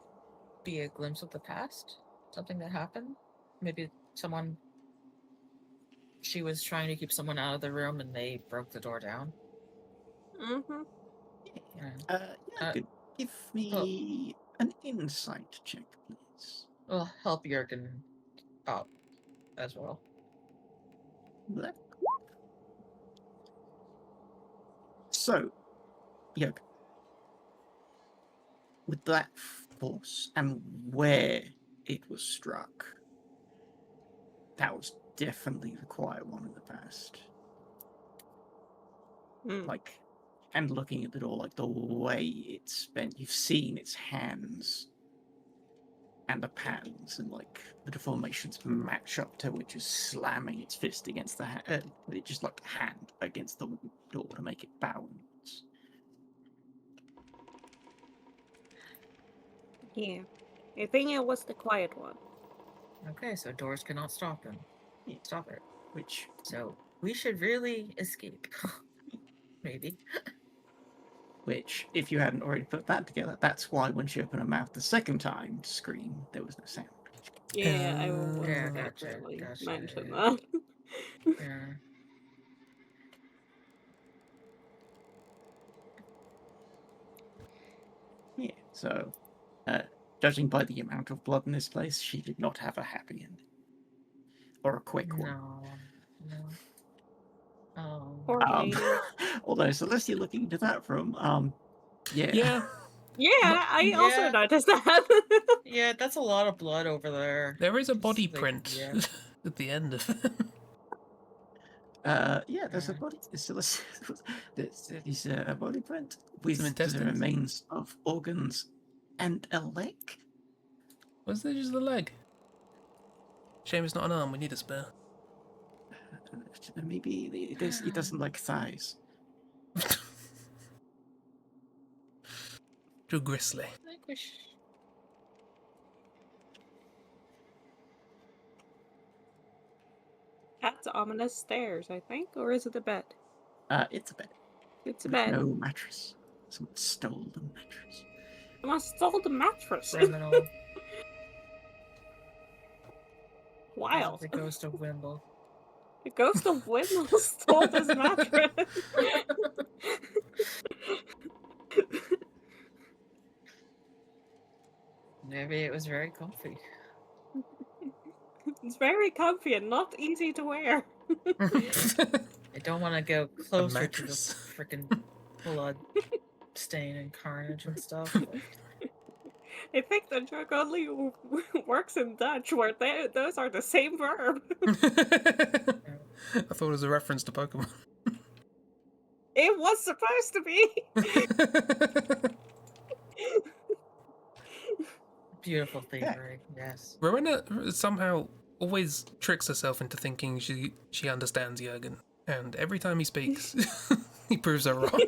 be a glimpse of the past. Something that happened. Maybe someone she was trying to keep someone out of the room and they broke the door down? Mm-hmm. Yeah. Yeah, could give me an insight check, please. We'll help Jurgen out as well. There. So, Jörg, with that force and where it was struck, that was definitely the quiet one in the past. Mm. Like, and looking at it all, like the way it's been, you've seen its hands and the patterns and like the deformations match up to it, just slamming its fist against the it just like hand against the door to make it bounce. Yeah. I think it was the quiet one. Okay, so doors cannot stop him. Yeah. Stop it. Which, So we should really escape. Maybe. if you hadn't already put that together, that's why when she opened her mouth the second time to scream, there was no sound. Yeah, I Uh, was Yeah, gonna gotcha, really gotcha, mention yeah. that. Yeah. Yeah, so judging by the amount of blood in this place, she did not have a happy ending. Or a quick one. No. Oh. Poor lady. Although Celestia looking into that from yeah. Yeah, Yeah, I also Yeah. noticed that. Yeah, that's a lot of blood over there. there is a body Just like, print yeah. at the end of it. Yeah, there's a body. There's a body print with Some the intestines? remains of organs and a leg. Was there just the leg? Shame it's not an arm. We need a spare. Maybe it doesn't like thighs. Too grisly. I think we should... That's ominous stairs, I think, or is it a bed? It's a bed. It's a With bed. no mattress. Someone stole the mattress. Someone stole the mattress. Criminal. Wild. The ghost of Wimble. The ghost of Wimble stole this mattress. Maybe it was very comfy. It's very comfy and not easy to wear. I don't want to go closer to the mattress. freaking blood stain and carnage and stuff. I think the joke only works in Dutch, where those are the same verb. I thought it was a reference to Pokemon. It was supposed to be. Beautiful thievery, yes. Rowena somehow always tricks herself into thinking she understands Jurgen, and every time he speaks, he proves her wrong.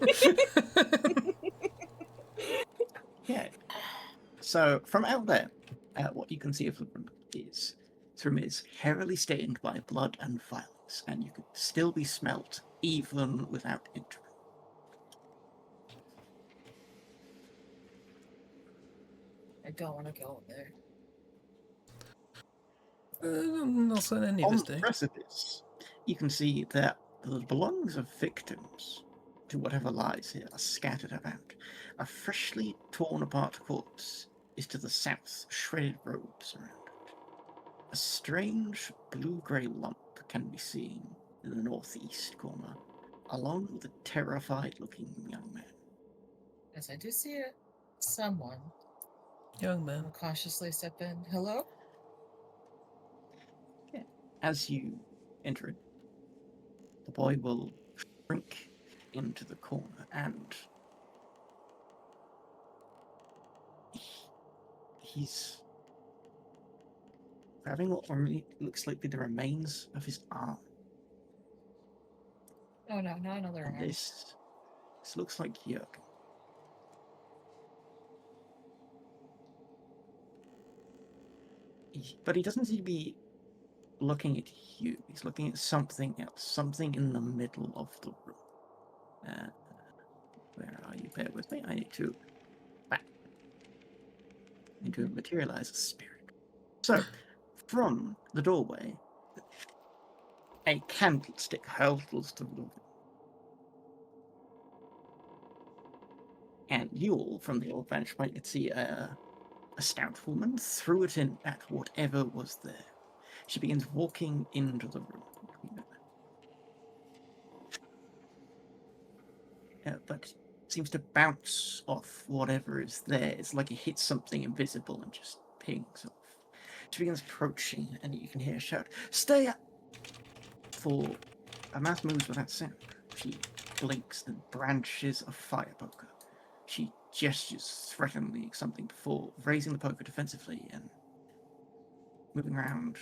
Yeah. So from out there, what you can see of the room is this room is heavily stained by blood and violence, and you could still be smelt even without entering. I don't want to go there. Not saying any of On us the do. precipice, you can see that the belongings of victims to whatever lies here are scattered about. A freshly torn apart corpse is to the south, shredded robes around it. A strange blue-grey lump can be seen in the northeast corner, along with a terrified-looking young man. Yes, I do see it. Someone. Young man. I'll cautiously step in. Hello? Yeah. As you enter it, the boy will shrink into the corner and he's grabbing what looks like the remains of his arm. Oh no, not another And arm. this looks like Jörg. But he doesn't seem to be looking at you. He's looking at something else, something in the middle of the room. Where are you? Bear with me. I need to materialize a spirit. So, from the doorway, a candlestick hurtles to the room. And you all, from the old vantage point, could see a stout woman threw it in at whatever was there. She begins walking into the room. But seems to bounce off whatever is there. It's like it hits something invisible and just pings off. She begins approaching, and you can hear her shout, "Stay up!" For her mouth moves without sound. She blinks and branches a fire poker. She gestures threateningly something before raising the poker defensively and moving around.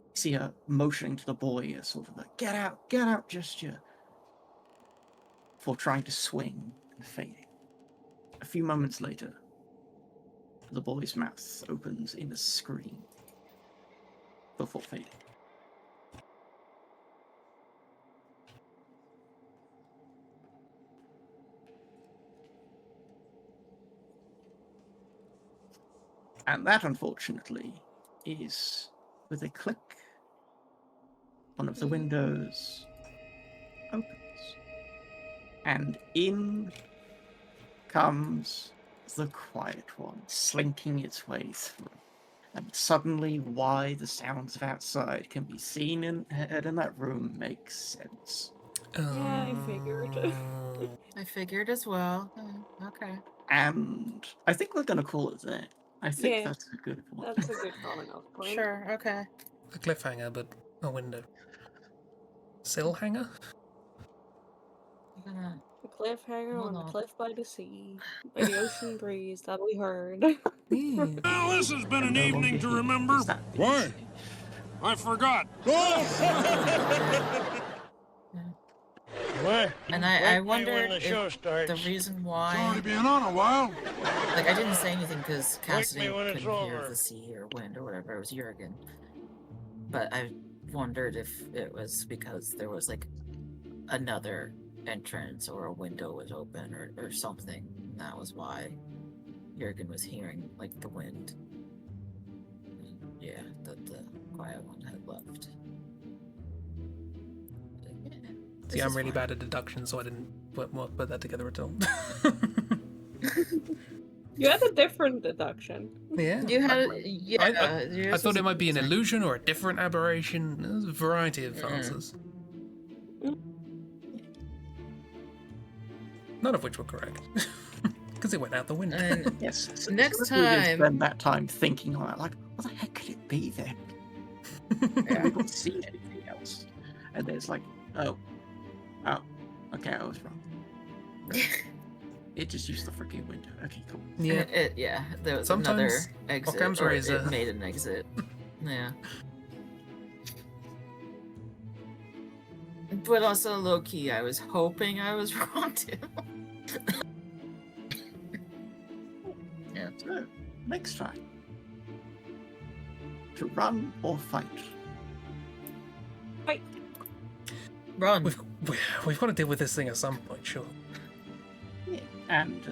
You see her motioning to the boy, a sort of a get out gesture, for trying to swing and fading. A few moments later, the boy's mouth opens in a scream before fading. And that, unfortunately, is with a click, one of the windows opens. And in comes the quiet one, slinking its way through. And suddenly, why the sounds of outside can be seen and heard in that room makes sense. Yeah, I figured. I figured as well. Okay. And I think we're going to call it there. I think Yeah. that's a good one. That's a good calling off point. Sure. Okay. A cliffhanger, but a window. Sill hanger? I'm gonna- A cliffhanger Hold on the on. cliff by the sea, by the ocean breeze that we heard. Yeah. Well, this has been an No longer evening to here. remember. Is that the Why? issue? I forgot. What? And I wondered when the show if starts. the reason It's why, already been on a while. like, I didn't say anything because Cassidy when it's couldn't hear over. the sea or wind or whatever. It was Jurgen. But I wondered if it was because there was like another entrance or a window was open or something. And that was why Jurgen was hearing like the wind. Yeah, that the quiet one had left. Yeah, See, this I'm is really fine. bad at deduction, so I didn't put that together at all. You had a different deduction. Yeah. You had, I yours thought was it might be an amazing. illusion or a different aberration. There's a variety of answers. None of which were correct. Because it went out the window. And Yes. So Next we did time- spend that time thinking on that, like, what the heck could it be then? Yeah. We don't see anything else. And there's like, oh, okay, I was wrong. It just used the freaking window. Okay, cool. Yeah. yeah, there was Sometimes another exit. Occam's Or razor. it made an exit. Yeah. But also low key, I was hoping I was wrong too. Yeah. So, next time. To run or fight? Run. We've got to deal with this thing at some point, sure. Yeah. And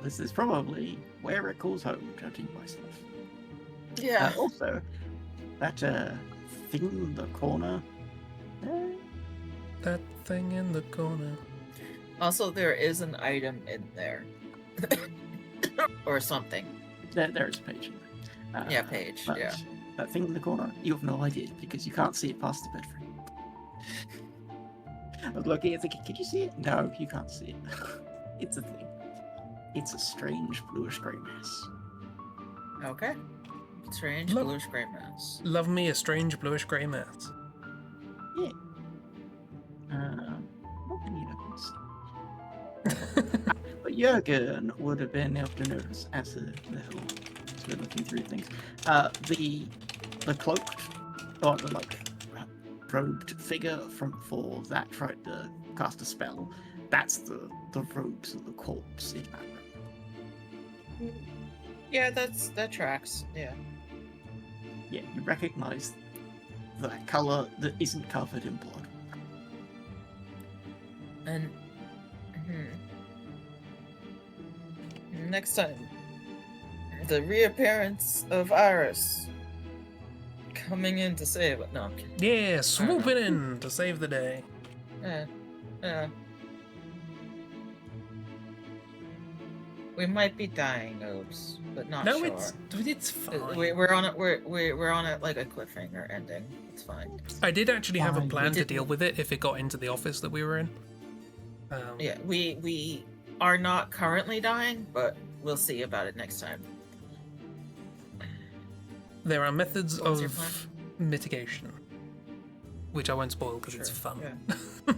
this is probably where it calls home, judging by stuff. Yeah. Also, that thing in the corner. That thing in the corner. Also, there is an item in there. Or something. There is a page in there. Yeah, page, but yeah. That thing in the corner, you have no idea because you can't see it past the bed frame. I was looking and thinking, can you see it? No, you can't see it. It's a thing. It's a strange bluish grey mass. Okay. Strange Look. bluish gray mouse. Love me a strange bluish grey mass. Yeah. What can you see? But Jurgen would have been able to notice as we're looking through things. The cloaked or the robed figure for that tried to cast a spell. That's the robes of the corpse in that room. Yeah, that tracks. Yeah. Yeah, you recognize the color that isn't covered in blood. And next time, the reappearance of Iris coming in to save it. No, I'm kidding. Yeah, swooping in to save the day. Yeah. We might be dying, Obes, but not No, sure. it's fine. We're on it. We're on it like a cliffhanger ending. It's fine. I did actually have a Fine. plan to didn't- deal with it if it got into the office that we were in. Yeah, we are not currently dying, but we'll see about it next time. There are methods What was your of plan? mitigation, which I won't spoil because it's Sure, fun. yeah.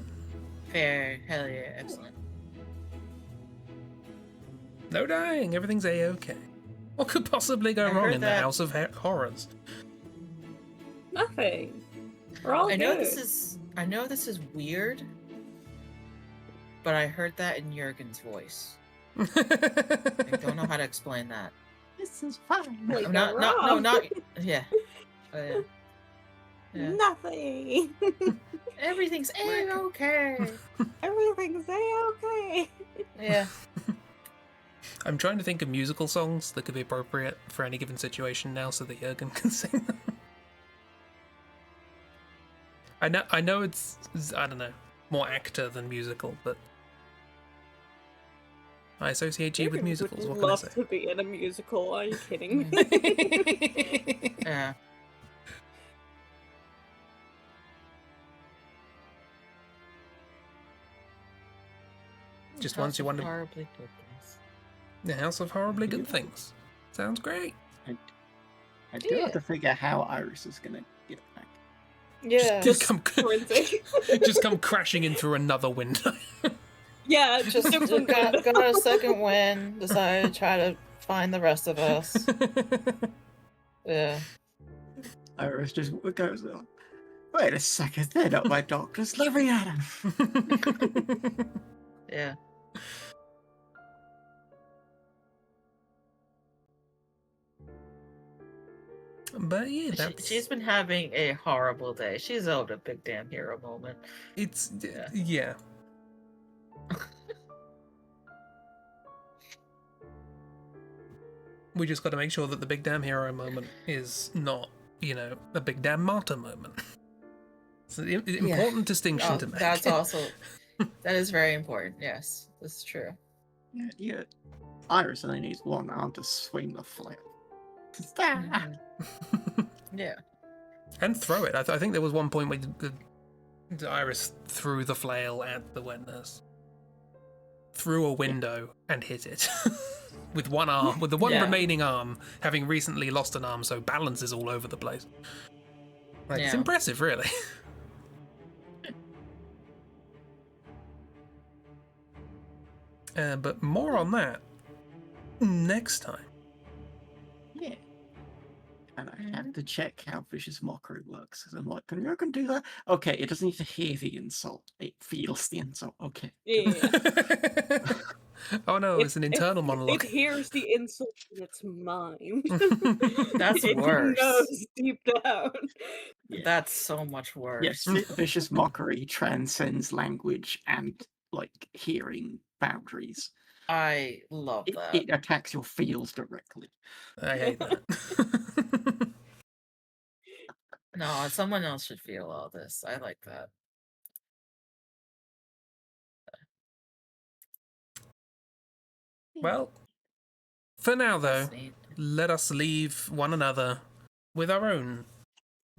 Fair, hell yeah, excellent. No dying, everything's a-okay. What could possibly go I wrong heard in the that- House of Horrors? Nothing. We're all I know good. I know this is weird, but I heard that in Jurgen's voice. I don't know how to explain that. This is fine. Like, Not, I'm no, wrong. not. Yeah. Yeah. Nothing. Everything's okay. Everything's okay. Yeah. I'm trying to think of musical songs that could be appropriate for any given situation now so that Jurgen can sing them. I know it's, I don't know, more actor than musical, but I associate you with Jurgen musicals, would what can I love say? to be in a musical. Are you kidding me? Yeah. Just once you House of wonder, horribly good things. the House of Horribly Good Things. Sounds great. I do have to figure how Iris is gonna get back. Yeah. Just come, Forensic. just come crashing in through another window. Yeah, Just different got window. a second win. Decided to try to find the rest of us. Yeah. Iris just goes, wait a second, they're not my doctors, let me at them. Yeah. But yeah, that's She's been having a horrible day. She's owed a big damn hero moment. it's Yeah. yeah. We just got to make sure that the big damn hero moment is not, a big damn martyr moment. It's an important distinction to make. That's also that is very important. Yes, that's true. Yeah. Iris only needs one arm to swing the flail. Ah. Mhm. Yeah. And throw it. I think there was one point where the Iris threw the flail at the wet nurse. Through a window and hit it. With one arm, with the one Yeah. remaining arm, having recently lost an arm, so balance is all over the place. It's Yeah. impressive, really. But more on that next time. Yeah. And I have to check how vicious mockery works. Because I'm like, can you do that? Okay, it doesn't need to hear the insult. It feels the insult. Okay. Yeah. Oh no, it's an internal It monologue. hears the insult in its mind. That's It worse. knows deep down. Yeah. That's so much worse. Yes, vicious mockery transcends language and, like, hearing boundaries. I love that. It attacks your feels directly. I hate that. No, someone else should feel all this. I like that. Well, for now though, That's neat. let us leave one another with our own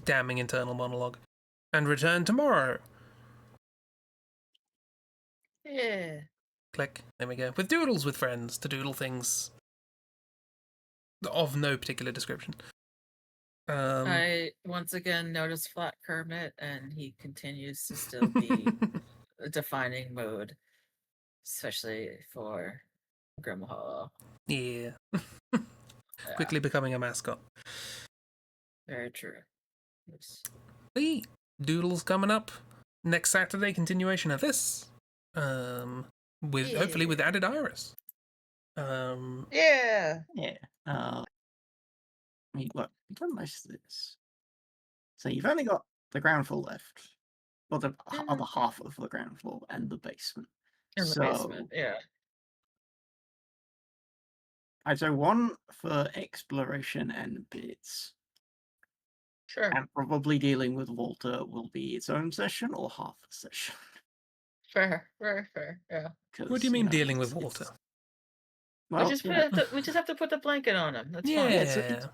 damning internal monologue and return tomorrow. Yeah. Click. There we go. With doodles with friends to doodle things of no particular description. I once again noticed Flat Kermit, and he continues to still be a defining mood, especially for Grim Hollow. yeah. Yeah, Quickly becoming a mascot. very true. Yes. The doodles coming up next Saturday. Continuation of this. With hopefully with added Iris. Yeah. Yeah. I mean, look, you've done most of this. So you've only got the ground floor left. Well, the other half of the ground floor and the basement. In the basement. Yeah. I'd say one for exploration and bits. Sure. And probably dealing with Walter will be its own session or half a session. Fair. Very fair. Yeah. What do you mean dealing with Walter? Well, We just have to put the blanket on him. That's Yeah. fine.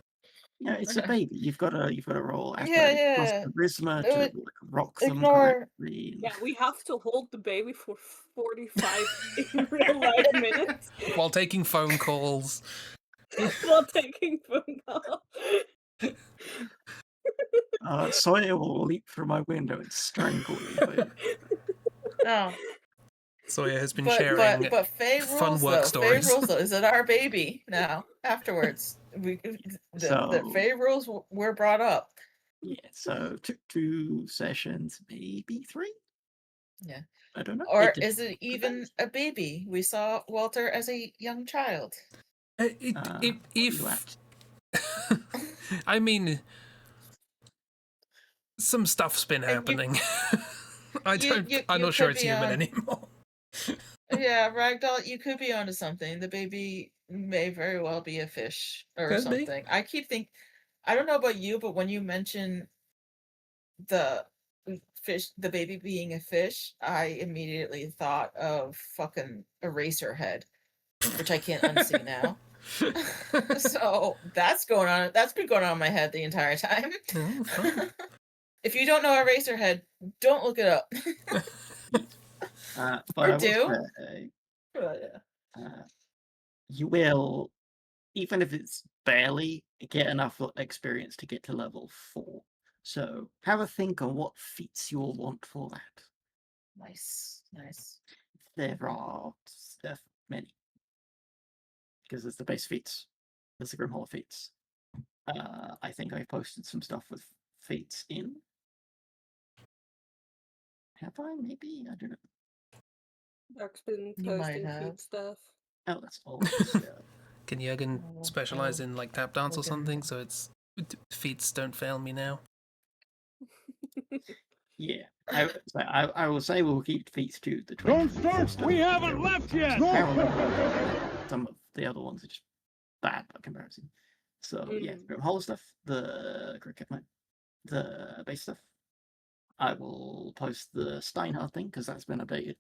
It's a baby. You've got to roll Yeah, athletics plus yeah. charisma Do to it. like, rock them Ignore. correctly. Yeah, we have to hold the baby for 45 in real life minutes While taking phone calls. while taking phone calls. Sawyer will leap through my window and strangle you. Oh, Sawyer has been but sharing Faye fun rules work though. stories. Faye rules though. Is it our baby now? Afterwards, the So- Faye rules were brought up. Yeah, so two sessions, maybe 3. Yeah. I don't know. Or It is it even depends. a baby? We saw Walter as a young child. What are you If at? I mean, some stuff's been And you- happening. you I'm not sure could it's be human on- anymore. Yeah, Ragdoll, you could be onto something. The baby may very well be a fish or Could be. something. I keep thinking, I don't know about you, but when you mention the fish, the baby being a fish, I immediately thought of fucking Eraserhead, which I can't unsee now. So that's going on. That's been going on in my head the entire time. Oh, fun. If you don't know Eraserhead, don't look it up. But Or I will do. say, But, you will, even if it's barely, get enough experience to get to level 4. So have a think on what feats you'll want for that. nice. There are many. Because there's the base feats, there's the Grimhollow feats. I think I posted some stuff with feats in. Have I? Maybe? I don't know. Dark's been You might posting have. feed stuff. Oh, that's all. Yeah. Can Jürgen Oh, specialize oh, in like tap dance or okay. something so its feats don't fail me now? Yeah, I will say we'll keep feats to the 20. Don't start! We haven't left yet! Some of the other ones are just bad by comparison. So yeah, Mm. Grimhollow stuff, the cricket night, the base stuff. I will post the Steinhardt thing because that's been updated.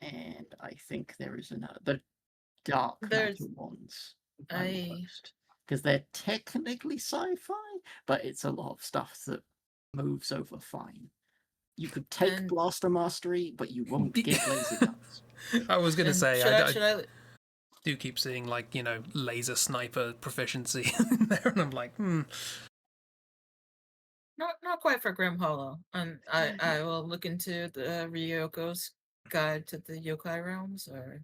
And I think there is the dark There's- matter ones. I Because they're technically sci-fi, but it's a lot of stuff that moves over fine. You could take And- Blaster Mastery, but you won't get laser guns. I was gonna and say should I I do keep seeing like laser sniper proficiency in there, and I'm like, not quite for Grim Hollow. And I will look into the Ryoko's guide to the yokai realms or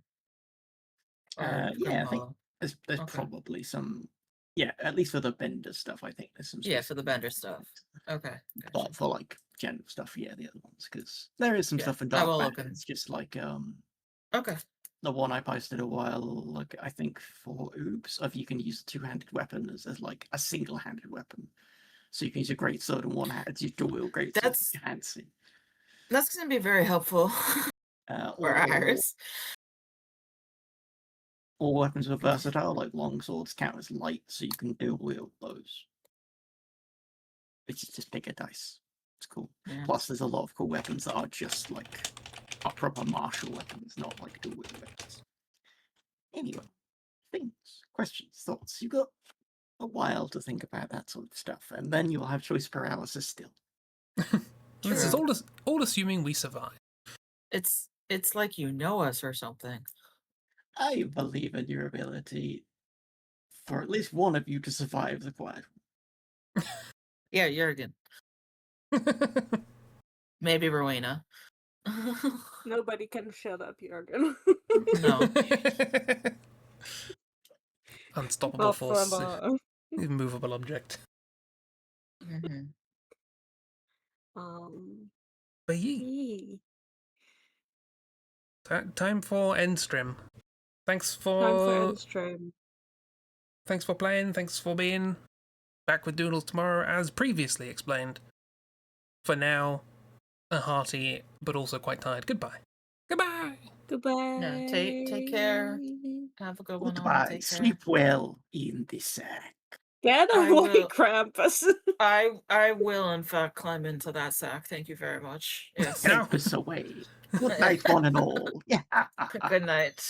Yeah, Grim I think Hollow. there's Okay. probably some. Yeah, at least for the Bender stuff, I think there's some. Yeah, for the Bender stuff. Okay. Gotcha. But for like general stuff, yeah, the other ones, because there is some Yeah, stuff in I Dark will Matter. look in. It's just like Okay. the one I posted a while, like I think for Oops, of you can use a 2-handed weapon as like a single-handed weapon. So you can use a great sword in one hand, it's your dual great sword That's- in your hand. See. That's gonna be very helpful for ours. All weapons are versatile, like long swords count as light, so you can dual wield those. Which is just bigger dice. It's cool. Yeah. Plus, there's a lot of cool weapons that are just like are proper martial weapons, not like dual wield weapons. Anyway, things, questions, thoughts. You've got a while to think about that sort of stuff, and then you'll have choice paralysis still. this is True. all assuming we survive. It's like you know us or something. I believe in your ability for at least one of you to survive the quiet. Yeah, Jurgen. Maybe Rowena. Nobody can shut up, Jürgen. No. Unstoppable force, Buffalo. immovable object. Mhm. But yeah, Yee. time for end stream. Time for end stream. Thanks for playing. Thanks for being back with Doodles tomorrow, as previously explained. For now, a hearty but also quite tired goodbye. Goodbye. Goodbye. No, take care. Have a good one. all. Goodbye. Take care. Sleep well in the sack. Get I away, will- Krampus. I will in fact climb into that sack. Thank you very much. Yes. Now- Take us away. Good night, one and all. Yeah. Good night.